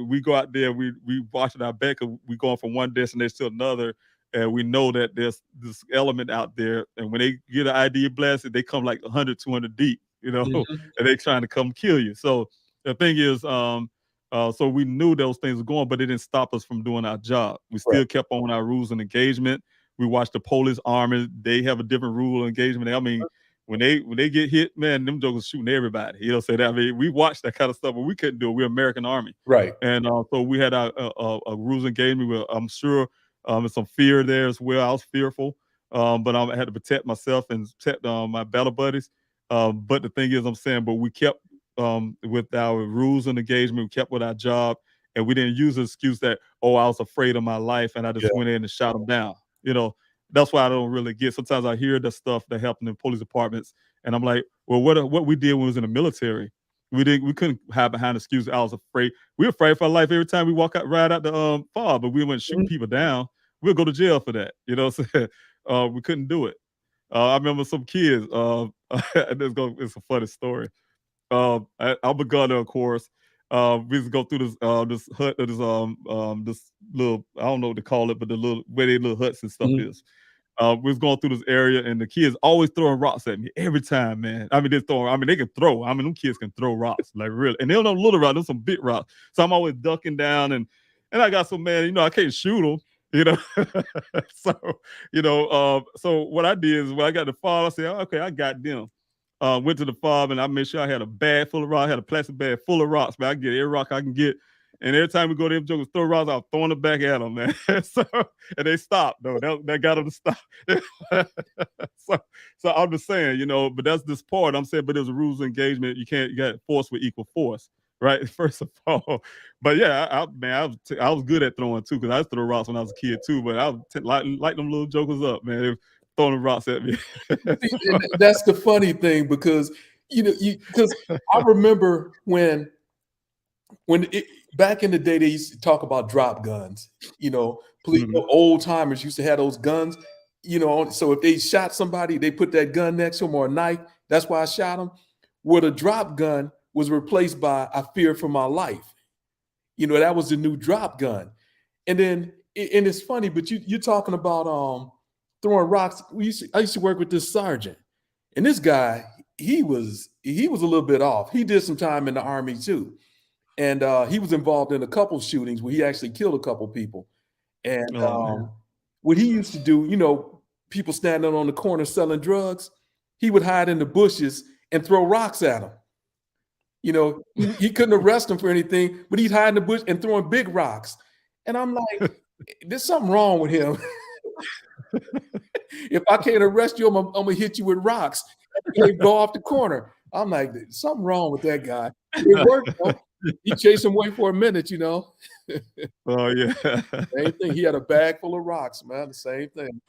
we go out there, we watching our back, we going from one destination to another. And we know that there's this element out there. And when they get an ID blasted, they come like 100, 200 deep, and they trying to come kill you. So the thing is, so we knew those things were going, but it didn't stop us from doing our job. We still kept on our rules and engagement. We watched the police army. They have a different rule of engagement. I mean, when they get hit, man, them jokers shooting everybody. Say that. I mean, we watched that kind of stuff, but we couldn't do it. We're American Army. Right. And so we had a rules engagement where I'm sure there's some fear there as well. I was fearful, but I had to protect myself and protect my battle buddies. But the thing is, but we kept with our rules and engagement. We kept with our job, and we didn't use the excuse that, I was afraid of my life and I just went in and shot them down. That's why I don't really get. Sometimes I hear the stuff that happened in police departments, and I'm like, well, what we did when we was in the military, we couldn't hide behind excuses. I was afraid. We were afraid for our life every time we ride out the fob, but we went shooting people down. We'll go to jail for that. We couldn't do it. I remember some kids. It's a funny story. I'm a gunner, of course. We used to go through this hut, this little, I don't know what to call it, but the little where their little huts and stuff is. We was going through this area, and the kids always throwing rocks at me every time, man. I mean, they can throw. I mean, them kids can throw rocks, like really. And they don't know little rocks, there's some big rocks. So I'm always ducking down, and I got some, man, I can't shoot them. You know, so so what I did is when I got the fob, I said, oh, okay, I got them. Went to the fob and I made sure I had a bag full of rocks. I had a plastic bag full of rocks, man. I get every rock I can get. And every time we go to them jokers throw rocks, I was throwing them back at them, man. So, and they stopped though. That got them to stop. so I'm just saying, but that's this part. I'm saying, but there's a rules of engagement. You got force with equal force, right? First of all, but yeah, I was good at throwing too, because I used to throw rocks when I was a kid too. But I was light them little jokers up, man. They were throwing them rocks at me. That's the funny thing, because because I remember when back in the day they used to talk about drop guns. Police, old timers used to have those guns. So if they shot somebody, they put that gun next to them, or a knife. That's why I shot them. Where the drop gun was replaced by "I fear for my life." That was the new drop gun. And then, and it's funny, but you're talking about throwing rocks. I used to work with this sergeant, and this guy, he was a little bit off. He did some time in the Army too, and he was involved in a couple shootings where he actually killed a couple people. And what he used to do, people standing on the corner selling drugs, he would hide in the bushes and throw rocks at them. He couldn't arrest him for anything, but he'd hide in the bush and throwing big rocks. And I'm like, there's something wrong with him. If I can't arrest you, I'm gonna hit you with rocks. He'd go off the corner. I'm like, there's something wrong with that guy. It worked though. He chased him away for a minute, Oh yeah. Same thing. He had a bag full of rocks, man. The same thing.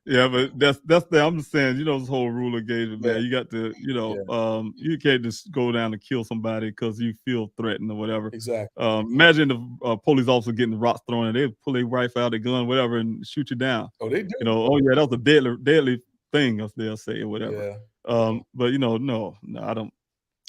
Yeah, but that's I'm just saying, this whole rule of engagement, man. You got to, you can't just go down and kill somebody because you feel threatened or whatever. Exactly. Imagine the police officer getting the rocks thrown and they pull their rifle out, their gun, whatever, and shoot you down. Oh, they do. Oh yeah, that was a deadly thing, as they'll say, or whatever. Yeah. But no, I don't.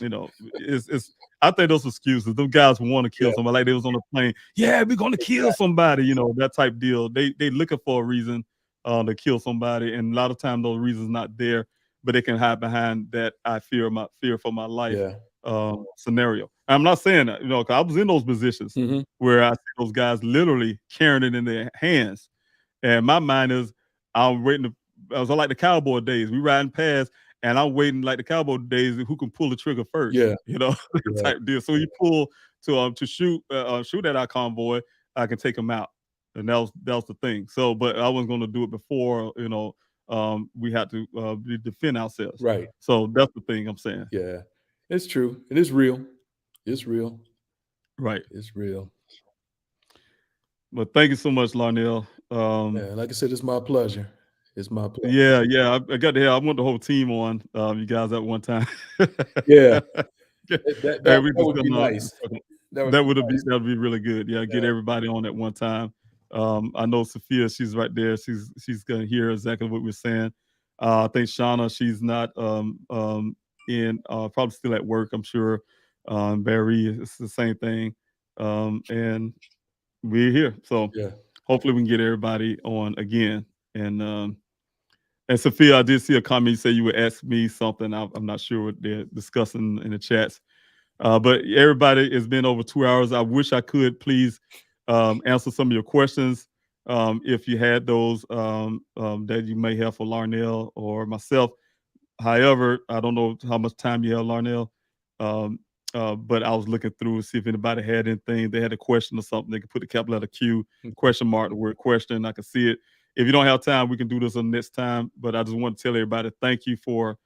It's I think those excuses. Them guys want to kill somebody, like they was on the plane. Yeah, we're gonna kill somebody. That type deal. They looking for a reason to kill somebody, and a lot of times those reasons not there, but they can hide behind that I fear for my life scenario. I'm not saying that, 'cause I was in those positions where I see those guys literally carrying it in their hands, and my mind is I'm waiting. I was like the cowboy days. We riding past. And I'm waiting like the cowboy days, who can pull the trigger first. Type deal. So you pull to shoot at our convoy, I can take him out, and that was the thing. So, but I wasn't going to do it before. We had to defend ourselves. Right. So that's the thing I'm saying. Yeah, it's true. It is real. It's real. Right. It's real. But thank you so much, Larnell. Like I said, it's my pleasure. It's my pleasure. Yeah. I got to have. I want the whole team on. You guys at one time. Yeah. That would be nice. That would be really good. Yeah, get everybody on at one time. I know Sophia, she's right there. She's gonna hear exactly what we're saying. I think Shauna, she's not probably still at work, I'm sure. Barry, it's the same thing. And we're here. So hopefully we can get everybody on again. And Sophia, I did see a comment. You say you would ask me something. I'm not sure what they're discussing in the chats. But everybody, it's been over 2 hours. I wish I could please answer some of your questions. If you had those that you may have for Larnell or myself. However, I don't know how much time you have, Larnell. But I was looking through to see if anybody had anything. They had a question or something. They could put the capital letter Q, question mark, the word question. I can see it. If you don't have time, we can do this on the next time. But I just want to tell everybody thank you for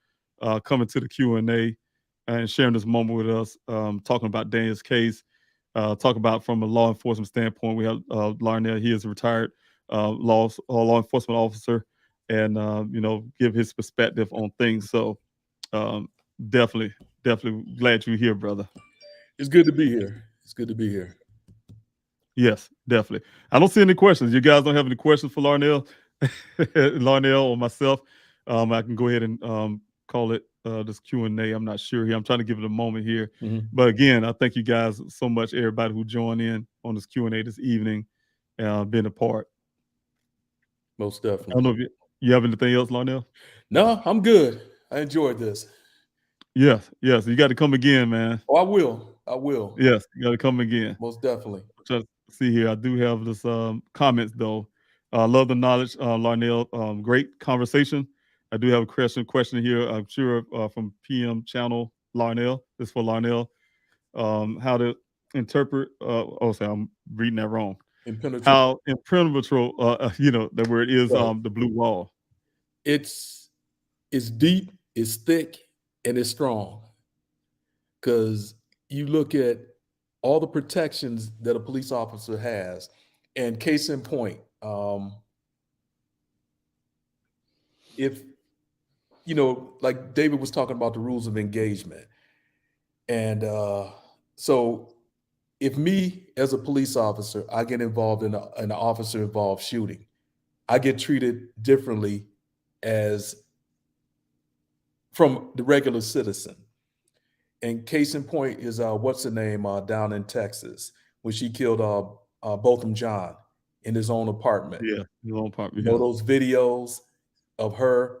coming to the Q&A and sharing this moment with us, talking about Daniel's case, talk about from a law enforcement standpoint. We have Larnell. He is a retired law enforcement officer, and give his perspective on things. So definitely glad you're here, brother. It's good to be here. It's good to be here. Yes, definitely. I don't see any questions. You guys don't have any questions for Larnell, or myself. I can go ahead and call it this Q&A. I'm not sure here. I'm trying to give it a moment here. But again, I thank you guys so much, everybody who joined in on this Q&A this evening, been a part. Most definitely. I don't know if you have anything else, Larnell? No, I'm good. I enjoyed this. Yes. You got to come again, man. Oh, I will. Yes, you got to come again. Most definitely. see here. I do have this comments though. Love the knowledge, Larnell. Great conversation. I do have a question here. I'm sure from PM channel Larnell. This is for Larnell. How to interpret? Sorry, I'm reading that wrong. Impenetrable. How impenetrable? The word is Right. the blue wall. It's deep, it's thick, and it's strong. Because you look at all the protections that a police officer has, and case in point, if like David was talking about the rules of engagement, and so if me as a police officer, I get involved in an officer involved shooting, I get treated differently as from the regular citizen. And case in point is what's the name down in Texas when she killed Botham John in his own apartment. Yeah, his own apartment. You know those videos of her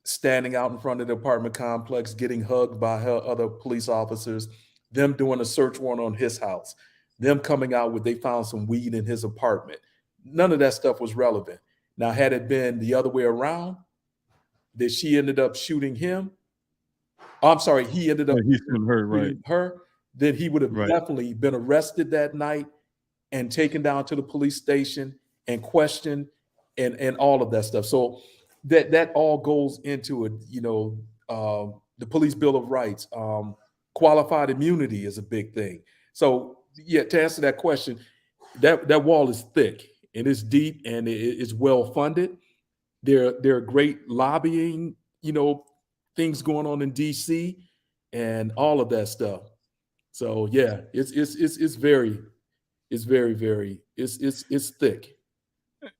standing out in front of the apartment complex, getting hugged by her other police officers, them doing a search warrant on his house, them coming out with they found some weed in his apartment. None of that stuff was relevant. Now, had it been the other way around, that she ended up shooting him, I'm sorry, he ended up shooting her, right? Her, then he would have definitely been arrested that night and taken down to the police station and questioned and all of that stuff. So that all goes into it. The Police Bill of Rights, qualified immunity is a big thing. So yeah, to answer that question, that wall is thick and it's deep and it's well funded. There are great lobbying, things going on in DC and all of that stuff. So yeah, it's thick.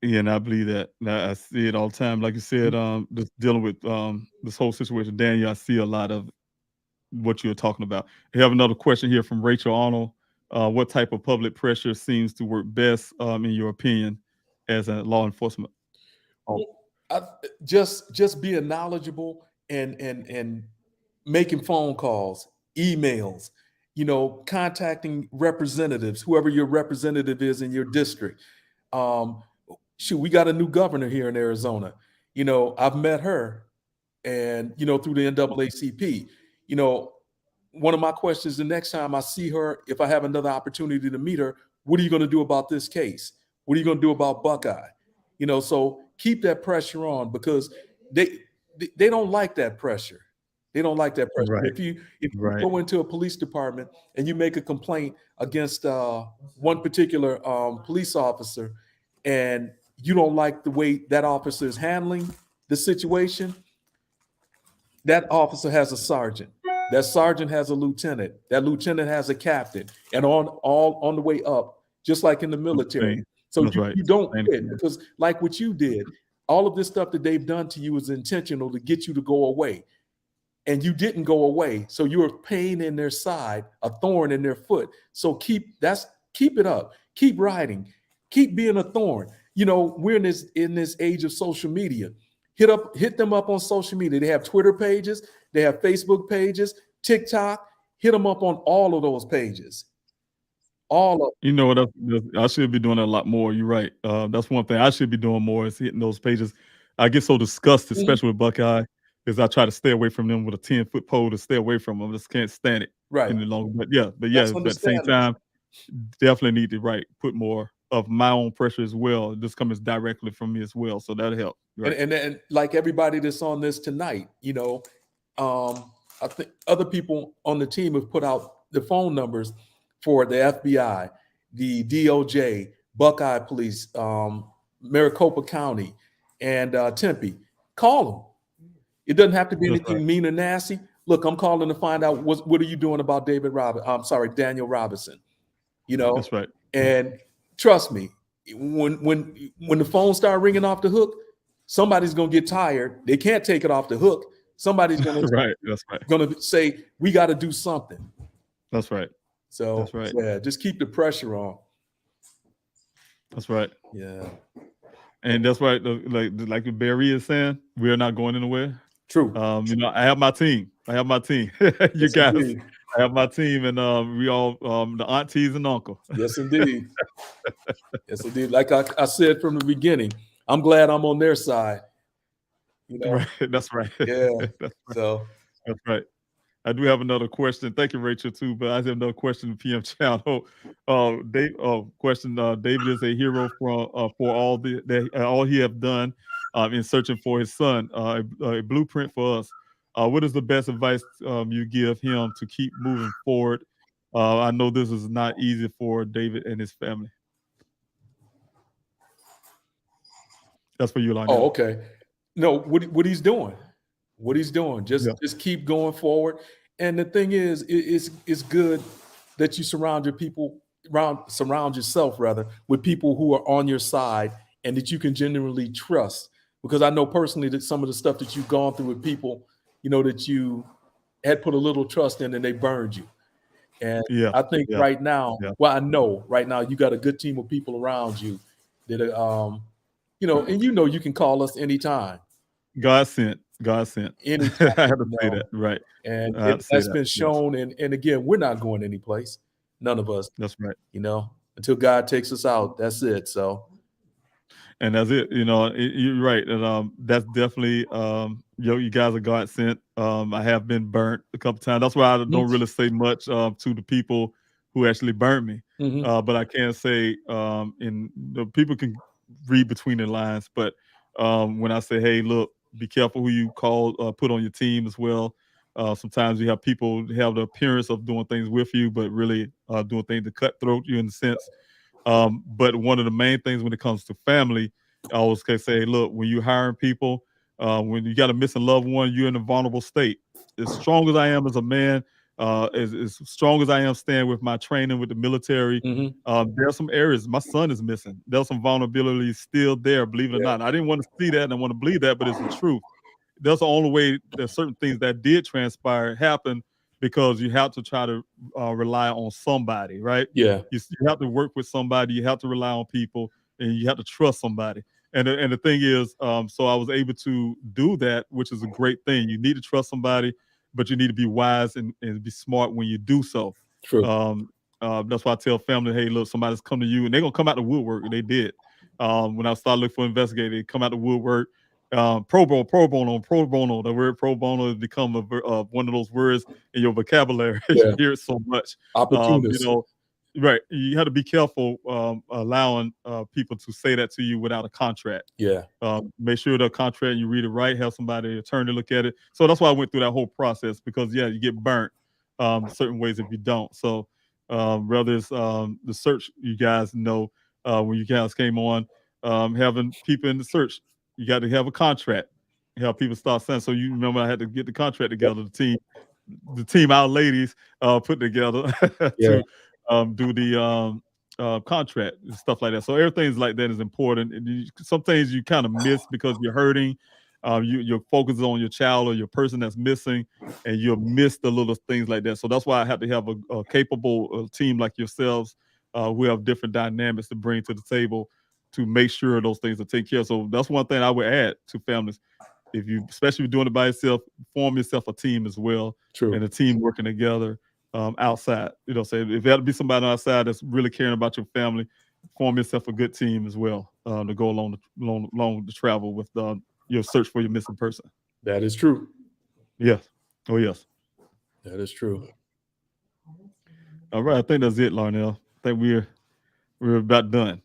Yeah, and I believe that. I see it all the time. Like you said, just dealing with this whole situation, Daniel, I see a lot of what you're talking about. We have another question here from Rachel Arnold. What type of public pressure seems to work best, in your opinion, as a law enforcement? Just being knowledgeable and making phone calls, emails, contacting representatives, whoever your representative is in your district. We got a new governor here in Arizona. I've met her and, through the NAACP, one of my questions the next time I see her, if I have another opportunity to meet her, what are you going to do about this case? What are you going to do about Buckeye? So keep that pressure on because they don't like that pressure. They don't like that pressure. Right. If you go into a police department and you make a complaint against one particular police officer and you don't like the way that officer is handling the situation, that officer has a sergeant. That sergeant has a lieutenant. That lieutenant has a captain, and on the way up, just like in the military. So you don't quit because, like what you did, all of this stuff that they've done to you is intentional to get you to go away, and you didn't go away. So you're a pain in their side, a thorn in their foot. So keep it up. Keep riding. Keep being a thorn. We're in this age of social media. Hit them up on social media. They have Twitter pages, they have Facebook pages, TikTok. Hit them up on all of those pages. All of I should be doing that a lot more. You're right. That's one thing I should be doing more is hitting those pages. I get so disgusted, especially with Buckeye, because I try to stay away from them with a 10-foot pole to stay away from them. I just can't stand it any longer. But yeah, at the same time, definitely need to put more of my own pressure as well. This comes directly from me as well. So that'll help. Right. And like everybody that's on this tonight, I think other people on the team have put out the phone numbers for the FBI, the DOJ, Buckeye Police, Maricopa County, and Tempe. Call them. It doesn't have to be anything mean or nasty. Look, I'm calling to find out what are you doing about Daniel Robinson. That's right. And trust me, when the phone start ringing off the hook, somebody's gonna get tired. They can't take it off the hook. Somebody's gonna gonna say we got to do something. That's right. So that's right. Yeah, just keep the pressure on. That's right. Yeah. And that's right. Like Barry is saying, we are not going anywhere. True. I have my team. You guys I have my team, and we all the aunties and uncle. Yes, indeed. Yes, indeed. Like I said from the beginning, I'm glad I'm on their side. You know? Right. That's right. Yeah. That's right. So that's right. I do have another question. Thank you, Rachel, too. But I have another question. PM channel. Question. David is a hero for all he have done in searching for his son. A blueprint for us. What is the best advice you give him to keep moving forward? I know this is not easy for David and his family. That's for you, Lionel. Oh, okay. No, what he's doing. What he's doing. Just keep going forward. And the thing is, it's good that you surround yourself with people who are on your side and that you can genuinely trust. Because I know personally that some of the stuff that you've gone through with people, that you had put a little trust in and they burned you. And I think right now, well, I know right now you got a good team of people around you that are, and you can call us anytime. God sent. Anytime, I have to say that, right? And that's been shown. And again, we're not going anyplace. None of us. That's right. Until God takes us out, that's it. So, and that's it. You're right. And that's definitely you guys are God sent. I have been burnt a couple times. That's why I don't really say much to the people who actually burnt me. But I can say, people can read between the lines. But when I say, hey, look, be careful who you put on your team as well. Sometimes you have people have the appearance of doing things with you, but really doing things to cutthroat you in a sense. But one of the main things when it comes to family, I always can say, look, when you're hiring people, when you got a missing loved one, you're in a vulnerable state. As strong as I am as a man, as strong as I am staying with my training with the military, there are some areas my son is missing. There's some vulnerabilities still there, believe it or not. I didn't want to see that and I want to believe that, but it's the truth. That's the only way that certain things that did transpire happen, because you have to try to rely on somebody, right? Yeah. You have to work with somebody. You have to rely on people, and you have to trust somebody. And the thing is, so I was able to do that, which is a great thing. You need to trust somebody, but you need to be wise and be smart when you do so. True. That's why I tell family, hey, look, somebody's come to you, and they're going to come out the woodwork. And they did. When I started looking for investigators, they come out the woodwork. Pro bono. The word pro bono has become one of those words in your vocabulary. You hear it so much. Opportunist. Right. You have to be careful allowing people to say that to you without a contract. Yeah. Make sure the contract, you read it right, have somebody, attorney look at it. So that's why I went through that whole process, because you get burnt certain ways if you don't. So whether it's the search, you guys know when you guys came on, having people in the search, you got to have a contract. Have people start saying. So you remember I had to get the contract together. The team, our ladies put together to do the contract and stuff like that. So everything's like that is important. And some things you kind of miss because you're hurting. Your focus is on your child or your person that's missing, and you'll miss the little things like that. So that's why I have to have a capable team like yourselves who have different dynamics to bring to the table to make sure those things are taken care of. So that's one thing I would add to families. Especially if you're doing it by yourself, form yourself a team as well. True. And a team working together outside. Say if there had to be somebody outside that's really caring about your family, form yourself a good team as well to go along the travel with your search for your missing person. That is true. Yes. Oh, yes. That is true. All right. I think that's it, Larnell. I think we're about done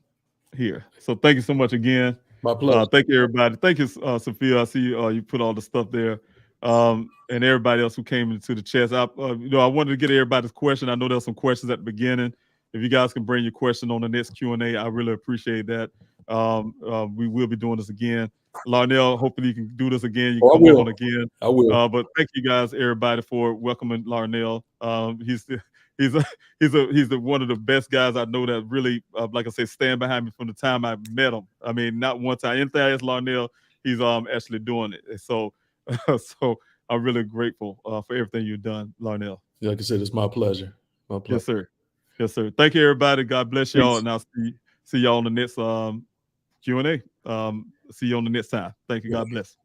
here. So thank you so much again. My pleasure. Thank you, everybody. Thank you, Sophia. I see you put all the stuff there. And everybody else who came into the chat. I wanted to get everybody's question. I know there's some questions at the beginning. If you guys can bring your question on the next Q&A, I really appreciate that. We will be doing this again. Larnell, hopefully you can do this again. You can come on again. I will. But thank you guys, everybody, for welcoming Larnell. He's one of the best guys I know that really, like I said, stand behind me from the time I met him. I mean, not one time. Anything I ask Larnell, he's actually doing it. So I'm really grateful for everything you've done, Larnell. Like I said, it's my pleasure. My pleasure. Yes, sir. Yes, sir. Thank you, everybody. God bless y'all. And I'll see y'all on the next Q&A. See you on the next time. Thank you. God bless.